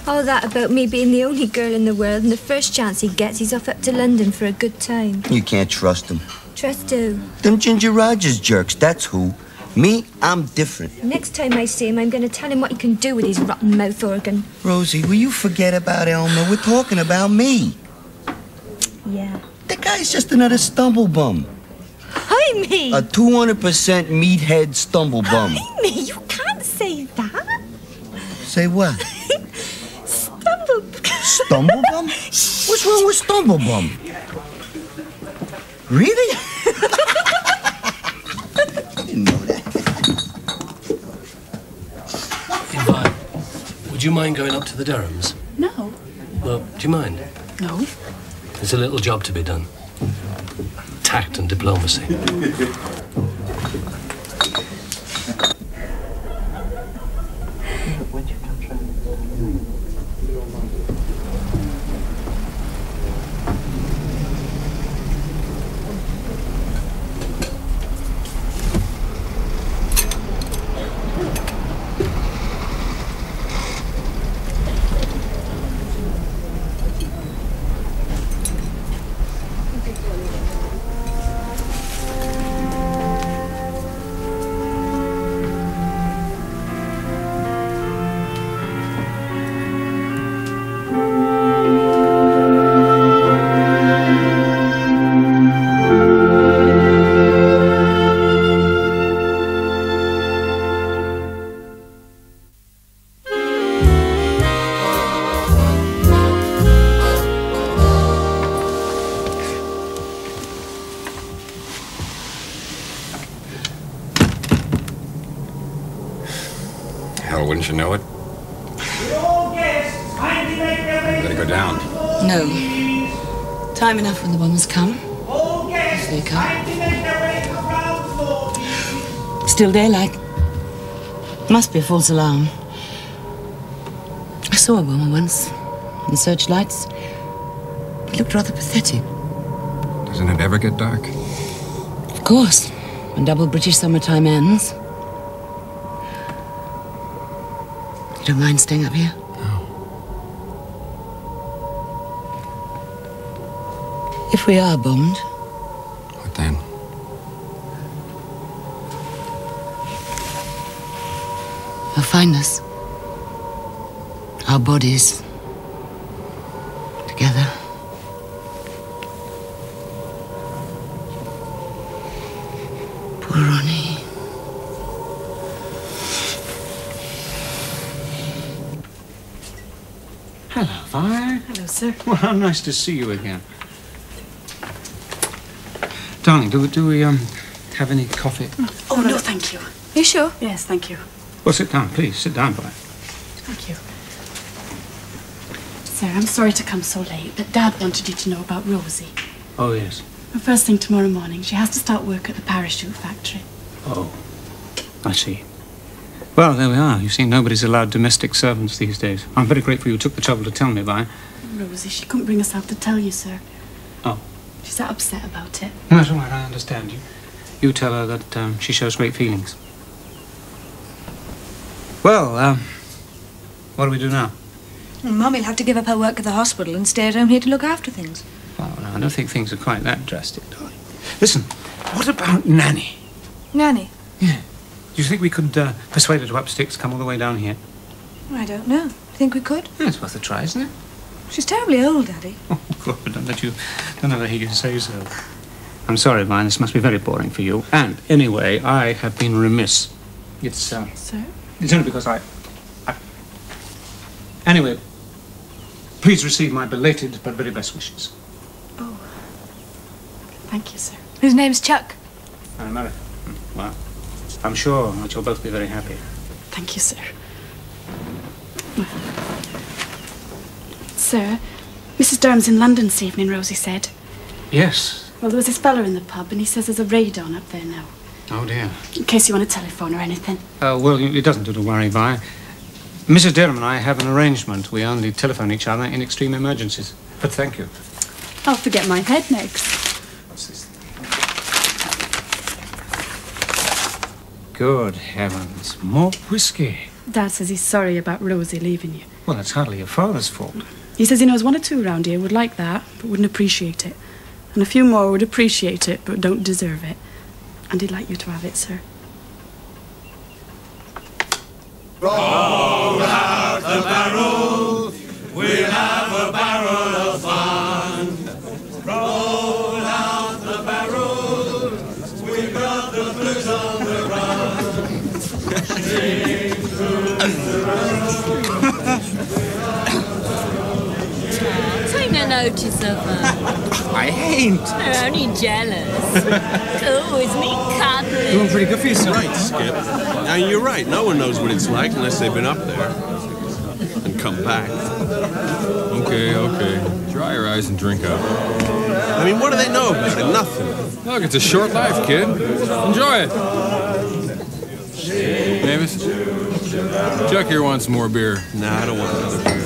All that about me being the only girl in the world, and the first chance he gets, he's off up to London for a good time. You can't trust him. Trust who? Them Ginger Rogers jerks, that's who. Me, I'm different. Next time I see him, I'm going to tell him what he can do with his rotten mouth organ. Rosie, will you forget about Elmer? We're talking about me. Yeah. The guy's just another stumble bum. Hi, me! A 200% meathead stumble bum. Hi, me! You can't say that. Say what? Stumble. Stumble bum? What's wrong with stumble bum? Really? Didn't know that. Would you mind going up to the Derehams? No. Well, do you mind? No. There's a little job to be done. tact and diplomacy. Hell, wouldn't you know it? Better go down. No. Time enough when the bombers come. If they come. Still daylight. Must be a false alarm. I saw a woman once in searchlights. It looked rather pathetic. Doesn't it ever get dark? Of course. When double British summertime ends. You don't mind staying up here? No. If we are bombed, What then? they'll find us. Our bodies. Together. Poor Ronnie. Hello, Vi. Hello, sir. Well, how nice to see you again. Darling, do we have any coffee? Oh, no, thank you. You sure? Yes, thank you. Well, sit down, please. Sit down, Vi. Thank you. Sir, I'm sorry to come so late, but Dad wanted you to know about Rosie. Oh, yes. The first thing tomorrow morning, she has to start work at the parachute factory. Oh, I see. Well, there we are. You see, nobody's allowed domestic servants these days. I'm very grateful you took the trouble to tell me, Vi. Rosie, she couldn't bring herself to tell you, sir. Oh. She's that upset about it. No, that's all right, I understand you. You tell her that she shows great feelings. Well, what do we do now? Well, Mummy'll have to give up her work at the hospital and stay at home here to look after things. Oh, no, I don't think things are quite that drastic, darling. Listen, what about Nanny? Nanny? Yeah. Do you think we could persuade her to up sticks, come all the way down here? I don't know. Think we could? Yeah, it's worth a try, isn't it? She's terribly old, Daddy. Oh, God, don't let you say so. I'm sorry, Vine, this must be very boring for you. And, anyway, I have been remiss. It's, Sir? It's only because I... Anyway, please receive my belated but very best wishes. Oh. Thank you, sir. His name's Chuck. Mary. Well, I'm sure that you'll both be very happy. Thank you, sir. Sir, Mrs. Durham's in London this evening, Rosie said. Yes. Well, there was this fella in the pub, and he says there's a raid on up there now. Oh, dear. In case you want to telephone or anything. Well, it doesn't do to worry, Vi. Mrs. Dereham and I have an arrangement. We only telephone each other in extreme emergencies. But thank you. I'll forget my head next. What's this? Good heavens. More whiskey. Dad says he's sorry about Rosie leaving you. Well, that's hardly your father's fault. He says he knows one or two around here would like that, but wouldn't appreciate it. And a few more would appreciate it, but don't deserve it. And he'd like you to have it, sir. Roll out the barrel, we'll have a barrel of fun. Roll out the barrel, we've got the blues on the run. Sing through the Take no notice of her. I ain't. They're only jealous. Cool, it's me cuddling. Doing pretty good for yourself. Right, Skip. Now, you're right. No one knows what it's like unless they've been up there and come back. Okay. Dry your eyes and drink up. I mean, what do they know about it? Nothing. Look, it's a short life, kid. Enjoy it. Mavis, Chuck here wants more beer. Nah, I don't want another beer.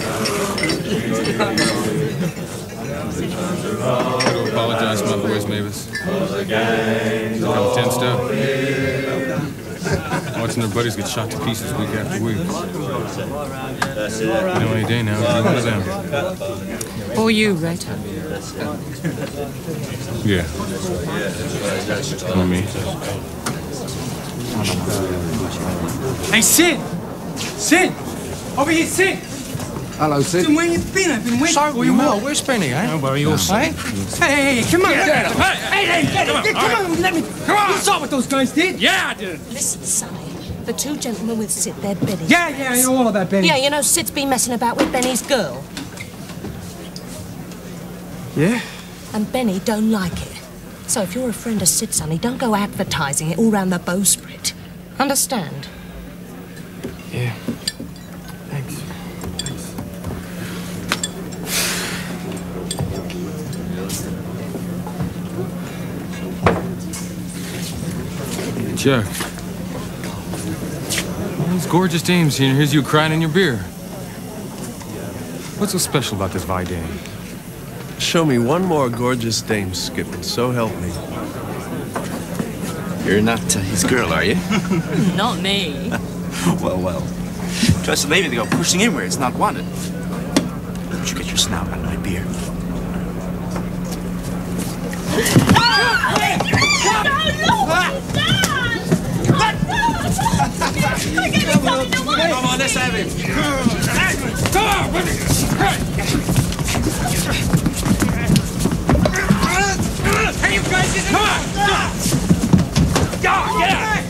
I gotta apologize to my boys, Mavis. They're all tensed up. Watching their buddies get shot to pieces week after week. You know, any day now, it'll be one of them. Or you, Red. Yeah. Or me. Hey, Sid! Sid! Over here, Sid! Hello, Sid. Where you been? I've been waiting for you. Well, where's Benny, eh? Nobody else. Hey, come on. Come on, let me. Come on. You saw what those guys did? Yeah, I did. Listen, Sonny. The two gentlemen with Sid, they're Benny. Yeah, I know all about Benny. Yeah, you know, Sid's been messing about with Benny's girl. Yeah? And Benny don't like it. So if you're a friend of Sid, Sonny, don't go advertising it all round the bowsprit. Understand? Yeah. Thanks. Chuck. These gorgeous dames here, and here's you crying in your beer. What's so special about this Vi dame? Show me one more gorgeous dame, Skip, and so help me. You're not his girl, are you? Not me. Well. Trust the lady to go pushing in where it's not wanted. Don't you get your snout out of my beer. Come on, let's have him. Come on, hey, you guys, come on! Get out!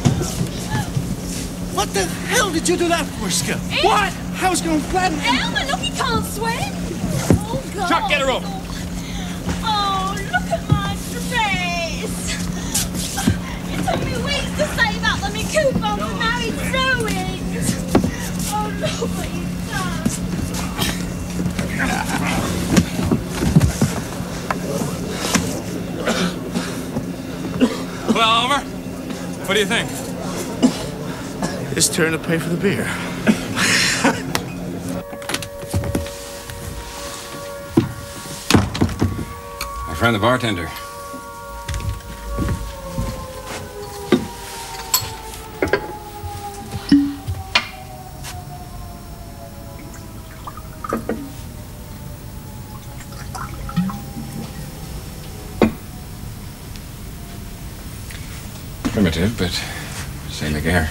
What the hell did you do that for, Skip? What? I was going to flatten him. Elmer, look, he can't swim. Oh, God. Chuck, get her up. Oh, look at my dress. It took me weeks to save up the me coupons, and now it's ruined. Oh, look what you've done. Well, Elmer, what do you think? His turn to pay for the beer. My friend the bartender. Primitive, but c'est la guerre.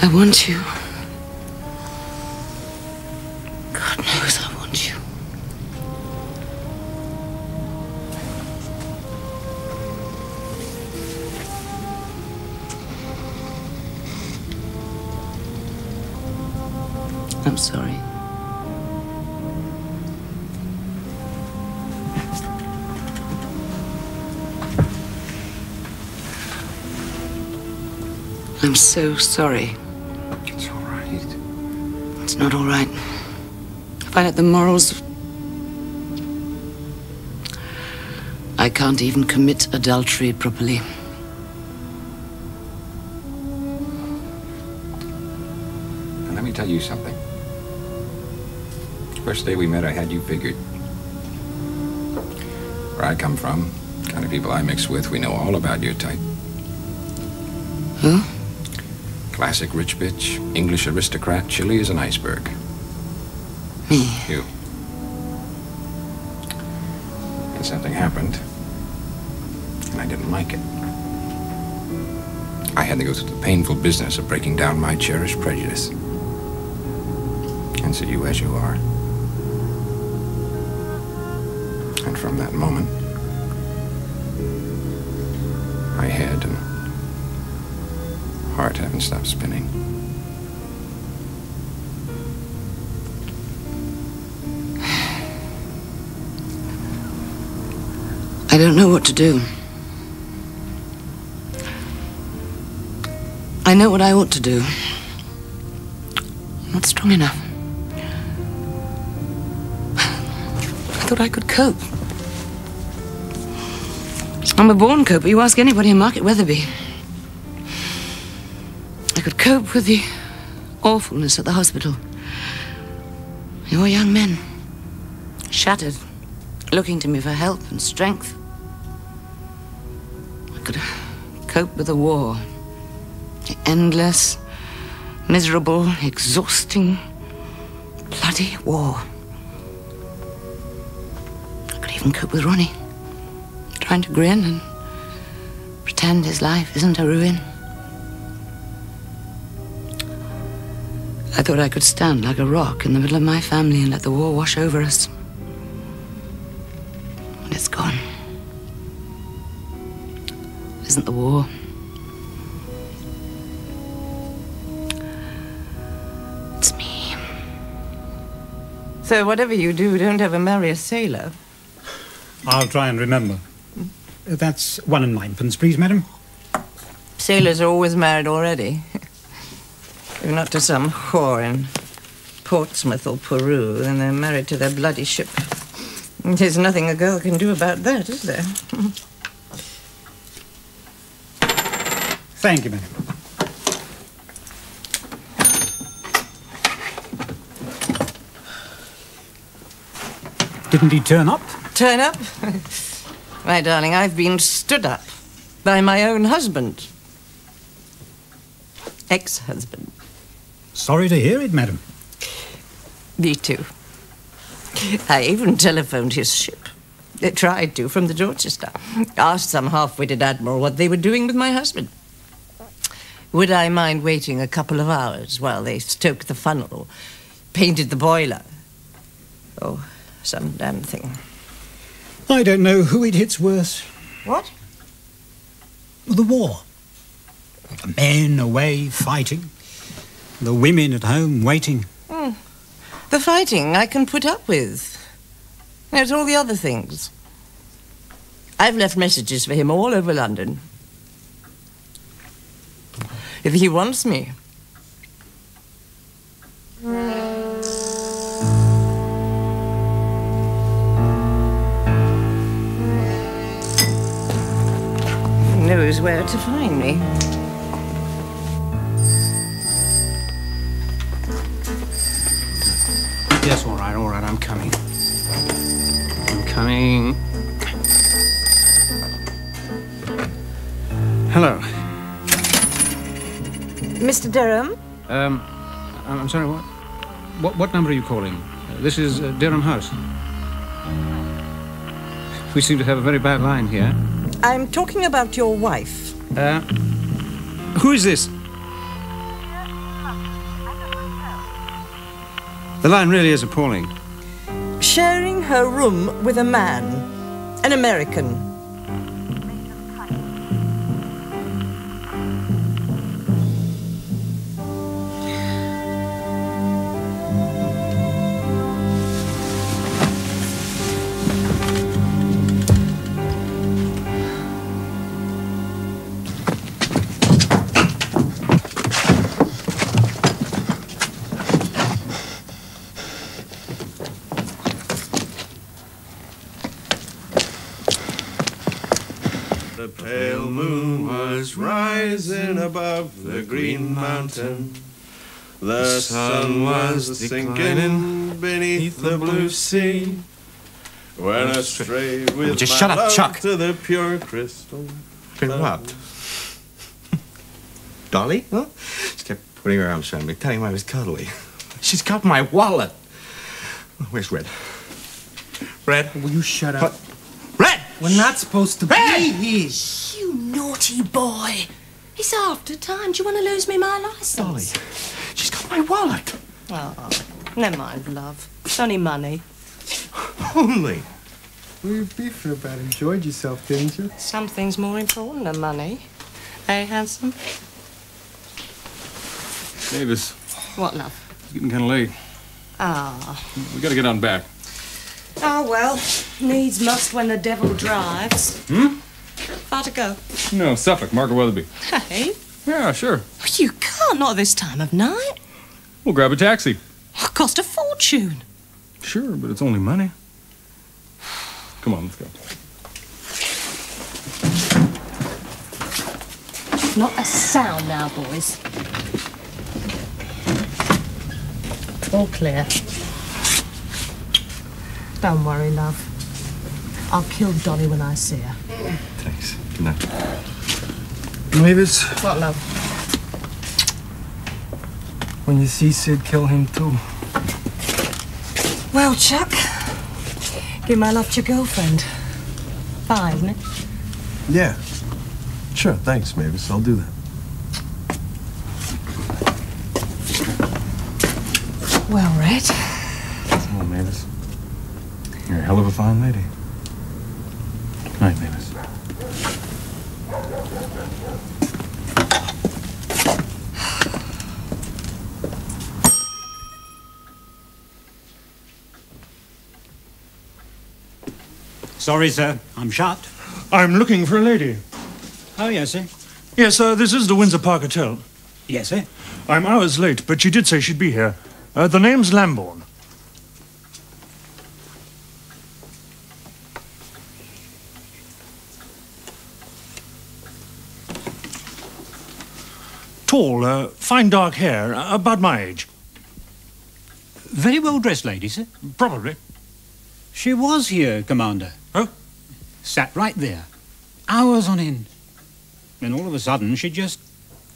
I want you. God knows I want you. I'm sorry. I'm so sorry. It's all right. It's not all right. If I let the morals... I can't even commit adultery properly. And let me tell you something. First day we met, I had you figured. Where I come from, kind of people I mix with, we know all about your type. Who? Classic rich bitch, English aristocrat, chilly as an iceberg. Me? You. And something happened, and I didn't like it. I had to go through the painful business of breaking down my cherished prejudice. And see you as you are. And from that moment, my head and heart haven't stopped spinning. I don't know what to do. I know what I ought to do. I'm not strong enough. I thought I could cope. I'm a born coper. You ask anybody in Market Wetherby. I could cope with the awfulness at the hospital. Your young men, shattered, looking to me for help and strength. I could cope with the war. The endless, miserable, exhausting, bloody war. I could even cope with Ronnie, trying to grin and pretend his life isn't a ruin. I thought I could stand like a rock in the middle of my family and let the war wash over us. And it's gone. It isn't the war. It's me. So whatever you do, don't ever marry a sailor. I'll try and remember. That's 1 and 9pence, please, madam. Sailors are always married already. If not to some whore in Portsmouth or Peru, then they're married to their bloody ship. There's nothing a girl can do about that, is there? Thank you, madam. Didn't he turn up? Turn up? My darling, I've been stood up by my own husband. Ex-husband. Sorry to hear it, madam. Me too. I even telephoned his ship. They tried to, from the Dorchester. Asked some half-witted admiral what they were doing with my husband. Would I mind waiting a couple of hours while they stoked the funnel or painted the boiler? Oh, some damn thing. I don't know who it hits worse. What? The war. The men away fighting. The women at home waiting. The fighting I can put up with. There's all the other things. I've left messages for him all over London. If he wants me. He knows where to find me. Yes, all right, I'm coming. I'm coming. Hello. Mr. Dereham? I'm sorry, what number are you calling? This is Dereham House. We seem to have a very bad line here. I'm talking about your wife. Who is this? The line really is appalling. Sharing her room with a man, an American. The pale moon was rising above the green mountain. The sun was sinking beneath the blue sea. When I strayed with Just my shut up, love Chuck. to the pure crystal. Been what? Dolly? Huh? She kept putting her arms around me, telling me I was cuddly. She's got my wallet. Where's Red? Red? Will you shut up? What? Red! We're not supposed to be here. You naughty boy. It's after time. Do you want to lose me my license? Dolly, she's got my wallet. Oh, never mind, love. It's only money. Only? We were beefing about enjoyed yourself, didn't you? Something's more important than money. Eh, handsome? Mavis, What, love? it's getting kind of late. Ah. We gotta get on back. Oh, well. Needs must when the devil drives. Far to go? No, Suffolk, Margaret Weatherby. Hey? Yeah, sure. You can't, not this time of night. We'll grab a taxi. It'll cost a fortune. Sure, but it's only money. Come on, let's go. Not a sound now, boys. All clear. Don't worry, love. I'll kill Dolly when I see her. Thanks. Good night. Mavis, What, love? when you see Sid, kill him too. Well, Chuck, give my love to your girlfriend. Fine, isn't it? Yeah. Sure, thanks, Mavis. I'll do that. Well, Red. Come on, Mavis. You're a hell of a fine lady. Good night, Mavis. Sorry, sir. I'm shut. I'm looking for a lady. Oh, yes, sir. Yes, this is the Windsor Park Hotel. Yes, sir. I'm hours late, but she did say she'd be here. The name's Lambourne. Tall, fine dark hair, about my age. Very well dressed lady, sir. Probably. She was here, Commander. Oh? Sat right there. Hours on end. Then all of a sudden, she just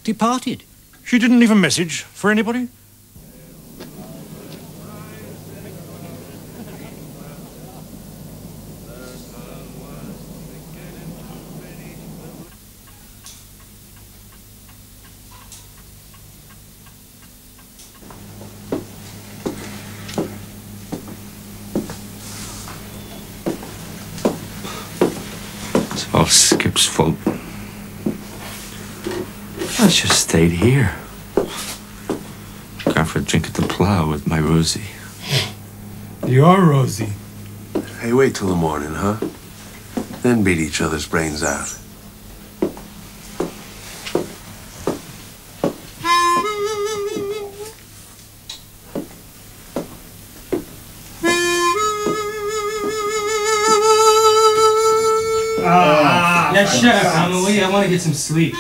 departed. She didn't leave a message for anybody? It's all Skip's fault. I should have stayed here. Gone for a drink at the Plough with my Rosie. You're Rosie. Hey, wait till the morning, huh? Then beat each other's brains out. Yeah, shut up, Emily. I want to get some sleep.